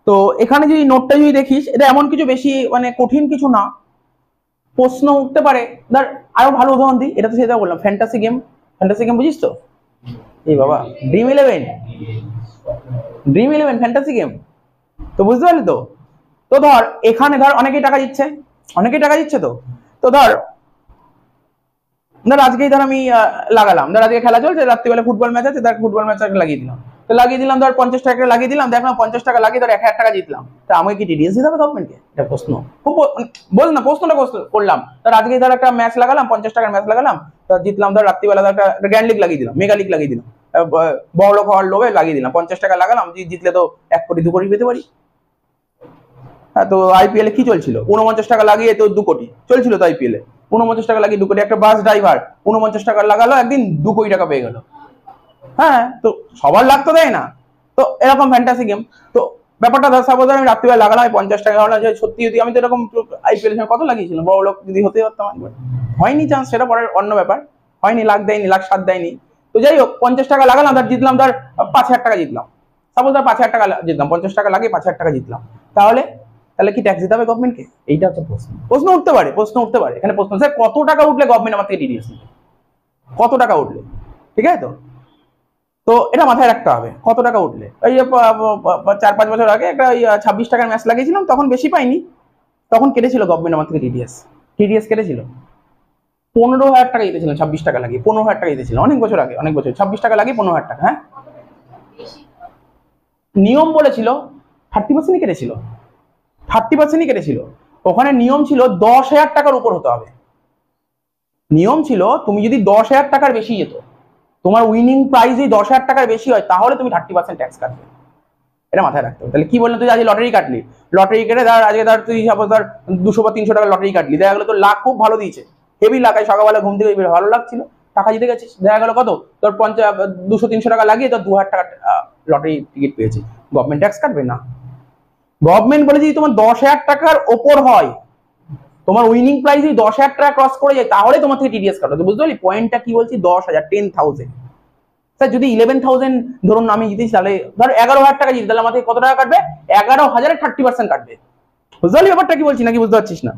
তো এখানে যদি নোটটা যদি দেখিস, এটা এমন কিছু বেশি মানে কঠিন কিছু না, প্রশ্ন উঠতে পারে। ধর আরো ভালো উদাহরণ দিই, এটা তো সেটা বললাম ফ্যান্টাসি গেম। ফ্যান্টাসি গেম বুঝিস তো? এই বাবা, ড্রিম ইলেভেন ফ্যান্টাসি গেম, তো বুঝতে পারলি তো? তো ধর এখানে ধর অনেকেই টাকা দিচ্ছে, তো তো ধর আজকেই ধর আমি লাগালাম, ধর আজকে খেলা চলছে, রাত্রিবেলা ফুটবল ম্যাচ আছে, দেখ ফুটবল ম্যাচ লাগিয়ে দিলাম, তো লাগিয়ে দিলাম ধর 50 টাকা লাগিয়ে দিলাম, দেখলাম 50 টাকা লাগিয়ে ধর 1000 টাকা জিতলাম, তা আমাকে কি টিডিএস দিতে হবে গভর্নমেন্টকে? এটা প্রশ্ন। খুব বল না, প্রশ্নটা করলাম। ধর আজকে ধর একটা ম্যাচ লাগালাম, 50 টাকার ম্যাচ লাগালাম, তো জিতলাম, ধর রাত্রিবেলা একটা গ্র্যান্ড লিগ লাগিয়ে দিলাম, মেগা লিগ লাগিয়ে দিলাম, বড় লোক হওয়ার লোভে লাগিয়ে দিলাম, 50 টাকা লাগালাম, জিতলে তো 1 কোটি 2 কোটি পেতে পারি। হ্যাঁ, তো আইপিএল এ কি চলছিল? 49 টাকা লাগিয়ে তো 2 কোটি চলছিল তো আইপিএল এ। 49 টাকা লাগিয়ে 2 কোটি, একটা বাস ড্রাইভার 49 টাকা লাগালো, একদিন 2 কোটি টাকা পেয়ে গেল। হ্যাঁ, তো সবার লাগ তো দেয় না। তো এরকম ফ্যান্টাসি গেম। তো ব্যাপারটা ধর সাপোজ আমি রাত্রিবেলা লাগালাম 50 টাকা, হলো যে সত্যি যদি আমি তো এরকম আইপিএল এর কত লাগিয়েছিলাম, বড় লোক যদি হতে পারতাম, হয়নি চান্স, সেটা পরের অন্য ব্যাপার, হয়নি, লাখ দেয়নি, লাখ 7 দেয়নি। তো যাই হোক 50 টাকা লাগালাম, ধর জিতলাম, ধর 5000 টাকা জিতলাম, সাপোজ ধর 5000 টাকা জিতলাম, 50 টাকা লাগিয়ে 5000 টাকা জিতলাম, তাহলে কি ট্যাক্স দিতে হবে গভর্নমেন্টকে? এইটা হচ্ছে প্রশ্ন। প্রশ্ন উঠতে পারে এখানে প্রশ্ন, স্যার কত টাকা উঠলে গভর্নমেন্ট আমার থেকে টিডিএস নেবে? কত টাকা উঠলে? ঠিক আছে তো? তো এটা মাথায় রাখতে হবে, কত টাকা উঠলে। এই 4-5 বছর আগে একটা 26 টাকার ম্যাচ লাগিয়েছিলাম, তখন বেশি পাইনি, তখন কেটেছিল গভর্নমেন্ট আমার থেকে টিডিএস কেটেছিল 15,000 টাকা দিতেছিলাম, 26 টাকা লাগিয়ে 15,000 টাকা দিতেছিল, অনেক বছর আগে, 26 টাকা লাগিয়ে 15,000 টাকা। হ্যাঁ, নিয়ম বলেছিল 30%ই কেটেছিল, 30%ই কেটেছিল। ওখানে নিয়ম ছিল 10,000 টাকার উপর হতে হবে। নিয়ম ছিল তুমি যদি 10,000 টাকার বেশি যেত, তোমার উইনিং প্রাইস যদি 10,000 টাকার বেশি হয়, তাহলে তুমি 30% ট্যাক্স কাটবে। এটা মাথায় রাখতে হবে। তাহলে কি বললাম, তুই আজ লটারি কাটলি, লটারি কেটে ধর আজকে ধর তুই সাপোজ ধর 200 বা 300 টাকা লটারি কাটলি, দেখা গেলো তোর লাখ খুব ভালো দিয়েছে, হেভি লাখ, সকালবেলা ঘুম থেকে ভালো লাগছিল, টাকা জিতে গেছিস, দেখা গেলো কত তোর 200-300 টাকা লাগিয়ে তোর 2,000 টাকা লটারি টিকিট পেয়েছে, গভর্নমেন্ট ট্যাক্স কাটবে না। গভর্নমেন্ট বলে যদি তোমার 10,000 টাকার ওপর হয়, তোমার উইনিং প্রাইস যদি 10,000 টাকা ক্রস করে যায়, তাহলে তোমার থেকে টিডিএস কাটবে। বুঝতে পারলি পয়েন্টটা কি বলছি? 10,000, 10,000। স্যার যদি 11,000 ধরুন আমি জিতেছি, তাহলে ধর 11,000 টাকা জিতে, তাহলে আমার থেকে কত টাকা কাটবে? 11,000-এর 30% কাটবে। বুঝতে পারলি ব্যাপারটা কি বলছি, নাকি বুঝতে পারছিস না?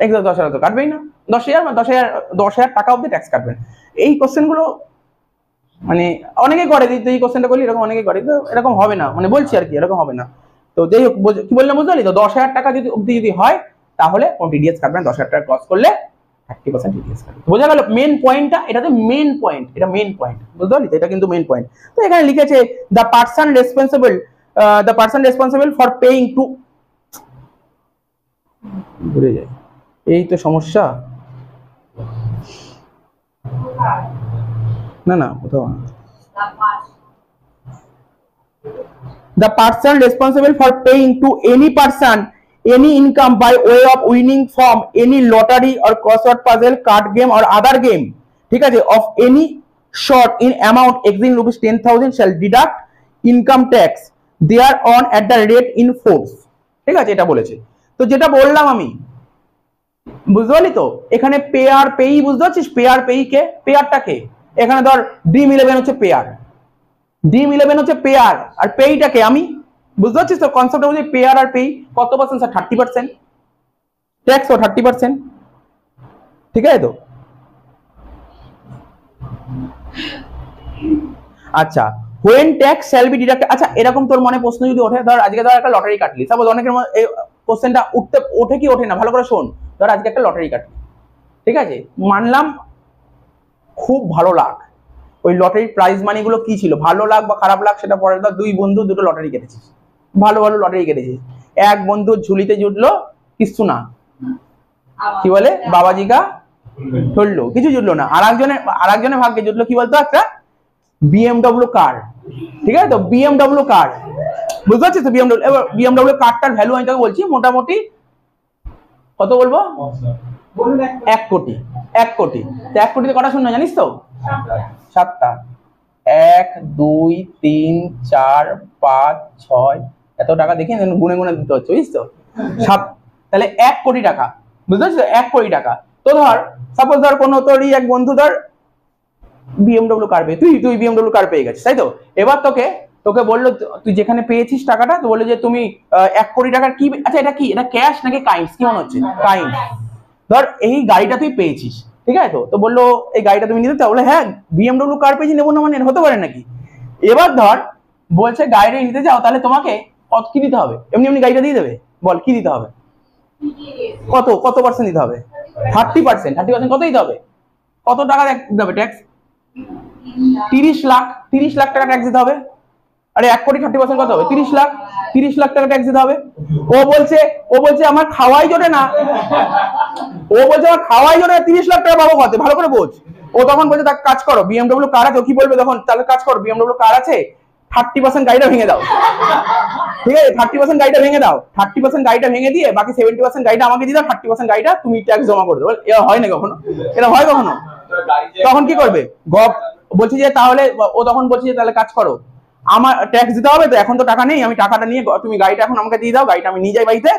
এক্সাক্ট 10,000 তো কাটবেই না, 10,000 টাকা অব্দি ট্যাক্স কাটবেন। এই কোশ্চেন গুলো মানে অনেকেই করে, এই কোশ্চেনটা করলি এরকম অনেকেই করে, তো এরকম হবে না, মানে বলছি আর কি, এরকম হবে না। তো যাই হোক, কি বললাম বুঝতে পারলি তো? 10,000 টাকা যদি অব্দি যদি হয়, তাহলে কোনো টিডিএস কাটবে না, 10,000 টাকা ক্রস করলে 30% টিডিএস কাটবে। বোঝা গেল মেন পয়েন্টটা? এটা তো মেন পয়েন্ট, এটা মেন পয়েন্ট, বুঝতে পারলি তো? এটা কিন্তু মেন পয়েন্ট। তো এখানে লিখেছে the person responsible for paying to, ভুলে যায়, এই তো সমস্যা। না কোথাও না। The person responsible for paying to any person any income by way of winning from any lottery or crossword puzzle, card game or other game, ঠিক আছে, of any sort in amount exceeding rupees 10,000 shall deduct income tax thereon at the rate in force। ঠিক আছে, এটা বলেছে। তো যেটা বললাম আমি, বুঝতে পারলি তো? এখানে পেয়ার পেই, বুঝতে পারছিস? পেয়ার পেই কে? পেয়ারটা কে? এখানে ধর ড্রিম 11 হচ্ছে পেয়ার, ড্রিম 11 হচ্ছে পেয়ার, আর পেইটাকে আমি, বুঝতে পারছিস তো কনসেপ্টটা? বুঝি পেয়ার আর পেই কত পার্সেন্ট? স্যার 30% ট্যাক্স ও 30%, ঠিক আছে তো? আচ্ছা, when tax shall be deducted, আচ্ছা এরকম তোর মনে প্রশ্ন যদি ওঠে, ধর আজকে ধর একটা লটারি কাটলি, সাপোজ অনেকের এই কোশ্চেনটা ওঠে কি ওঠে না, ভালো করে শোন। ধর আজকে একটা লটারি কাটলি, ঠিক আছে, মানলাম খুব ভালো লাখ, ওই লটারির প্রাইজ মানিগুলো কি ছিল, ভালো লাগ বা খারাপ লাগ সেটা পরে, দুই বন্ধু দুটো লটারি কেটেছিস, ভালো ভালো লটারি কেটেছিস, এক বন্ধুর ঝুলিতে জুটলো কিছু না, কি বলে বাবাজি কা ধরলো, কিছু জুটলো না, আর একজনের ভাগ্যে জুটলো কি বলতো, একটা বিএমডব্লিউ কার, ঠিক আছে তো, বিএমডব্লিউ কার, বুঝতে পারছিস তো, বিএমডব্লিউ কারটার ভ্যালু আমি তোকে বলছি মোটামুটি কত বলবো, 1 কোটি, 1 কোটি, তো 1 কোটিতে কটা শূন্য জানিস তো, 7টা, 1 2 3 4 5 6, এত টাকা দেখে গুনে গুনে দিতে হচ্ছে, বুঝিস তো, 7, তাহলে 1 কোটি টাকা, বুঝতে পারছিস, 1 কোটি টাকা। তো ধর সাপোজ ধর কোনো তোরই এক বন্ধু ধর বিএমডব্লিউ কার পেয়ে, তুই বিএমডব্লিউ কার পেয়ে গেছিস, তাই তো, এবার তোকে বললো, তুই যেখানে পেয়েছিস টাকাটা, তো বললো যে তুমি 1 কোটি টাকার কি, আচ্ছা এটা কি, এটা ক্যাশ নাকি কাইন্ডস, কি মনে হচ্ছে, কাইন্ডস, ধর এই গাড়িটা তুই পেয়েছিস, ঠিক আছে তো বললো এই গাড়িটা তুমি নিতে চাও, বলে হ্যাঁ বিএমডব্লিউ কার পেয়েছি, নেবো না মানে হতে পারে নাকি, এবার ধর বলছে গাড়িটা নিতে চাও, তাহলে তোমাকে কত কি দিতে হবে, এমনি এমনি গাড়িটা দিয়ে দেবে, বল কি দিতে হবে, কত পার্সেন্ট দিতে হবে, 30%, 30% কত দিতে হবে, কত টাকা দিতে হবে ট্যাক্স, 30 লাখ টাকা ট্যাক্স দিতে হবে, আরে 1 কোটি 30% কত হবে, 30 লাখ টাকা ট্যাক্স দিতে হবে। ও বলছে আমার খাওয়াই জোটে না, 30 লাখ টাকা পাবো কত, ভালো করে বোঝ। ও তখন বলছে তার কাজ করো, বিএমডব্লিউ কার আছে, ও কি বলবে তখন, তাহলে কাজ করো বিএমডব্লিউ কার আছে, 30% গাড়িটা ভেঙে দাও, ঠিক আছে, 30% গাড়িটা ভেঙে দাও, 30% গাড়িটা ভেঙে দিয়ে বাকি 70% গাড়িটা আমাকে দিয়ে দাও, 30% গাড়িটা তুমি ট্যাক্স জমা করে দেবো, এটা হয় না কখনো, এটা হয় কখনো, তখন কি করবে বলছি যে তাহলে, ও তখন বলছে যে তাহলে কাজ করো, আমার ট্যাক্স দিতে হবে তো, এখন তো টাকা নেই, আমি টাকাটা নিয়ে তুমি গাড়িটা এখন আমাকে দিয়ে দাও, গাড়িটা আমি নিয়ে যাই বাড়িতে,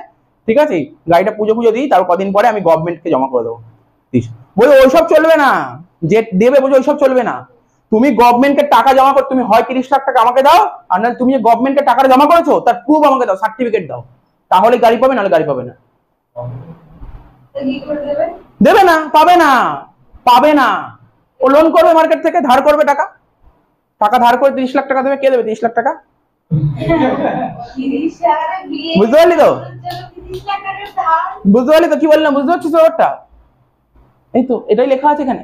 ঠিক আছে, গাড়িটা পুজো দিই, তার কদিন পরে আমি গভর্নমেন্টকে জমা করে দেবো, বলে ওইসব চলবে না, যে দেবে বুঝে ওইসব চলবে না, তুমি গভর্নমেন্টকে টাকা জমা করো, তুমি হয় 30 লাখ টাকা আমাকে দাও, আর না তুমি যে গভর্নমেন্টকে টাকাটা জমা করেছো তার প্রুফ আমাকে দাও, সার্টিফিকেট দাও, তাহলে গাড়ি পাবে, নাহলে গাড়ি পাবে না, দেবে না, পাবে না, ও লোন করবে মার্কেট থেকে, ধার করবে টাকা ধার করে 30 লাখ টাকা দেবে, কে দেবে 30 লাখ টাকা, বুঝতে পারলি তো, কি বললাম, বুঝতে পারছিস ব্যাপারটা, এই তো এটাই লেখা আছে এখানে,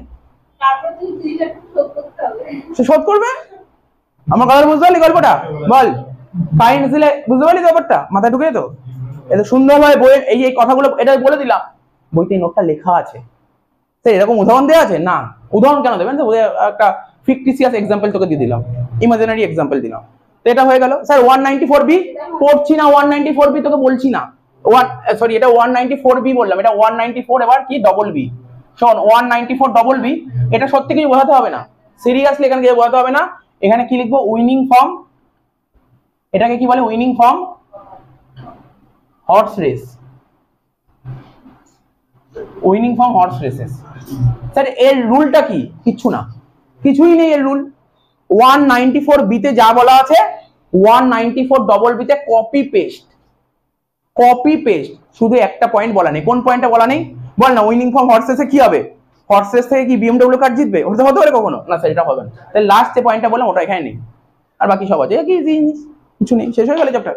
সে শোধ করবে, আমার কথা বুঝতে পারলি গল্পটা, বল ফাইন দিলে বুঝতে পারলি ব্যাপারটা, মাথায় ঢুকে তো, এটা সুন্দরভাবে বইয়ের এই কথাগুলো এটা বলে দিলাম, বইতে নোটটা লেখা আছে, স্যার এরকম উদাহরণ দেওয়া আছে না, উদাহরণ কেন দেবেন, একটা ফিকটিসিয়াস এক্সাম্পল তোকে দিয়ে দিলাম, ইমাজিনারি এক্সাম্পল দিলাম, তো এটা হয়ে গেল। স্যার 194B পড়ছি না, 194B তোকে বলছি না, সরি এটা 194B বললাম, এটা 194, এবার কি ডবল বি, শোন 194 বি, এটা সত্যি কিছু বোঝাতে হবে না, সিরিয়াসলি এখানে কিছু বোঝাতে হবে না, এখানে কি লিখবো, উইনিং ফর্ম, এটাকে কি বলে, winning form horse race, winning form horse races. Sir এর রুলটা কি, কিছুই নেই এর রুল, 194B তে যা বলা আছে 194 তে কপি পেস্ট, শুধু একটা পয়েন্ট বলা নেই, কোন পয়েন্টটা বলা নেই বল না, উইনিং ফর্ম হর্স রেসে কি হবে, হর্স রেস থেকে কি বিএমডব্লিউ কার জিতবে, ওটা হতে পারে কখনো না, স্যার এটা হবে না, তাহলে লাস্ট যে পয়েন্টটা বললাম ওটা এখানে নেই, আর বাকি সব আছে, কি জিনিস কিছু নেই, শেষ হয়ে গেল চ্যাপ্টার।